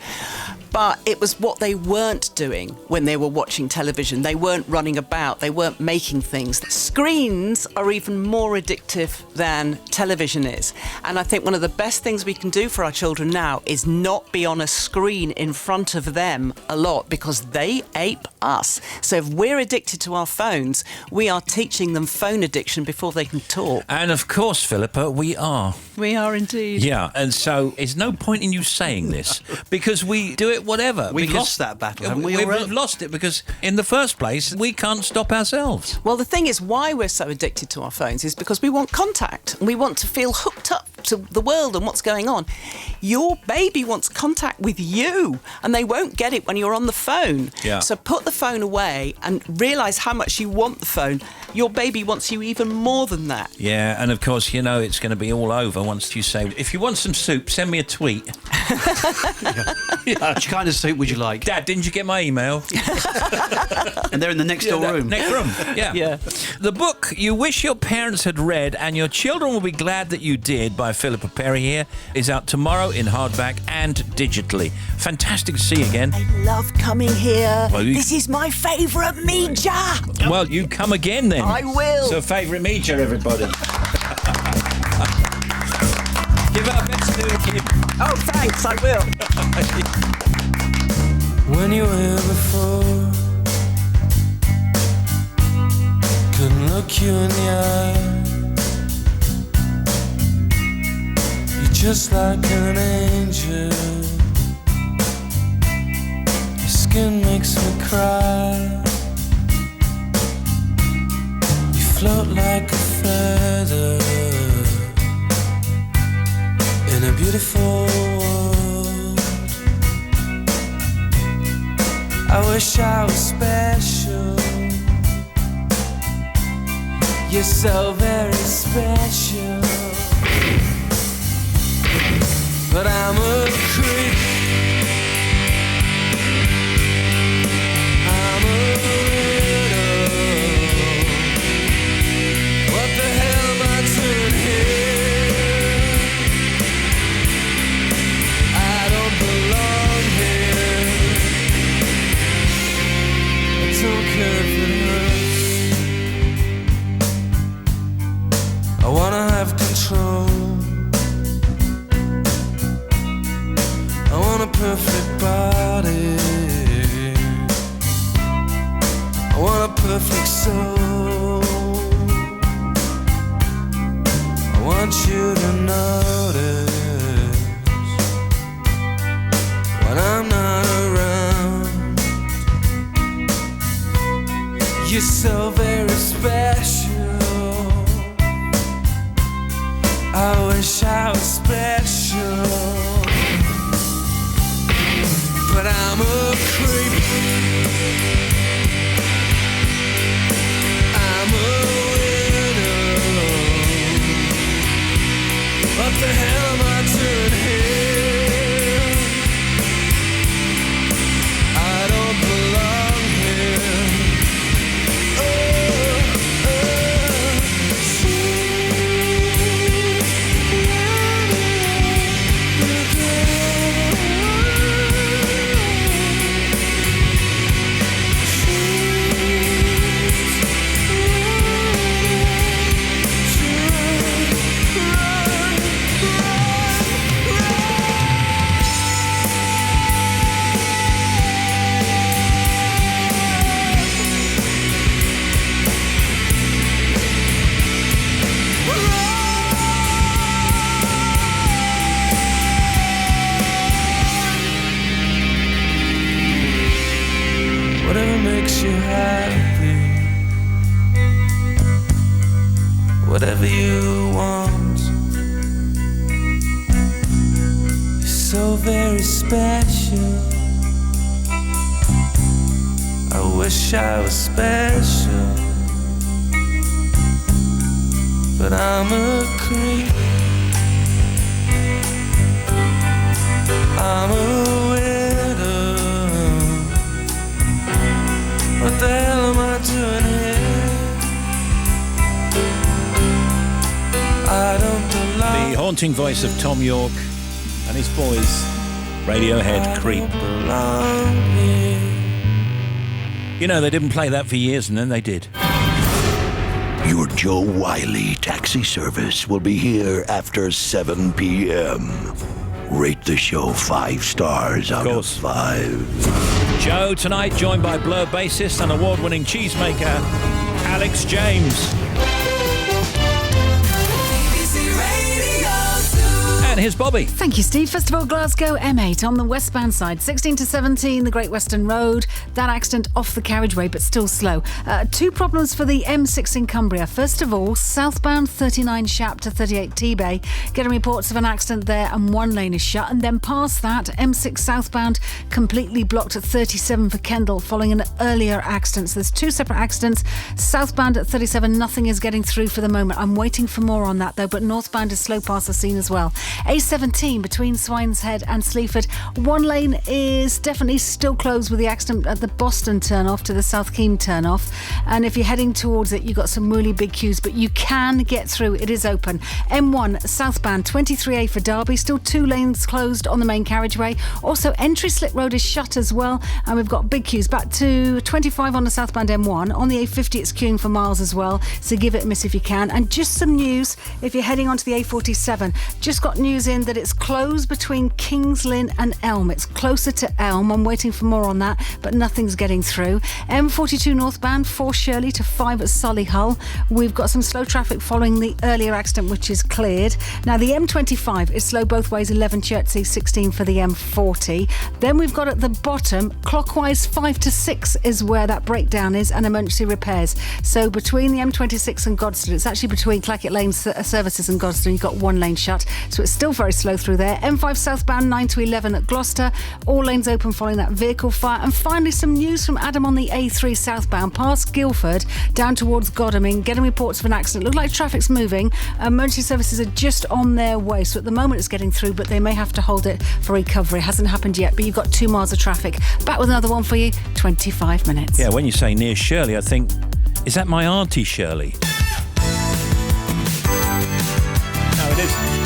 But it was what they weren't doing when they were watching television. They weren't running about. They weren't making things. Screens are even more addictive than television is. And I think one of the best things we can do for our children now is not be on a screen in front of them a lot. lot because they ape us. So if we're addicted to our phones, we are teaching them phone addiction before they can talk. And of course, Philippa, we are. We are indeed. Yeah, and so there's no point in you saying this because we do it whatever. We've because lost that battle, haven't we, We've already? lost it because in the first place, we can't stop ourselves. Well, the thing is, why we're so addicted to our phones is because we want contact. We want to feel hooked up to the world and what's going on. Your baby wants contact with you, and they won't get it when you're on the phone. Yeah. So put the phone away and realise how much you want the phone. Your baby wants you even more than that. Yeah, and of course, you know it's going to be all over once you say, if you want some soup, send me a tweet. Which kind of soup would you like? Dad, didn't you get my email? And they're in the next door room. Next room, yeah. Yeah. The book you wish your parents had read and your children will be glad that you did by Philippa Perry here is out tomorrow in hardback and digitally. Fantastic to see you again. I love coming here. Well, This is my favourite media. Well, you come again then. I will. So favourite media, everybody. Give our best to Kim. Oh, thanks, I will. When you were here before, couldn't look you in the eye. You're just like an angel. Your skin makes me cry. You float like a feather in a beautiful world. I wish I was special. You're so very special. But I'm a creep. I'm a widow. What the hell am I doing here? I don't belong here. I don't care if it hurts. I wanna have control. I want a perfect body. I want a perfect soul. I want you to notice when I'm not around. You're so very special. I wish I was special. But I'm a creep. I'm a widow. What the hell am I doing here? I don't belong here. Whatever makes you happy, whatever you want. You're so very special. I wish I was special, but I'm a creep. I'm a widow. What the hell am I doing here? I don't belong. The haunting voice of Tom York and his boys, Radiohead, Creep. You know, they didn't play that for years and then they did. Your Joe Wiley taxi service will be here after 7 p.m. rate the show 5 stars out of 5. Joe tonight, joined by Blur bassist and award-winning cheesemaker Alex James. And here's Bobby. Thank you, Steve. First of all, Glasgow M8 on the westbound side, 16 to 17, the Great Western Road. That accident off the carriageway, but still slow. 2 problems for the M6 in Cumbria. First of all, southbound 39 Shap to 38 T-Bay. Getting reports of an accident there and 1 lane is shut. And then past that, M6 southbound completely blocked at 37 for Kendal following an earlier accident. So there's 2 separate accidents. Southbound at 37, nothing is getting through for the moment. I'm waiting for more on that though, but northbound is slow past the scene as well. A17 between Swine's Head and Sleaford. 1 lane is definitely still closed with the accident at the Boston turn-off to the South Keam turn-off. And if you're heading towards it, you've got some really big queues, but you can get through. It is open. M1 southbound 23A for Derby. Still 2 lanes closed on the main carriageway. Also, Entry Slip Road is shut as well. And we've got big queues. Back to 25 on the southbound M1. On the A50, it's queuing for miles as well. So give it a miss if you can. And just some news, if you're heading onto the A47, just got news in that it's closed between Kings Lynn and Elm. It's closer to Elm. I'm waiting for more on that, but nothing's getting through. M42 northbound, 4 Shirley to 5 at Solihull. We've got some slow traffic following the earlier accident, which is cleared. Now, the M25 is slow both ways, 11 Chertsey, 16 for the M40. Then we've got at the bottom, clockwise 5 to 6 is where that breakdown is, and emergency repairs. So between the M26 and Godstone, it's actually between Clackett Lane Services and Godstone, you've got 1 lane shut. So it's still very slow through there. M5 southbound 9 to 11 at Gloucester. All lanes open following that vehicle fire. And finally, some news from Adam on the A3 southbound past Guildford down towards Godalming. Getting reports of an accident. Look like traffic's moving. Emergency services are just on their way. So at the moment it's getting through, but they may have to hold it for recovery. It hasn't happened yet, but you've got 2 miles of traffic. Back with another one for you, 25 minutes. Yeah, when you say near Shirley, I think, is that my auntie Shirley? No, it isn't.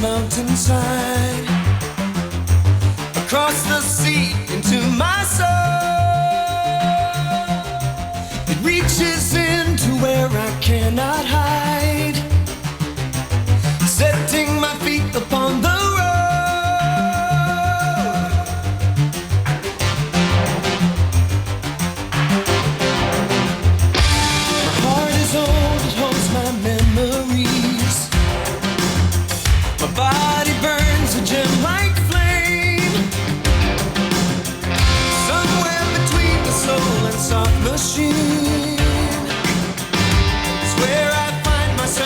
Mountainside, across the sea into my soul. It reaches into where I cannot hide, setting my feet upon the road. My heart is old, it holds my memories. My body burns a gem-like flame, somewhere between the soul and soft machine is where I find myself.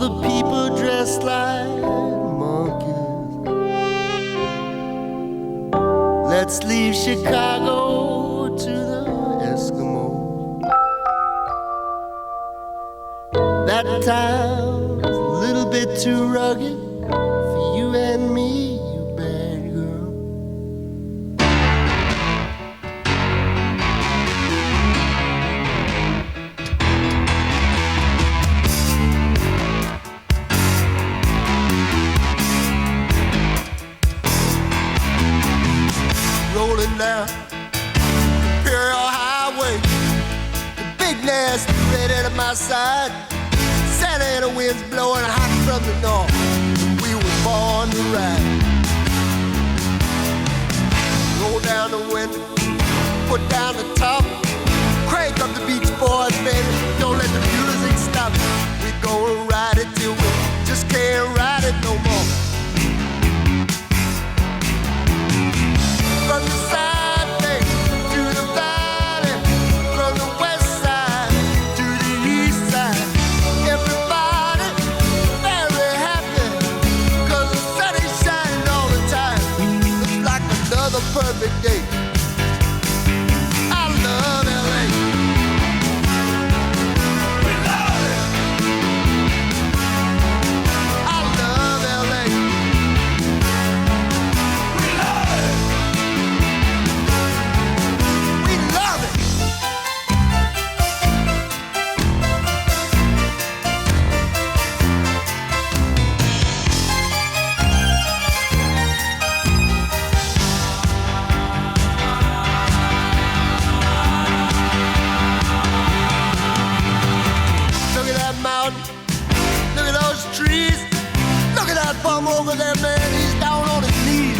the people dressed like monkeys. Let's leave Chicago to the Eskimos. That town's a little bit too rugged for you and me, you bad girl. Rolling down Imperial Highway, the big nasty redhead at my side. Santa Ana winds blowing hot from the north. We were born to ride. Roll down the window, put down the top, crank up the Beach Boys, baby. Don't let the music stop. We gonna ride it till we just can't ride it no more. From the side bay to the valley, from the west side to the east side, everybody very happy, 'cause the sun is shining all the time. Looks like another perfect day. I love LA. We love it. I love LA. We love it. We love it. Look at that mountain. Look at those trees. Look at that bum over there, man. He's down on his knees.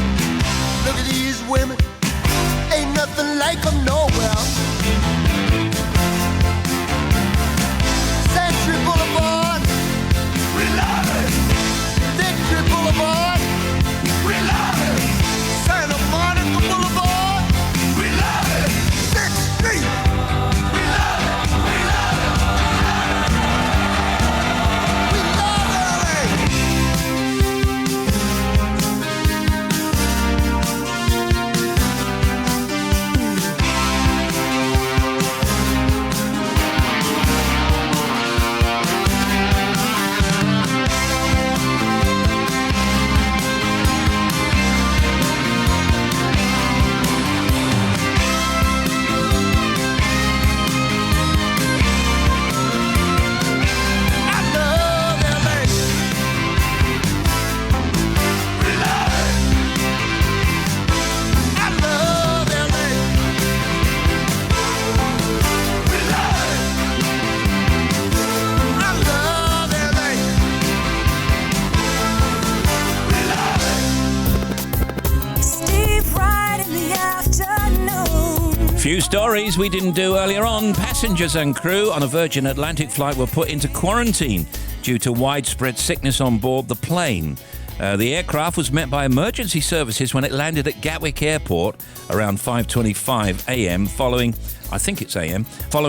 Look at these women. Ain't nothing like them nowhere. Century Boulevard. We love it. Victory Boulevard. We love it. Santa Monica Boulevard. We love it. 6th Street. We love it. We love it. We love LA. I love LA. We love it. I love LA. We love it. I love LA. We love it. Steve Wright in the afternoon. Few stories we didn't do earlier on. Passengers and crew on a Virgin Atlantic flight were put into quarantine due to widespread sickness on board the plane. The aircraft was met by emergency services when it landed at Gatwick Airport around 5:25 a.m. following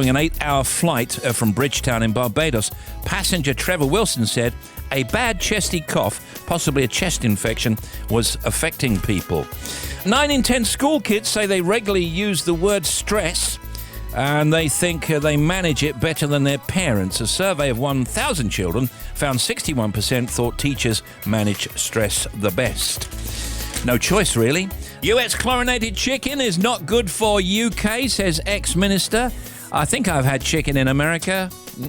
an 8-hour flight from Bridgetown in Barbados. Passenger Trevor Wilson said a bad chesty cough, possibly a chest infection, was affecting people. 9 in 10 school kids say they regularly use the word stress, and they think they manage it better than their parents. A survey of 1,000 children found 61% thought teachers manage stress the best. No choice, really. US chlorinated chicken is not good for UK, says ex-minister. I think I've had chicken in America.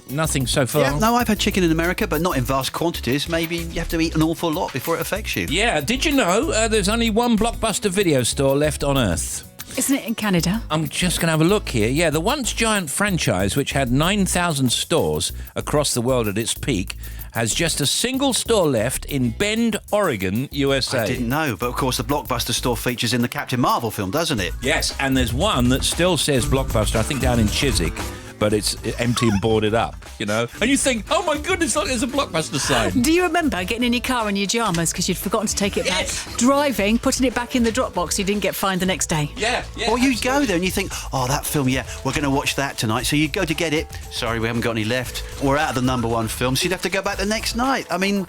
Nothing so far. Yeah, no, I've had chicken in America, but not in vast quantities. Maybe you have to eat an awful lot before it affects you. Yeah, did you know there's only one Blockbuster video store left on Earth? Isn't it in Canada? I'm just going to have a look here. Yeah, the once giant franchise, which had 9,000 stores across the world at its peak, has just a single store left in Bend, Oregon, USA. I didn't know, but of course the Blockbuster store features in the Captain Marvel film, doesn't it? Yes, and there's one that still says Blockbuster, I think down in Chiswick. but it's empty and boarded up, you know? And you think, oh my goodness, look, there's a Blockbuster sign. Do you remember getting in your car in your pyjamas because you'd forgotten to take it back? Driving, putting it back in the Dropbox so you didn't get fined the next day? Yeah. Or you'd go there and you think, oh, that film, yeah, we're going to watch that tonight. So you'd go to get it. Sorry, we haven't got any left. We're out of the number one film, so you'd have to go back the next night. I mean,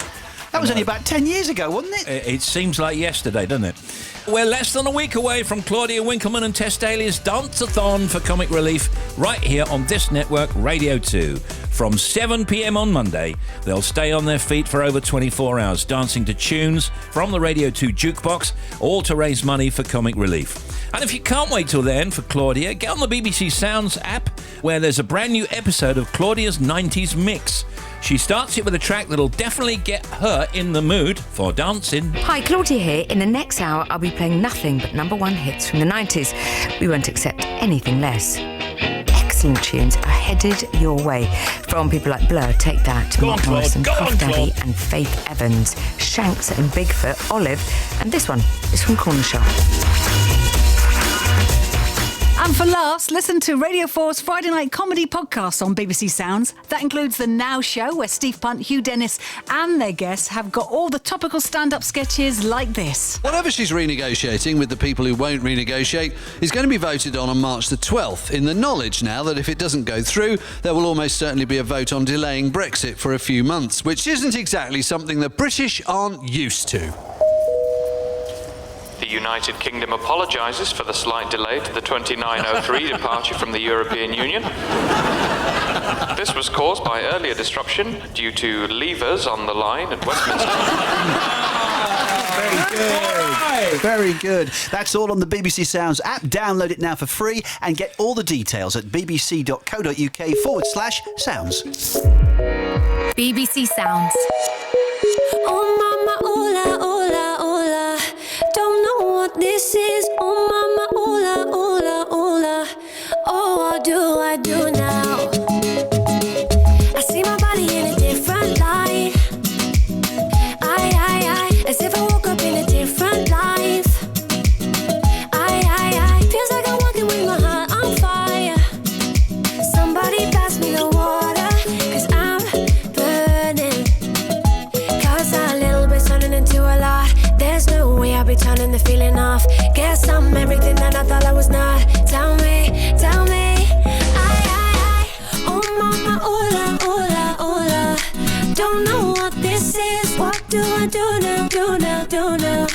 that was only about 10 years ago, wasn't it? It seems like yesterday, doesn't it? We're less than a week away from Claudia Winkleman and Tess Daly's Dance-a-thon for Comic Relief right here on this network, Radio 2. From 7 p.m. on Monday, they'll stay on their feet for over 24 hours, dancing to tunes from the Radio 2 jukebox, all to raise money for Comic Relief. And if you can't wait till then for Claudia, get on the BBC Sounds app, where there's a brand new episode of Claudia's 90s Mix. She starts it with a track that'll definitely get her in the mood for dancing. Hi, Claudia here. In the next hour, I'll be playing nothing but number one hits from the 90s. We won't accept anything less. Excellent tunes are headed your way from people like Blur, Take That, Mark Morrison, Puff Daddy and Faith Evans, Shanks and Bigfoot, Olive, and this one is from Corner Shop. And for last, listen to Radio 4's Friday night comedy podcast on BBC Sounds. That includes The Now Show, where Steve Punt, Hugh Dennis and their guests have got all the topical stand-up sketches like this. Whatever she's renegotiating with the people who won't renegotiate is going to be voted on March the 12th, in the knowledge now that if it doesn't go through, there will almost certainly be a vote on delaying Brexit for a few months, which isn't exactly something the British aren't used to. The United Kingdom apologises for the slight delay to the 2903 departure from the European Union. This was caused by earlier disruption due to levers on the line at Westminster. Very good. That's all on the BBC Sounds app. Download it now for free and get all the details at bbc.co.uk/sounds. BBC Sounds. Oh mama, hola, hola, hola. Don't know what this is. Oh mama, hola, hola, hola. Oh, what do I do now? I see my body in a different light. I, as if I woke up in a different life. I, feels like I'm walking with my heart on fire. Somebody pass me the water, 'cause I'm burning. 'Cause a little bit's turning into a lot. There's no way I'll be turning the feeling off. Guess I'm everything that I thought I was not. Tell me, tell me. I, oh mama, hola, hola, hola. Don't know what this is. What do I do now, do now, do now?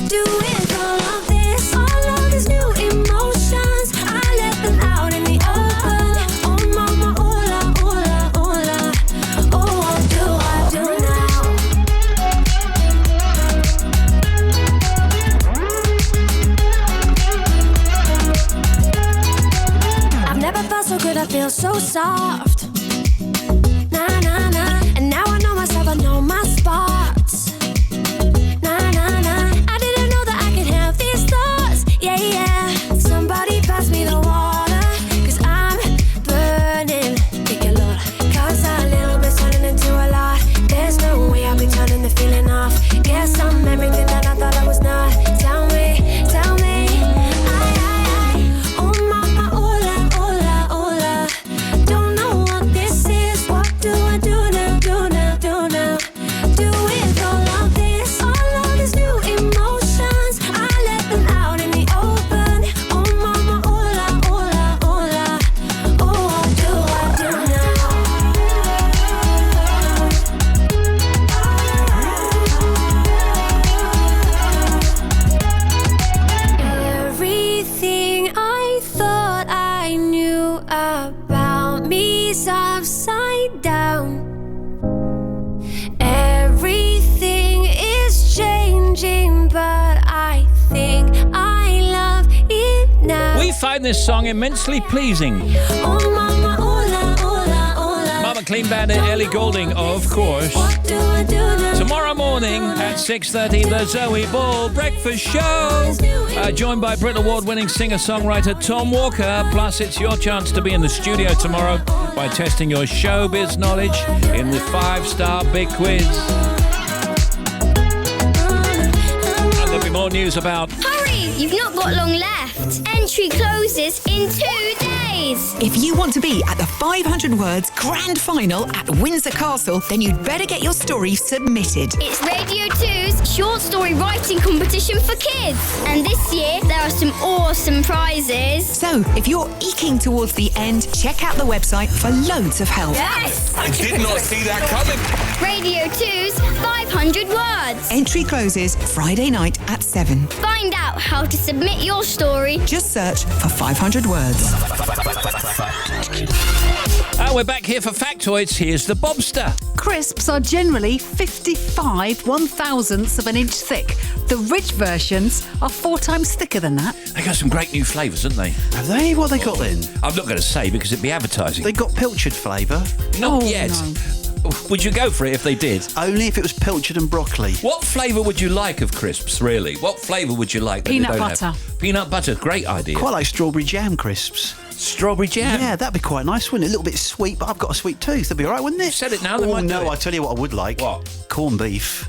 Do with all of this, all of these new emotions. I let them out in the open. Oh mama, hola, hola, hola. Oh, what do I do now? I've never felt so good, I feel so soft. Nah, nah, nah. And now I know myself, I know my spots. Nah, nah, nah. I didn't know that I could have these thoughts. Yeah, yeah. Somebody pass me the water, 'cause I'm burning. Que calor. 'Cause a little bit's turning into a lot. There's no way I'll be turning the feeling off. Guess I'm everything that I thought I was not. Tell me, tell me. Oh mama, hola, hola, hola. Don't know what this is. What do I do now, do now, do now? Do with all of this, all of these new emotions. I let them out in the open. Oh mama, hola, hola, hola. Oh, what do I do now? Everything I thought I knew about me's upside down. Everything is changing, but I think I love it now. We find this song immensely pleasing. Oh mama, hola, hola, hola. Mama Clean Bandit, Ellie Goulding, of course. What do I do now? Tomorrow morning at 6:30, the Zoe Ball Breakfast Show. Joined by Brit Award-winning singer-songwriter Tom Walker. Plus, it's your chance to be in the studio tomorrow by testing your showbiz knowledge in the 5-star Big Quiz. And there'll be more news about... Hurry! You've not got long left. Entry closes in 2 days. prize. If you want to be at the 500 Words Grand Final at Windsor Castle, then you'd better get your story submitted. It's Radio 2's short story writing competition for kids. And this year, there are some awesome prizes. So, if you're eking towards the end, check out the website for loads of help. Yes! I did not see that coming. Radio 2's 500 Words. Entry closes Friday night at 7. Find out how to submit your story. Just search for 500 Words. We're back here for Factoids. Here's the Bobster. Crisps are generally 55 1/1000ths of an inch thick. The rich versions are 4 times thicker than that. They got some great new flavours, haven't they? Have they? What have they got then? I'm not going to say because it'd be advertising. They got pilchard flavour. Not yet. No. Would you go for it if they did? Only if it was pilchard and broccoli. What flavour would you like of crisps, really? What flavour would you like? That Peanut they don't butter. Have? Peanut butter, great idea. Quite like strawberry jam crisps. Strawberry jam? Yeah, that'd be quite nice, wouldn't it? A little bit sweet, but I've got a sweet tooth. That'd be all right, wouldn't it? You've said it now, they Oh, might do no, it. I tell you what I would like. What? Corned beef.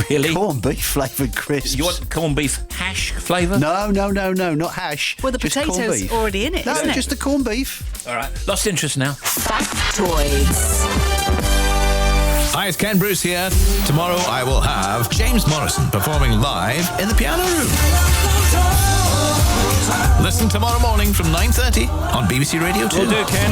Really? Corned beef flavoured crisps. You want corned beef hash flavour? No, not hash. Well, the Just corned potato's beef. already in it, No, isn't it? just the corned beef. All right, lost interest now. Factoids. Hi, it's Ken Bruce here. Tomorrow I will have James Morrison performing live in the piano room. Listen tomorrow morning from 9:30 on BBC Radio 2. Will do, Ken.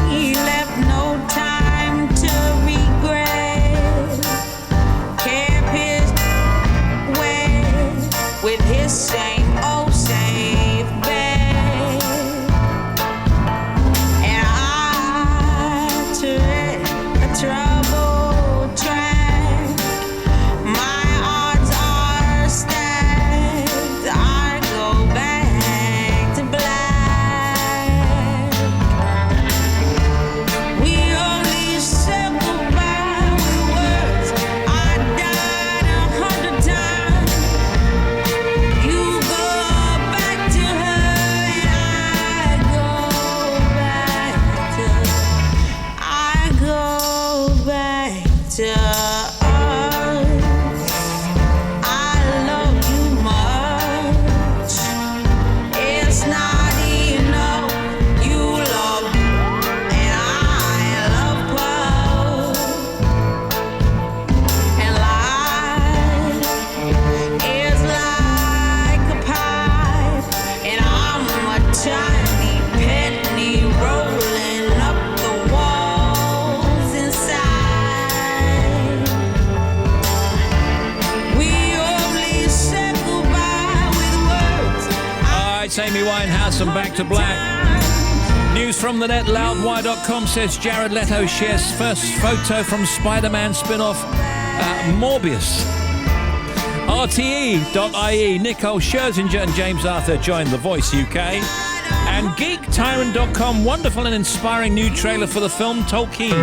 He left no time to regret. Kept his way with his same old safe bet. And I took a troubled track. My odds are stacked. I go back to black. We only said goodbye with words. I died 100 times. You go back to her and I go back to us. I love you much. It's not enough. You love and I love Paul. And life is like a pipe, and I'm a tiny penny rolling up the walls inside. We only said goodbye with words. All right, it's Amy Winehouse and Back to Black. News from the net, loudwire.com says Jared Leto shares first photo from Spider-Man spin-off Morbius. RTE.ie, Nicole Scherzinger and James Arthur join The Voice UK. And GeekTyrant.com, wonderful and inspiring new trailer for the film Tolkien.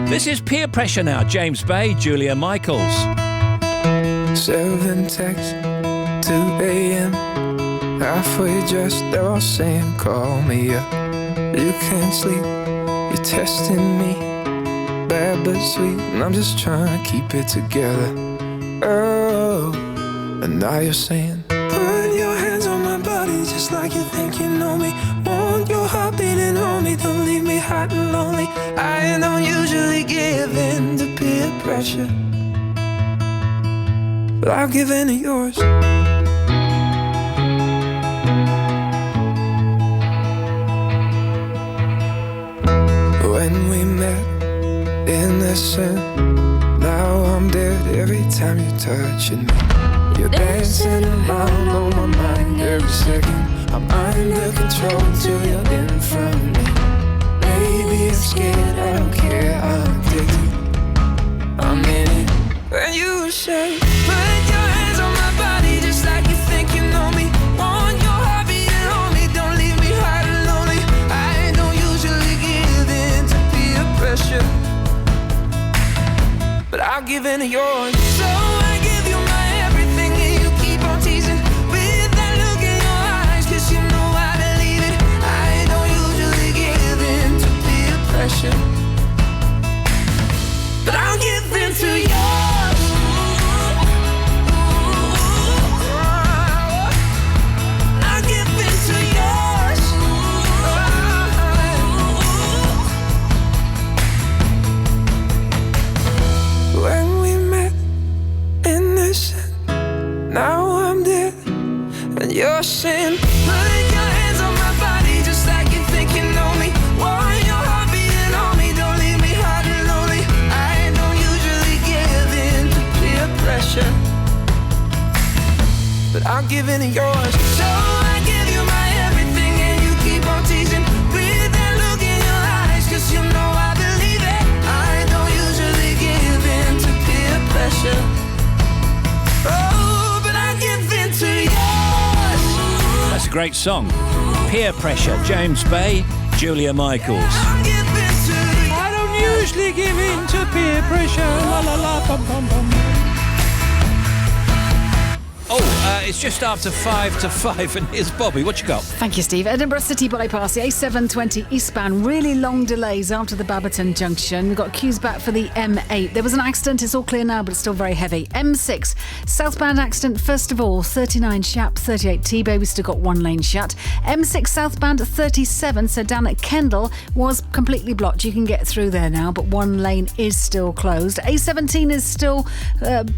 This is Peer Pressure now, James Bay, Julia Michaels. 7 texts, 2 a.m. Halfway dressed, they're all saying, call me up. You can't sleep, you're testing me. Bad but sweet, and I'm just trying to keep it together. Oh, and now you're saying, put your hands on my body just like you think you know me. Want your heart beating on me, don't leave me hot and lonely. I don't usually give in to peer pressure, but I'll give in to yours. When we met, innocent, now I'm dead every time you're touching me. You're dancing around on my mind every second. I'm under control till you're in front of me. Maybe I'm scared, I don't care, I'm addicted. I'm in it. When you say, put your hands on my body just like you think you know me. Want your heart beating on me, don't leave me hot and lonely. I don't usually give in to peer pressure, but I'll give in to yours. So I give you my give in to yours. So I give you my everything and you keep on teasing with that look in your eyes, 'cause you know I believe it. I don't usually give in to peer pressure. Oh, but I give in to yours. That's a great song. Peer Pressure, James Bay, Julia Michaels. I don't usually give in to peer pressure. La la la, bum bum bum. Oh, it's just after 5 to 5, and here's Bobby. What you got? Thank you, Steve. Edinburgh City Bypass, the A720 eastbound. Really long delays after the Baberton junction. We've got queues back for the M8. There was an accident. It's all clear now, but it's still very heavy. M6, southbound accident. First of all, 39 Shap, 38 T-Bay. We still got one lane shut. M6 southbound at 37, so down at Kendal was completely blocked. You can get through there now, but one lane is still closed. A17 is still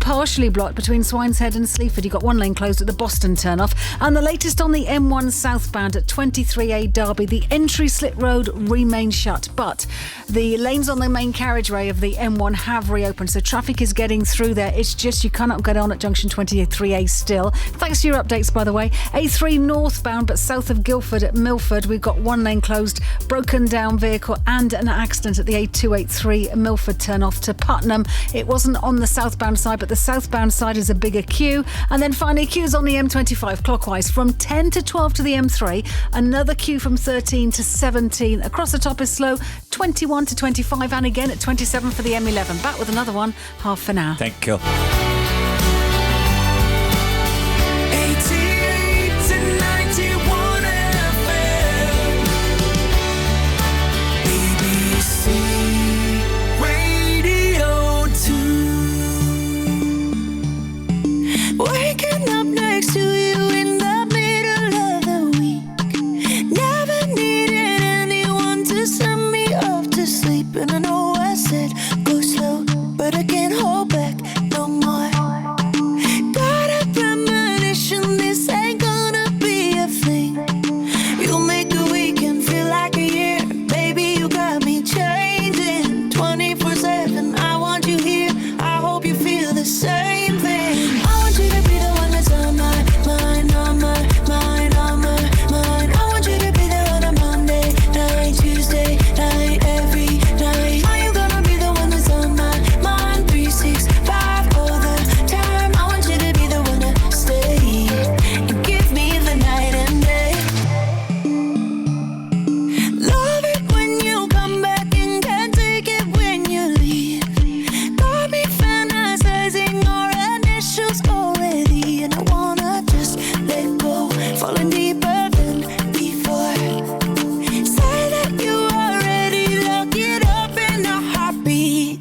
partially blocked between Swineshead and Sleaford. You've got one lane closed at the Boston turnoff. And the latest on the M1 southbound at 23A Derby, the entry slit road remains shut, but the lanes on the main carriageway of the M1 have reopened, so traffic is getting through there. It's just you cannot get on at junction 23A still. Thanks for your updates, by the way. A3 northbound, but south of Guildford at Milford, we've got one lane closed, broken down vehicle and an accident at the A283 Milford turnoff to Putnam. It wasn't on the southbound side, but the southbound side is a bigger queue. And then finally, queues on the M25 clockwise from 10 to 12 to the M3. Another queue from 13 to 17. Across the top is slow, 21 to 25, and again at 27 for the M11. Back with another one, half for now. Thank you. 88 to 91 FM. BBC Radio 2. Waking up next to you in the middle of the week. Never needed anyone to send me off to sleep. And I know I said go slow, but I can't hold back no more. Got a premonition this ain't gonna be a thing. You'll make the weekend feel like a year. Baby, you got me changing 24/7. I want you here. I hope you feel the same thing. I want you to be the one that's on my mind, on my mind, on my mind. I want you to be there on a Monday night, Tuesday night, every night. Are you gonna be the one that's on my mind 365 all the time? I want you to be the one to stay and give me the night and day. Love it when you come back and can't take it when you leave. Got me fantasizing our initials already, and I wanna just let go, falling deeper than before. Say that you are ready, lock it up in a heartbeat.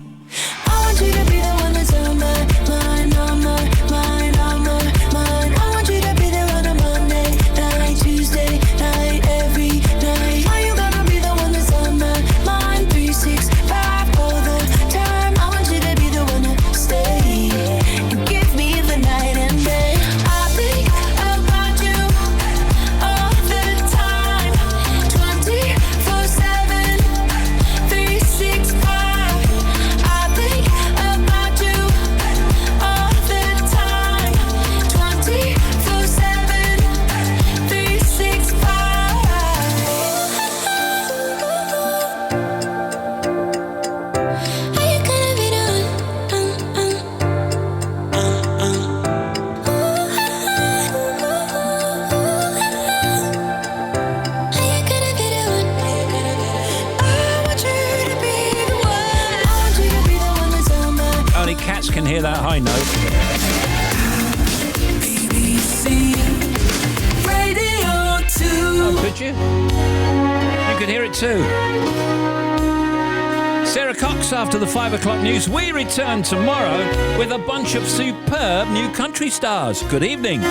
I want you to be the one that's on my mind, on my mind, on my mind. I want you to be there on a Monday night, Tuesday night, every night. Are you gonna be the one that's on my mind 365 all the time? I want you to be the one to stay and give me the night and day. I think about you all the time, 24/7, 365. I think about you all the time, 24/7, 365. Are you gonna be the one? Only cats can hear that high note. BBC Radio 2. Oh, could you? You could hear it too. Sarah Cox after the 5 o'clock news. We return tomorrow with a bunch of superb new country stars. Good evening.